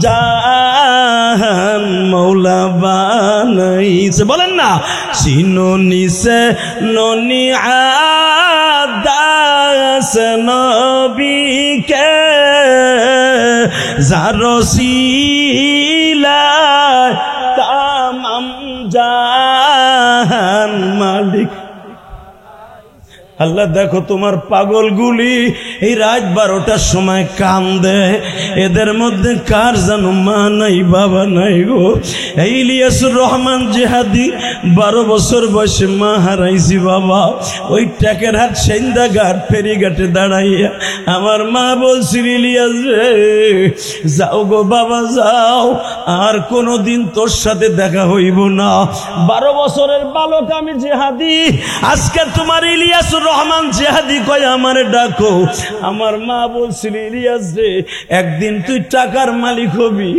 Speaker 1: জাহান মৌলা বানাইছে। বলেন না, সিনোনি সে ননি আদাস নবীকে জারসিলা তামাম জাহান মালিক। আল্লাহ দেখো তোমার পাগলগুলি এই রাত 12টার সময় কান্দে, এদের মধ্যে কার যেন মা নাই বাবা নাই গো। এই ইলিয়াসুর রহমান জিহাদি 12 বছর বয়সে মা হারাইছি বাবা। ওই ট্যাকের হাট সেন্দা ঘাট ফেরিঘাটে দাঁড়াইয়া আমার মা বলছিল, ইলিয়াস রে যাও গো বাবা যাও, আর কোনোদিন তোর সাথে দেখা হইব না। 12 বছরের বালক আমি জিহাদি, আজকে তোমার ইলিয়াসুর রহমান জিহাদি কয় আমারে ডাকো। আমার মা বলছিল, ইলিয়াস রে একদিন তুই টাকার মালিক হবি,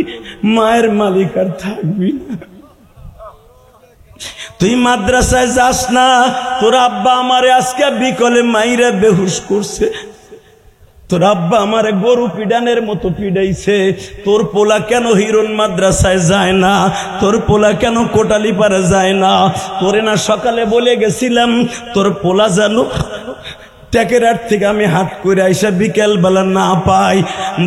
Speaker 1: মায়ের মালিক আর থাকবি না। তুই মাদ্রাসায় যাস না, তোর আব্বা আমারে আজকে বিকলে মাইরা বেহুশ করছে, তোর আব্বা আমারে গরু পিডানের মতো পিডাইছে। তোর পোলা কেন হিরণ মাদ্রাসায় যায় না, তোর পোলা কেন কোটালিপাড়া যায় না? তোরে না সকালে বলে গেছিলাম তোর পোলা জানো ট্যাকেরার থেকে আমি হাট করে আইসা বিকেল বেলা না পাই।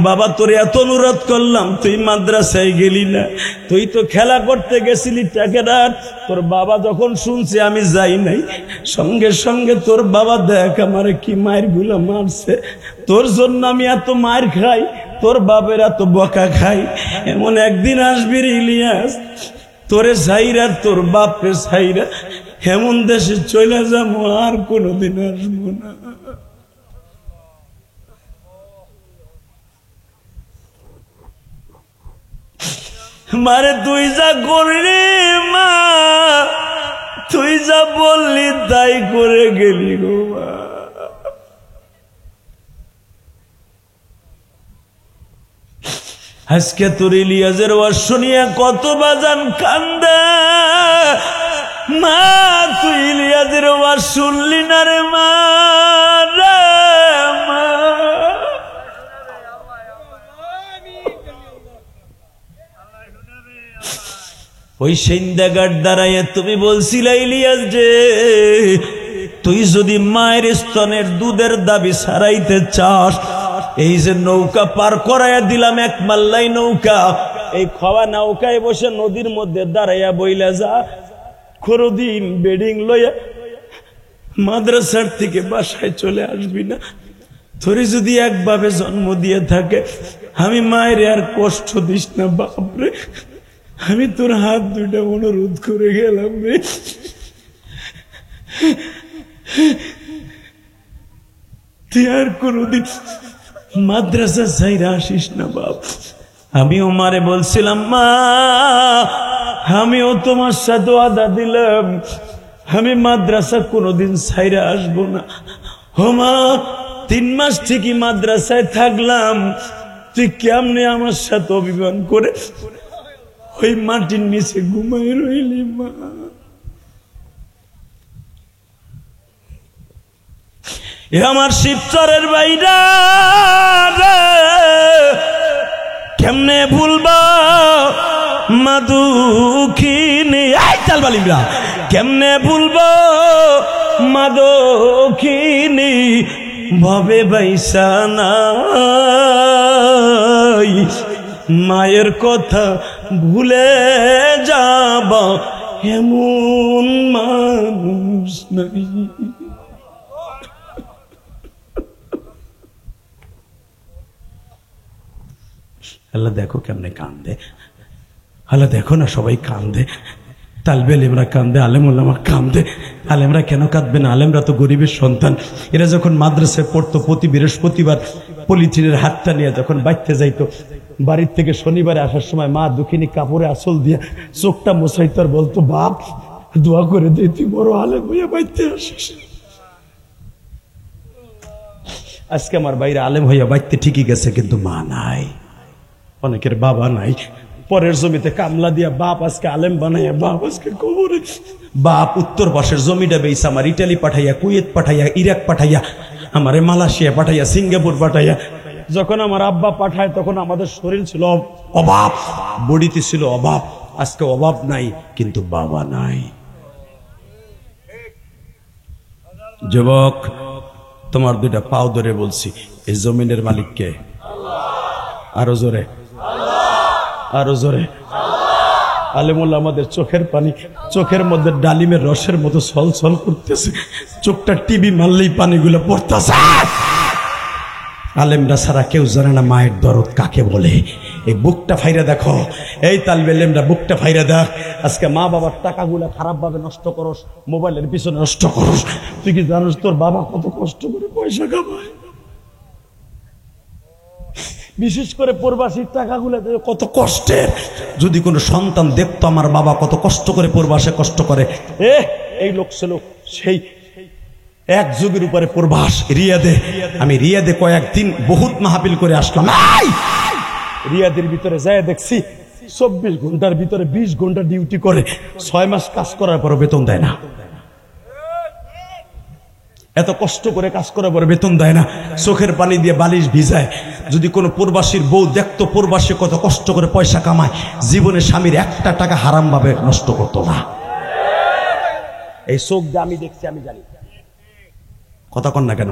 Speaker 1: বাবা তোরে এত অনুরোধ করলাম তুই মাদ্রাসায় গেলি না, তুই তো খেলা করতে গেছিলি ট্যাকেরার। তোর বাবা যখন শুনছে আমি যাই নাই, সঙ্গে সঙ্গে তোর বাবা দেখ আমারে কি মায়ের গুলা মারছে, তোর জন্য আমি এত মায়ের খাই, তোর বাপের এত বকা খাই। এমন একদিন আসবি রে ইলিয়াস, তোরে ছাইরা তোর বাপরে ছাইরা এমন দেশে চলে যাবো, আর কোনোদিন আসবো না। মারে তুই যা করলি মা, তুই যা বললি তাই করে গেলি গো মা। আজকে তোর ইলিয়াসের ওয়াজ শুনিয়া কত বাজান কান্দে। মা তুই ইলিয়াসের ওয়াজ শুনলি না রে মা, রে মা। ওই সন্ধ্যাঘাট দাঁড়াইয়া তুমি বলছিলে ইলিয়াস যে তুই যদি মায়ের স্তনের দুধের দাবি ছাড়াইতে চাস, এই যে নৌকা পার করাইয়া দিলাম, এক মাল্লাই নৌকা, এই খাওয়া নৌকায় বসে নদীর মধ্যে দাঁড়াইয়া বইলা যা, কোনদিন বেডিং লইয়া মাদ্রাসার থেকে বাসায় চলে আসবি না। তোরে যদি একভাবে জন্ম দিয়ে থাকে, আমি মায়ের আর কষ্ট দিস না বাপরে, আমি তোর হাত দুইটা অনুরোধ করে গেলাম রে। তুই আর কোনদিন মাদ্রাসা ছাইরা আসিস না বাপ। আমিও মারে বলছিলাম মা, আমিও তোমার সাথে ওয়াদা দিলাম আমি মাদ্রাসা কোনোদিন ছাইরা আসবো না। ও মা 3 মাস ঠিকই মাদ্রাসায় থাকলাম, তুই কেমনে আমার সাথে অভিমান করে ওই মাটির নিচে ঘুমাই রইলি মা। এ আমার শিবচরের বাইরা কেমনে ভুলবা মা দুঃখিনী, চাল বালিমরা কেমনে ভুলবো মা দুঃখিনী, ভবে বাইসা নাই মায়ের কথা ভুলে যাব এমন মানুষ নাই। আল্লাহ দেখো কেমনে কান্দে, আল্লাহ দেখো না সবাই কান্দে, তালবে আলেমরা কান্দে, আলেম ওলামা কান্দে। আলেমরা কেন কাঁদবে না? আলেমরা তো গরিবের সন্তান। এরা যখন মাদ্রাসায় পড়তো প্রতি বৃহস্পতিবার পলিথিনের হাতটা নিয়ে যখন বাইতে যাইতো, বাড়ির থেকে শনিবারে আসার সময় মা দুঃখিনী কাপড়ে আঁচল দিয়ে চোখটা মোছাইতো আর বলতো, বাপ দোয়া করে দে তুই বড় আলেম হইয়া বাইতে আসিস। আজকে আমার বাইরে আলেম হইয়া বাইতে ঠিকই গেছে, কিন্তু মা নাই, অনেকের বাবা নাই। পরের জমিতে কামলা দিয়া বাপ আজকে আলেম বানাইয়া বাপ আজকে কবরে। বাপ উত্তর পাশের জমিটা বেইছে আমার ইটালি পাঠাইয়া, কুয়েত পাঠাইয়া, ইরাক পাঠাইয়া, আমারে মালয়েশিয়া পাঠাইয়া, সিঙ্গাপুর পাঠাইয়া। যখন আমার আব্বা পাঠায় তখন আমাদের শরীর ছিল অভাব, বডিতে ছিল অভাব। আজকে অভাব নাই, কিন্তু বাবা নাই। যুবক, তোমার দুইটা পাও ধরে বলছি, এই জমিনের মালিককে? আরো জোরে, আরো জোরে। আলেমুল্লাহ আমাদের চোখের পানি, চোখের মধ্যে ডালিমের রসের মতো ছলছল করতেছে, চোখটা টিভি মারলেই পানিগুলো পড়তেছে। আলেমরা ছাড়া কেউ জানে না মায়ের দরদ কাকে বলে। এই বুকটা ফাইরা দেখো, এই তালবে আলেমরা বুকটা ফাইরা দেখ। আজকে মা বাবার টাকাগুলা খারাপ ভাবে নষ্ট করস, মোবাইলের পিছনে নষ্ট করস। তুই কি জানিস তোর বাবা কত কষ্ট করে পয়সা কামায়? বিশেষ করে প্রবাসীর টাকাগুলো কত কষ্টের। যদি কোনো সন্তান দেখতো আমার বাবা কত কষ্ট করে প্রবাসে কষ্ট করে। এই লোক ছিল সেই এক যুগের উপরে প্রবাস রিয়াদে। আমি রিয়াদে কয়েকদিন বহুত মাহফিল করে আসলাম। রিয়াদের ভিতরে যায় দেখছি 24 ঘন্টার ভিতরে 20 ঘন্টা ডিউটি করে, 6 মাস কাজ করার পর বেতন দেয় না। এত কষ্ট করে কাজ করার পর বেতন দেয় না, চোখের পানি দিয়ে বালিশ ভিজায়। যদি কোনো প্রবাসীর বউ দেখতো প্রবাসী কত কষ্ট করে পয়সা কামায়, জীবনে স্বামীর একটা টাকা হারাম ভাবে নষ্ট করতো না। এই চোখ দিয়ে আমি দেখছি, আমি জানি। কথা কন না কেন?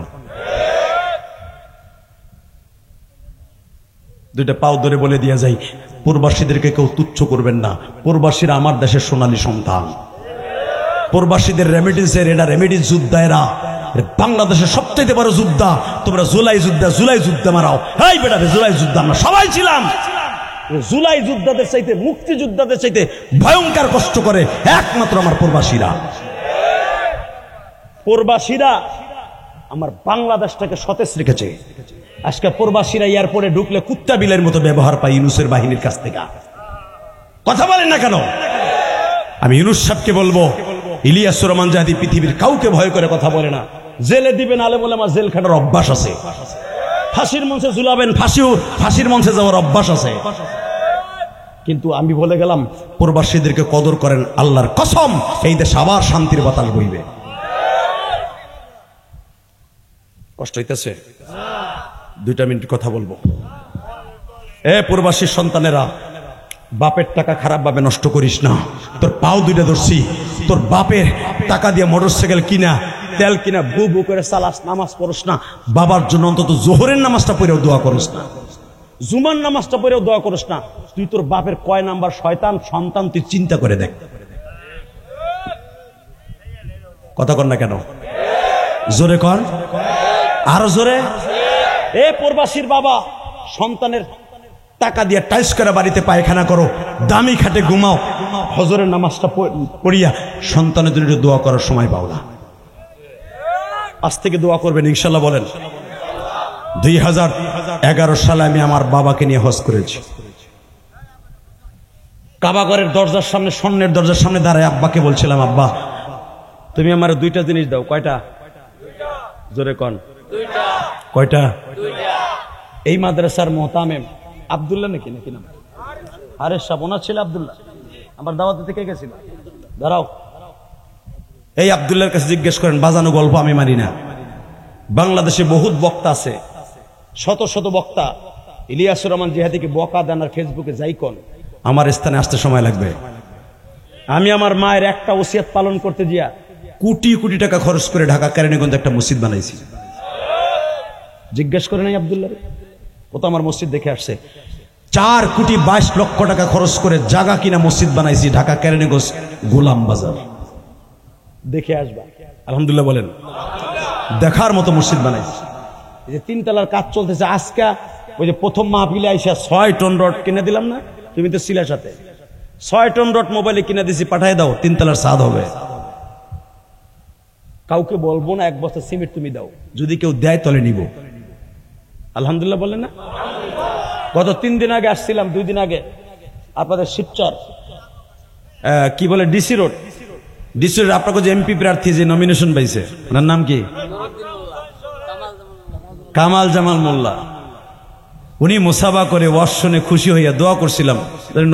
Speaker 1: দুইটা পাও ধরে বলে দিয়া যাই, প্রবাসীদেরকে কেউ তুচ্ছ করবেন না। প্রবাসীরা আমার দেশের সোনালী সন্তান। প্রবাসীদের রেমিটেন্সের এটা রেমিটেন্স যোদ্ধা, এরা বাংলাদেশের সবচাইতে বড় যোদ্ধা। তোমরা জুলাই যুদ্ধা মারাও। এই বেটা জুলাই যুদ্ধ আমরা সবাই ছিলাম। জুলাই যোদ্ধাদের চাইতে, মুক্তিযোদ্ধাদের চাইতে ভয়ঙ্কর কষ্ট করে একমাত্র আমার প্রবাসীরা। প্রবাসীরা আমার বাংলাদেশটাকে সতেজ রেখেছে। আজকে প্রবাসীরা এয়ারপোর্টে ঢুকলে কুত্তা বিলের মতো ব্যবহার পায় ইউনূসের বাহিনীর কাছ থেকে। কথা বলেন না কেন? আমি ইউনূস সাহেবকে বলবো, ইলিয়াসুর রহমান জাহাদি পৃথিবীর কাউকে ভয় করে কথা বলে না। জেলে দিবেন আলেম ওলামা, জেল খাটার অভ্যাস আছে। ফাঁসির মঞ্চে ঝুলাবেন, ফাঁসির মঞ্চে যাওয়ার অভ্যাস আছে। কিন্তু আমি বলে গেলাম, প্রবাসীদেরকে কদর করেন। আল্লাহর কসম, এই দেশে আবার শান্তির বাতাস বইবে। কষ্ট হইতেছে? 2 মিনিট কথা বলবো। প্রবাসীর সন্তানেরা, বাপের টাকা খারাপ ভাবে নষ্ট করিস না। তোর পাও 2টা ধরছি, তোর বাপের টাকা দিয়ে মোটরসাইকেল কিনা, তেল কিনা বু বু করে চালাস, নামাজ পড়স না। বাবার জন্য অন্তত জোহরের নামাজটা পড়েও দোয়া করস না, জুমার নামাজটা পড়েও দোয়া করস না। তুই তোর বাপের কয় নাম্বার শয়তান সন্তান তুই চিন্তা করে দেখ। কথা কর না কেন? জোরে কর, আরো জোরে। প্রবাসীর বাবা সন্তানের টাকা দিয়ে টাইস করে বাড়িতে পায়খানা করো, দামি খাটে ঘুমাও, হজরের নামাজটা পড়িয়া সন্তানের জন্য দোয়া করার সময় পাও না। আজ থেকে দোয়া করবেন ইনশাল্লাহ। বলেন 2011 সালে আমি আমার বাবাকে নিয়ে হজ করেছি। কাবাগরের দরজার সামনে, স্বর্ণের দরজার সামনে দাঁড়ায় আব্বাকে বলছিলাম, আব্বা তুমি আমার 2টা জিনিস দাও। কয়টা? জোরে কন। কয়টা? এই মাদ্রাসার মোহতামেম আব্দুল্লাহ নাকি নাম? আরে সাবনা ছিল আব্দুল্লাহ, আমার দাওয়াতে থেকে গেছিল। দাঁড়াও, এই আব্দুল্লাহর কাছে জিজ্ঞেস করেন, বাজানো গল্প আমি মারি না। বাংলাদেশে বহুত বক্তা আছে, শত শত বক্তা। ইলিয়াসুর রহমান জিহাদিকে বকা দেন আর ফেসবুকে যাই কোন, আমার স্থানে আসতে সময় লাগবে। আমি আমার মায়ের একটা ওসিয়ত পালন করতে গিয়া কোটি কোটি টাকা খরচ করে ঢাকা কেরানীগঞ্জ একটা মসজিদ বানাইছি। জিজ্ঞেস করে নাই আব্দুল্লাহ, ও তো আমার মসজিদ দেখে আসছে। 4,22,00,000 টাকা খরচ করে জায়গা কিনা মসজিদ বানাইছি ঢাকা কেরানীগঞ্জ গোলাম বাজার। দেখে আসবা, আলহামদুলিল্লাহ বলেন। দেখার মতো মসজিদ বানাইছি। এই যে 3 তলার কাজ চলতেছে, আজকে ওই যে প্রথম মাহফিলে আইসা 6 টন রড কিনে দিলাম না, তুমি তো ছিলা সাথে। 6 টন রড মোবাইলে কিনে দিছি, পাঠাই দাও, 3 তলার ছাদ হবে। কাউকে বলবো না 1 বস্তা সিমেন্ট তুমি দাও, যদি কেউ দেয় তাহলে নিব। আলহামদুলিল্লাহ বলেন না। গত 3 দিন আগে আসছিলাম, 2 দিন আগে আপনাদের শিবচর কি বলে ডিসি রোড, ডিসি রোড আপনাকে যে এমপি প্রার্থী যে নমিনেশন পাইছে, ওনার নাম কি? কামাল জামাল মোল্লা। উনি মুসাফা করে ওয়াজ শুনে খুশি হইয়া দোয়া করছিলাম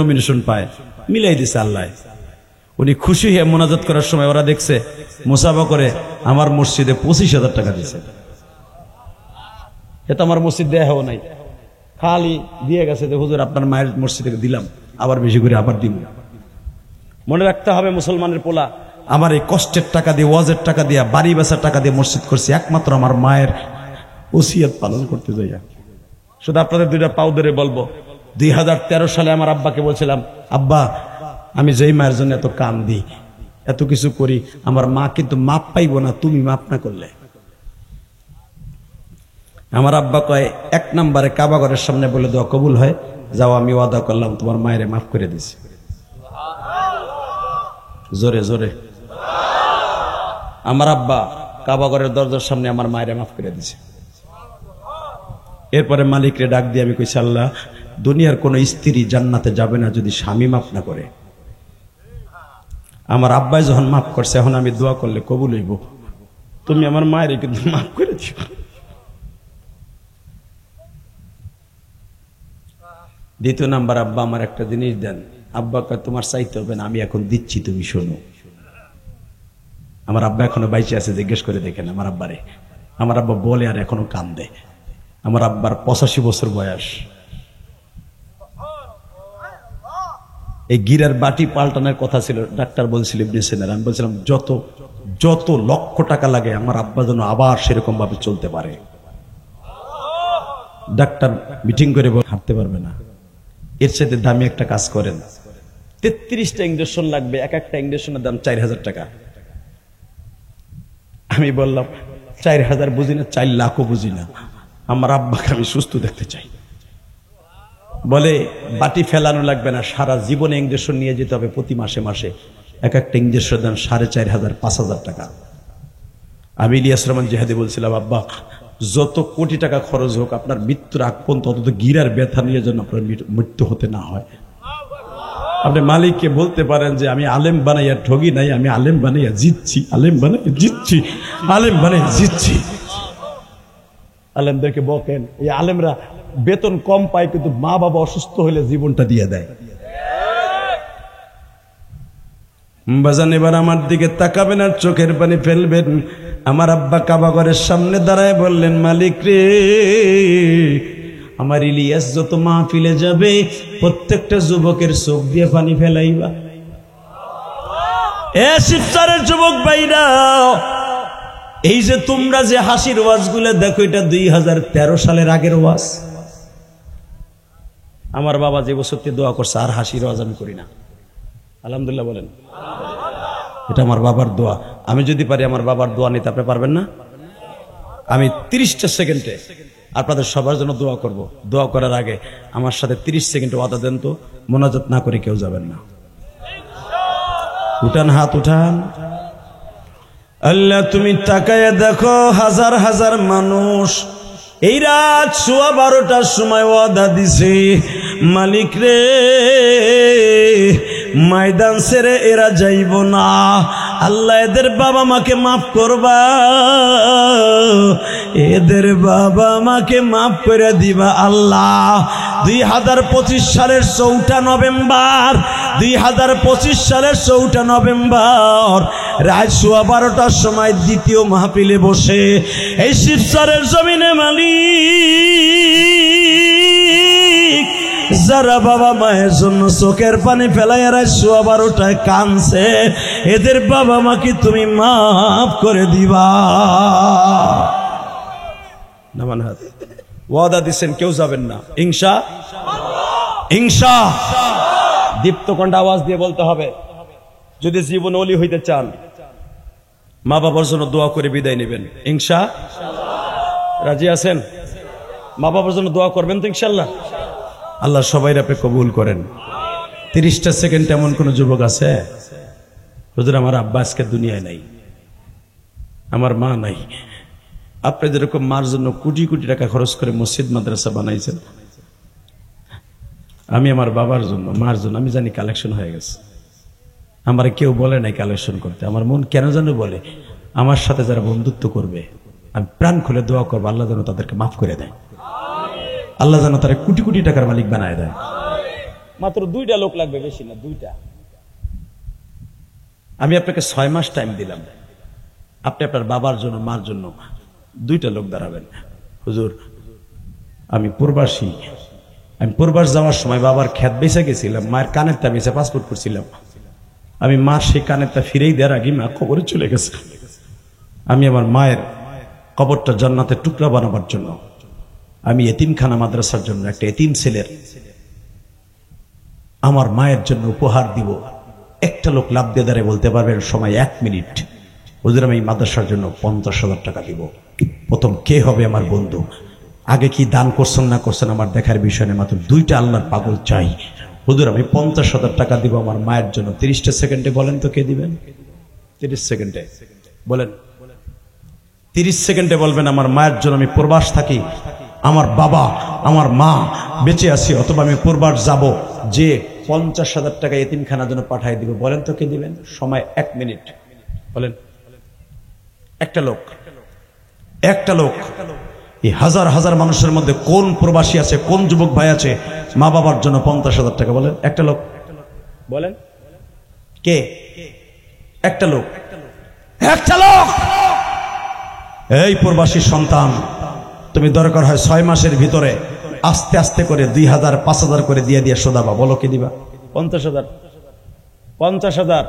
Speaker 1: নমিনেশন পায়, মিলাই দিছে আল্লাহ। উনি খুশি হয়ে মোনাজাত করার সময় ওরা দেখছে মুসাফা করে আমার মসজিদে 25,000 টাকা দিছে। এটা আমার মসজিদ দেয়াও নাই, খালি দিয়ে গেছে যে হুজুর আপনার মায়ের মসজিদে দিলাম, আবার বেশি করে আবার দিব। মনে রাখতে হবে মুসলমানের পোলা, আমার এই কষ্টের টাকা দিয়ে, ওয়াজের টাকা দিয়ে, বাড়ি বেচার টাকা দিয়ে মসজিদ করছি একমাত্র আমার মায়ের ওসিয়ত পালন করতে যাইয়া। শুধু আপনাদের 2টা পাও ধরে বলবো, 2013 সালে আমার আব্বাকে বলছিলাম, আব্বা আমি যেই মায়ের জন্য এত কান দিই, এত কিছু করি, আমার মা কিন্তু মাপ পাইব না তুমি মাপ না করলে। আমার আব্বা কয় 1 নম্বরে কাবাঘরের সামনে বলে দোয়া কবুল হয়, যাও আমি ওয়াদা করলাম তোমার মায়েরে মাফ করে দিছি। জোরে জোরে। আমার আব্বা কাবাঘরের দরজার সামনে আমার মায়েরে মাফ করে দিছে। এরপরে মালিকরে ডাক দিয়ে আমি কইছি, আল্লাহ দুনিয়ার কোন স্ত্রী জান্নাতে যাবে না যদি স্বামী মাফ না করে। আমার আব্বাই যখন মাফ করছে, এখন আমি দোয়া করলে কবুল হইব, তুমি আমার মায়ের কিন্তু মাফ করে দিও। 2 নাম্বার, আব্বা আমার একটা জিনিস দেন। আব্বা কয় তোমার চাইতে হবে না, আমি এখন দিচ্ছি, তুমি শোনো। আমার আব্বা এখনো বাইচে আছে, জিজ্ঞেস করে দেখেন আমার আব্বারে। আমার আব্বা বলে আর এখনো কান্দে। আমার আব্বার 85 বছর বয়স। এই গিরার বাটি পাল্টানোর কথা ছিল, ডাক্তার বলছিল ইবনে সিনার। আমি বলছিলাম যত লক্ষ টাকা লাগে আমার আব্বা যেন আবার সেরকম ভাবে চলতে পারে। ডাক্তার মিটিং করে হাঁটতে পারবে না, এর সাথে দামি একটা কাজ করেন, 33টা ইঞ্জেকশন লাগবে, এক একটা ইঞ্জেকশনের দাম 4,000 টাকা। আমি বললাম 4,000 বুঝি না, 4 লাখও বুঝি না, আমার আব্বাকে আমি সুস্থ দেখতে চাই। বলে বাটি ফেলানো লাগবে না, সারা জীবনে ইঞ্জেকশন নিয়ে যেতে হবে, প্রতি মাসে মাসে এক একটা ইঞ্জেকশন দাম 4,500 5,000 টাকা। আমি ইলিয়াস রহমান জিহাদি বলছিলাম, আব্বা যত কোটি টাকা খরচ হোক, আপনার মৃত্যুর আগ পর্যন্ত অন্তত গিরার ব্যথা নিয়ে যেন আপনার মৃত্যু হতে না হয়। আপনি মালিককে বলতে পারেন যে আমি আলেম বানাইয়া ঠগি নাই, আমি আলেম বানাইয়া জিতছি, আলেম বানাইয়া জিতছি, আলেম বানাইয়া জিতছি। আলেমদেরকে বকেন, এই আলেমরা বেতন কম পায় কিন্তু মা বাবা অসুস্থ হলে জীবনটা দিয়ে দেয়। বাজান এবার আমার দিকে তাকাবেন আর চোখের পানি ফেলবেন। আমার আব্বা কাবাঘরের সামনে দাঁড়ায় বললেন, মালিক রে, আমার ইলিয়াস যত মাহফিলে যাবে প্রত্যেকটা যুবকের চোখ দিয়ে পানি ফেলাইবা। এ শিবচরের যুবক ভাইরা, এই যে তোমরা যে হাসির ওয়াজগুলো দেখো, এটা 2013 সালের আগের ওয়াজ। আমার বাবা যে বছরটি দোয়া করছে, আর হাসির ওয়াজ আমি করি না। আলহামদুলিল্লাহ বলেন। এটা আমার বাবার দোয়া। আমি যদি পারি আমার বাবার দোয়া নিতে, আপনি পারবেন না? আমি 30টা সেকেন্ডে আপনাদের সবার জন্য দোয়া করব। দোয়া করার আগে আমার সাথে 30 সেকেন্ড ওয়াদা দেন তো, মোনাজাত না করে কেউ যাবেন না। উঠান, হাত উঠান। আল্লাহ তুমি তাকায় দেখো, হাজার হাজার মানুষ এই রাত 12:15টার সময় ওয়াদা দিছে, মালিক রে ময়দান ছেড়ে এরা যাইব না। আল্লাহ এদের বাবা মাকে মাফ করবা, এদের বাবা মাকে মাফ করে দিবা আল্লাহ। 2025 সালের 4 নভেম্বর, 2025 সালের 4 নভেম্বর রাত 12:15টার সময় দ্বিতীয় মাহফিলে বসে এই শিবচরের জমিনে মালিক যারা বাবা মায়ের জন্য চোখের পানি ফেলাই রাত 12:15টায় কানছে, এদের বাবা মাকে তুমি মাফ করে দিবা। ওয়াদা দিচ্ছেন কেউ যাবেন না ইনশাআল্লাহ। ইনশা দীপ্তকণ্ঠ আওয়াজ দিয়ে বলতে হবে। যদি জীবন ওলি হইতে চান, মা বাবার জন্য দোয়া করে বিদায় নেবেন। ইনশা রাজি আছেন? মা বাবার জন্য দোয়া করবেন তো ইনশাল্লাহ? আল্লাহ সবাই আপনি কবুল করেন। 30টা সেকেন্ড এমন কোন যুবক আছে, হুজুর আমার আব্বা আজকে দুনিয়ায় নাই, আমার মা নাই। আপনি যেরকম মার জন্য কোটি কোটি টাকা খরচ করে মসজিদ মাদ্রাসা বানাইছেন, আমি আমার বাবার জন্য মার জন্য আমি জানি কালেকশন হয়ে গেছে। আমার কেউ বলে নাই কালেকশন করতে, আমার মন কেন যেন বলে আমার সাথে যারা বন্ধুত্ব করবে আমি প্রাণ খুলে দোয়া করবো আল্লাহ যেন তাদেরকে মাফ করে দেয়, আল্লাহ যেন তারা কোটি কোটি টাকার মালিক বানায় দেয়। মাত্র 2টা লোক লাগবে, বেশি না, 2টা। আমি আপনাকে 6 মাস টাইম দিলাম, আপনি আপনার বাবার জন্য মার জন্য 2টা লোক দাঁড়াবেন। হুজুর আমি প্রবাসী, আমি প্রবাস যাওয়ার সময় বাবার ক্ষেত বেঁচে গেছিলাম, মায়ের কানেরটা বেঁচে পাসপোর্ট করছিলাম, আমি মার সেই কানেরটা ফিরেই দেওয়ার আগে মা কবরে চলে গেছে। আমি আমার মায়ের কবরটা জান্নাতের টুকরা বানাবার জন্য আমি এতিমখানা মাদ্রাসার জন্য একটা এতিম ছেলের আমার মায়ের জন্য উপহার দিব। একটা লোক লাভ দিয়ে দাঁড়িয়ে বলতে পারবেন সময় 1 মিনিট, হুজুর আমি মাদ্রাসার জন্য 50,000 টাকা দিব। প্রথম কে হবে আমার বন্ধু? আগে কি দান করছেন না করছেন আমার দেখার বিষয় নেই, মাত্র 2টা আল্লাহর পাগল চাই। হুজুর আমি 50,000 টাকা দিব আমার মায়ের জন্য। 30টা সেকেন্ডে বলেন তো কে দিবেন? 30 সেকেন্ডে বলেন, 30 সেকেন্ডে বলবেন আমার মায়ের জন্য আমি প্রবাস থাকি, আমার বাবা আমার মা বেঁচে আছি, অথবা আমি প্রবাস যাব, যে 50,000 টাকা এতিমখানার জন্য পাঠিয়ে দিব। বলেন তো কে দিবেন? সময় 1 মিনিট, বলেন। একটা লোক, একটা লোক। এই হাজার হাজার মানুষের মধ্যে কোন প্রবাসী আছে, কোন যুবক ভাই আছে মা বাবার জন্য 50,000 টাকা? বলেন একটা লোক, বলেন কে? একটা লোক, একটা লোক। এই প্রবাসী সন্তান, তুমি দরকার হয় 6 মাসের ভিতরে আস্তে আস্তে করে 2,000 5,000 করে দিয়ে দিয়ে শোধাবা। বলো কে দিবা? 50,000, 50,000।